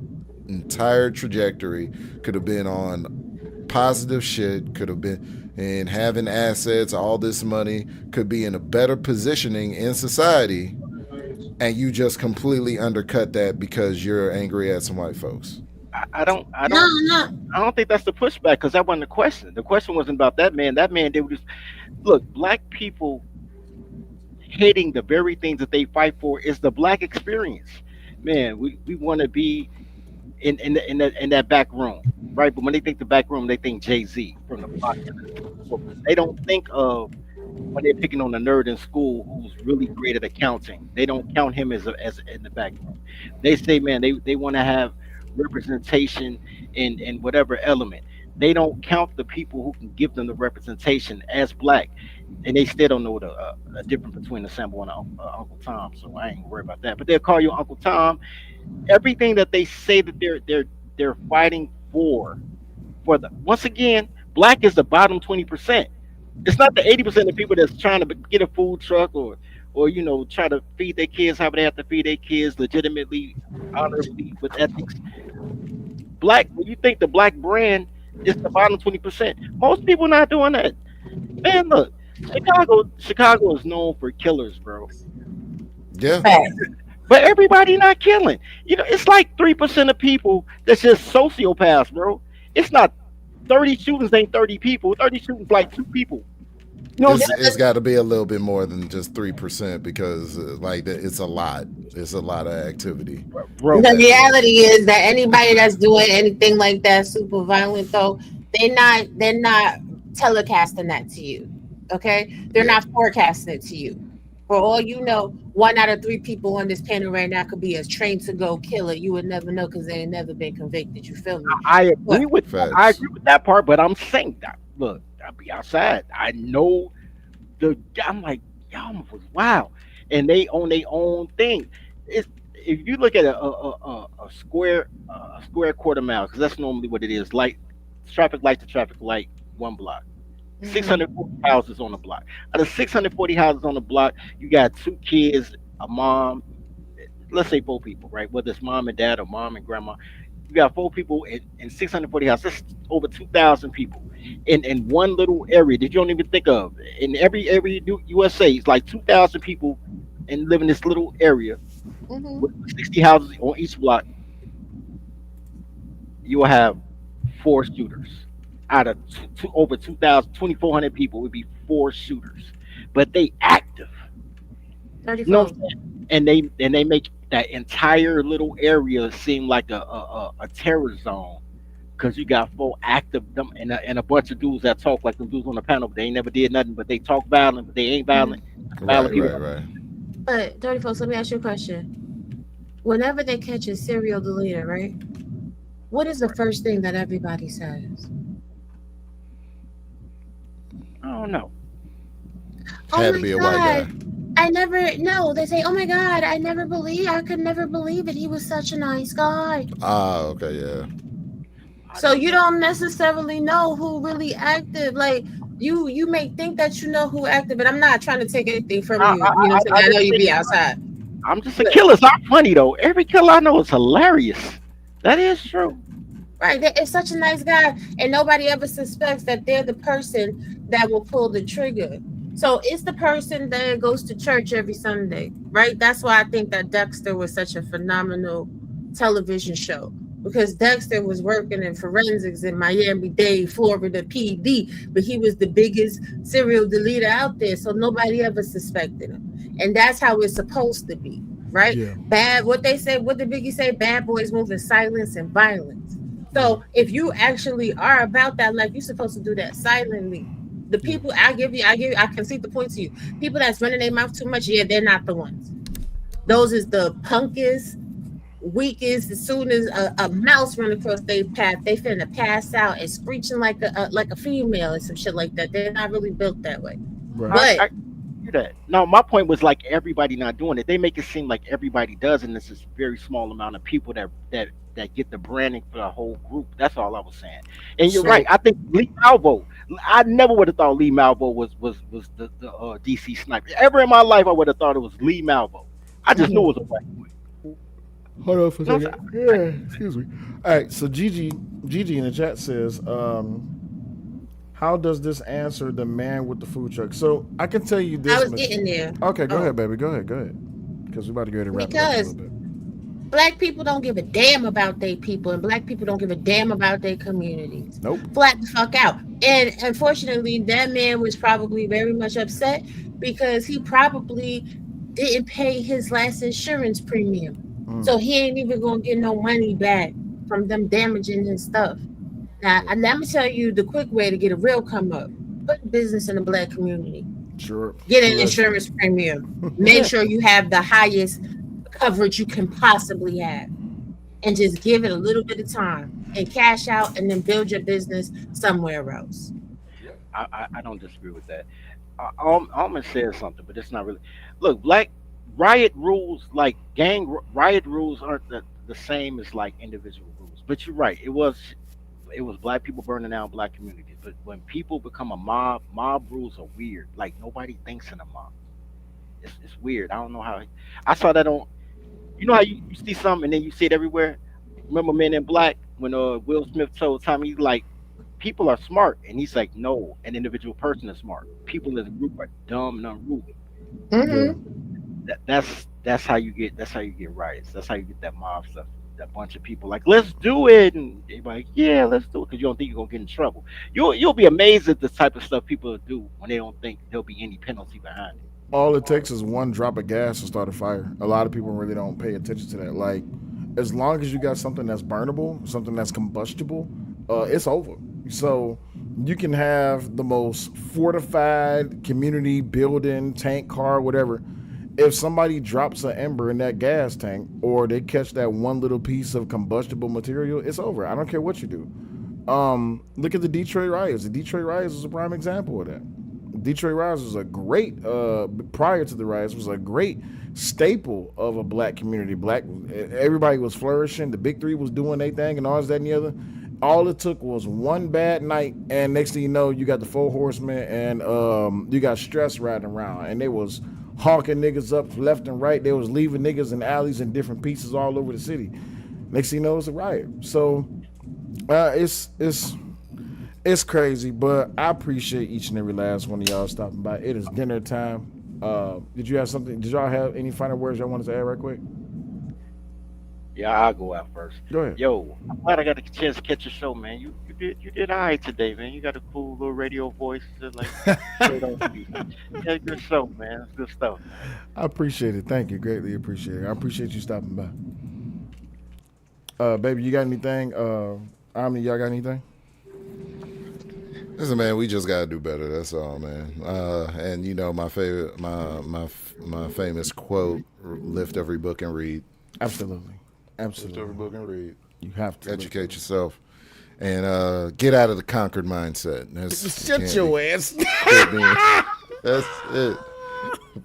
S10: entire trajectory, could have been on positive shit, could have been in having assets, all this money, could be in a better positioning in society, and you just completely undercut that because you're angry at some white folks.
S13: No, no.
S12: I don't think that's the pushback because that wasn't the question. The question wasn't about that man. That man, they were just look. Black people hating the very things that they fight for is the black experience. Man, we want to be in that back room, right? But when they think the back room, they think Jay-Z from the block. They don't think of when they're picking on a nerd in school who's really great at accounting. They don't count him as in the back room. They say, man, they want to have representation in whatever element. They don't count the people who can give them the representation as black, and they still don't know the difference between a Sambo and Uncle Tom. So I ain't worried about that. But they'll call you Uncle Tom. Everything that they say that they're fighting for the once again, black is the bottom 20%. It's not the 80% of people that's trying to get a food truck or try to feed their kids however they have to feed their kids legitimately, honorably, with ethics. Black, when you think the black brand is the bottom 20%, most people not doing that. Man, look, Chicago is known for killers, bro.
S10: Yeah.
S12: But everybody not killing. It's like 3% of people that's just sociopaths, bro. It's not 30 shootings ain't 30 people. 30 shootings like 2 people.
S10: It's got to be a little bit more than just 3% because it's a lot. It's a lot of activity.
S12: Bro,
S13: the reality is that anybody that's doing anything like that super violent though, they're not telecasting that to you. Okay? They're not forecasting it to you. For all you know, 1 out of 3 people on this panel right now could be a trained to go killer. You would never know because they ain't never been convicted. You feel me?
S12: I agree with that part, but I'm saying that look, I'll be outside. I know I'm like, y'all was wow. And they own their own thing. If you look at a square quarter mile, because that's normally what it is, traffic light to traffic light, 1 block. 640 houses on the block. Out of 640 houses on the block, you got 2 kids, a mom, let's say 4 people, right? Whether it's mom and dad or mom and grandma. You got 4 people in 640 houses. That's over 2,000 people in one little area that you don't even think of. In every area USA, it's like 2,000 people and live in this little area with 60 houses on each block. You will have 4 shooters. Out of over 2,400 people would be 4 shooters, but they active.
S13: 34.
S12: And they make that entire little area seem like a terror zone because you got 4 active them and a bunch of dudes that talk like the dudes on the panel. But they ain't never did nothing, but they talk violent, but they ain't violent.
S10: Right.
S13: But 34. So let me ask you a question. Whenever they catch a serial deleter, right? What is the first thing that everybody says?
S12: I don't know.
S10: Had to be a white guy.
S13: I never no. They say, "Oh my God, I could never believe it. He was such a nice guy."
S10: Okay, yeah.
S13: So you don't necessarily know who really active. Like you may think that you know who active, but I'm not trying to take anything from you. I know you be outside.
S12: I'm just a killer. It's not funny though. Every killer I know is hilarious. That is true.
S13: Right, it's such a nice guy, and nobody ever suspects that they're the person that will pull the trigger. So it's the person that goes to church every Sunday, right? That's why I think that Dexter was such a phenomenal television show, because Dexter was working in forensics in Miami-Dade, Florida PD, but he was the biggest serial deleter out there, so nobody ever suspected him. And that's how it's supposed to be, right? Yeah. What did Biggie say? Bad boys move in silence and violence. So if you actually are about that life, you're supposed to do that silently. The people I can see the point to you. People that's running their mouth too much, they're not the ones. Those is the punkest, weak as soon as a mouse run across their path, they finna pass out and screeching like a female and some shit like that. They're not really built that way. But
S12: I hear that. No, my point was like everybody not doing it. They make it seem like everybody does, and it's this very small amount of people that get the branding for the whole group. That's all I was saying. And you're right.
S1: So
S12: I think Lee Malvo. I never would have thought Lee Malvo was the DC sniper. Ever in my life, I would have thought it was Lee Malvo. I just knew it was a white boy.
S1: hold on for a
S12: No,
S1: second. Yeah, excuse me. All right, so Gigi in the chat says, how does this answer the man with the food truck? So I can tell you
S13: I
S1: this
S13: was
S1: much.
S13: getting there.
S1: Okay, go
S13: Oh,
S1: ahead, baby. Go ahead. Because we're about to go ahead and wrap it up a little
S13: because
S1: bit.
S13: black people don't give a damn about their people, and black people don't give a damn about their communities.
S1: Nope.
S13: Flat the fuck out. And unfortunately, that man was probably very much upset because he probably didn't pay his last insurance premium. So he ain't even gonna get no money back from them damaging his stuff. Now, let me tell you the quick way to get a real come up. Put business in the black community.
S1: Sure.
S13: Get an insurance premium. Make sure you have the highest coverage you can possibly have. And just give it a little bit of time and cash out and then build your business somewhere else.
S12: I don't disagree with that. Almond said something, but it's not really. Look, black riot rules, like riot rules, aren't the same as like individual rules. But you're right. It was black people burning down black communities. But when people become a mob rules are weird. Like nobody thinks in a mob. It's weird. I don't know how. I saw that on. You know how you see something and then you see it everywhere. Remember Men in Black when Will Smith told Tommy, he's like, people are smart, and he's like, no, an individual person is smart. People as a group are dumb and unruly. That's how you get riots. That's how you get that mob stuff. That bunch of people like, let's do it, and they're like, yeah, let's do it, because you don't think you're gonna get in trouble. You'll be amazed at the type of stuff people do when they don't think there'll be any penalty behind it.
S1: All it takes is one drop of gas to start a fire. A lot of people really don't pay attention to that. Like, as long as you got something that's burnable, something that's combustible, it's over. So you can have the most fortified community building, tank car, whatever. If somebody drops an ember in that gas tank or they catch that one little piece of combustible material, it's over. I don't care what you do. Look at the Detroit riots. The Detroit riots is a prime example of that. Detroit riots was a great, prior to the riots, was a great staple of a black community. Everybody was flourishing. The Big Three was doing their thing and all this, that, and the other. All it took was one bad night, and next thing you know, you got the Four Horsemen, and you got Stress riding around, and they was hawking niggas up left and right. They was leaving niggas in alleys in different pieces all over the city. Next thing you know, it's a riot. So it's crazy, but I appreciate each and every last one of y'all stopping by. It is dinner time. Did you have something? Did y'all have any final words y'all wanted to add right quick?
S12: Yeah, I'll go out first.
S1: Go ahead.
S12: Yo, I'm glad I got a chance to catch your show, man. You did all right today, man. You got a cool little radio voice, like straight off the beat. Yeah, good show, man. It's good stuff.
S1: I appreciate it. Thank you. Greatly appreciate it. I appreciate you stopping by. Baby, you got anything? Omni, y'all got anything?
S10: Listen, man, we just gotta do better. That's all, man. And you know, my favorite, my famous quote: "Lift every book and read."
S1: Absolutely.
S10: Lift every book and read.
S1: You have to
S10: educate yourself and get out of the conquered mindset.
S1: Shut your ass.
S10: That's it.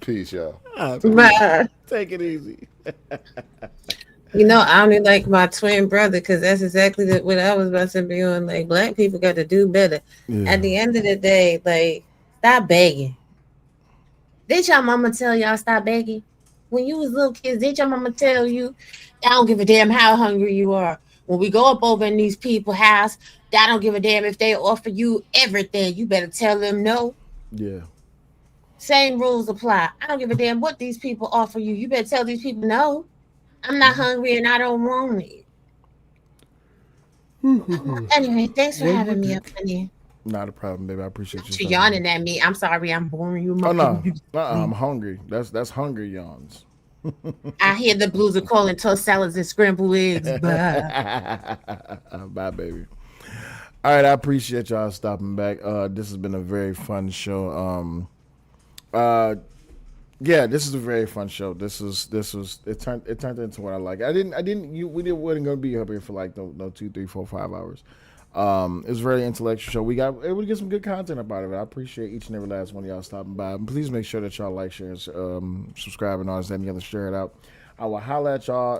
S10: Peace, y'all.
S13: Bye.
S1: Take it easy.
S13: You know, I only like my twin brother because that's exactly what I was about to be on. Like, black people got to do better.
S1: Yeah.
S13: At the end of the day, like, stop begging. Did y'all mama tell y'all stop begging? When you was little kids, did your mama tell you, I don't give a damn how hungry you are? When we go up over in these people's house, I don't give a damn if they offer you everything. You better tell them no.
S1: Yeah.
S13: Same rules apply. I don't give a damn what these people offer you. You better tell these people no. I'm not hungry and I don't want it. Anyway, thanks for having me up here.
S1: Not a problem, baby. I appreciate you.
S13: You're yawning at me. I'm sorry, I'm boring you.
S1: Oh no, I'm hungry. That's hungry yawns.
S13: I hear the blues are calling toast salads and scrambled eggs. Bye.
S1: Bye, baby. All right, I appreciate y'all stopping back. This has been a very fun show. Yeah, this is a very fun show. It turned into what I like. We wasn't gonna be up here for like no 2, 3, 4, 5 hours. It was a very intellectual show. We got able to get some good content about it. I appreciate each and every last one of y'all stopping by. Please make sure that y'all like, share, subscribe, and all this, that, and the other. Share it out. I will holla at y'all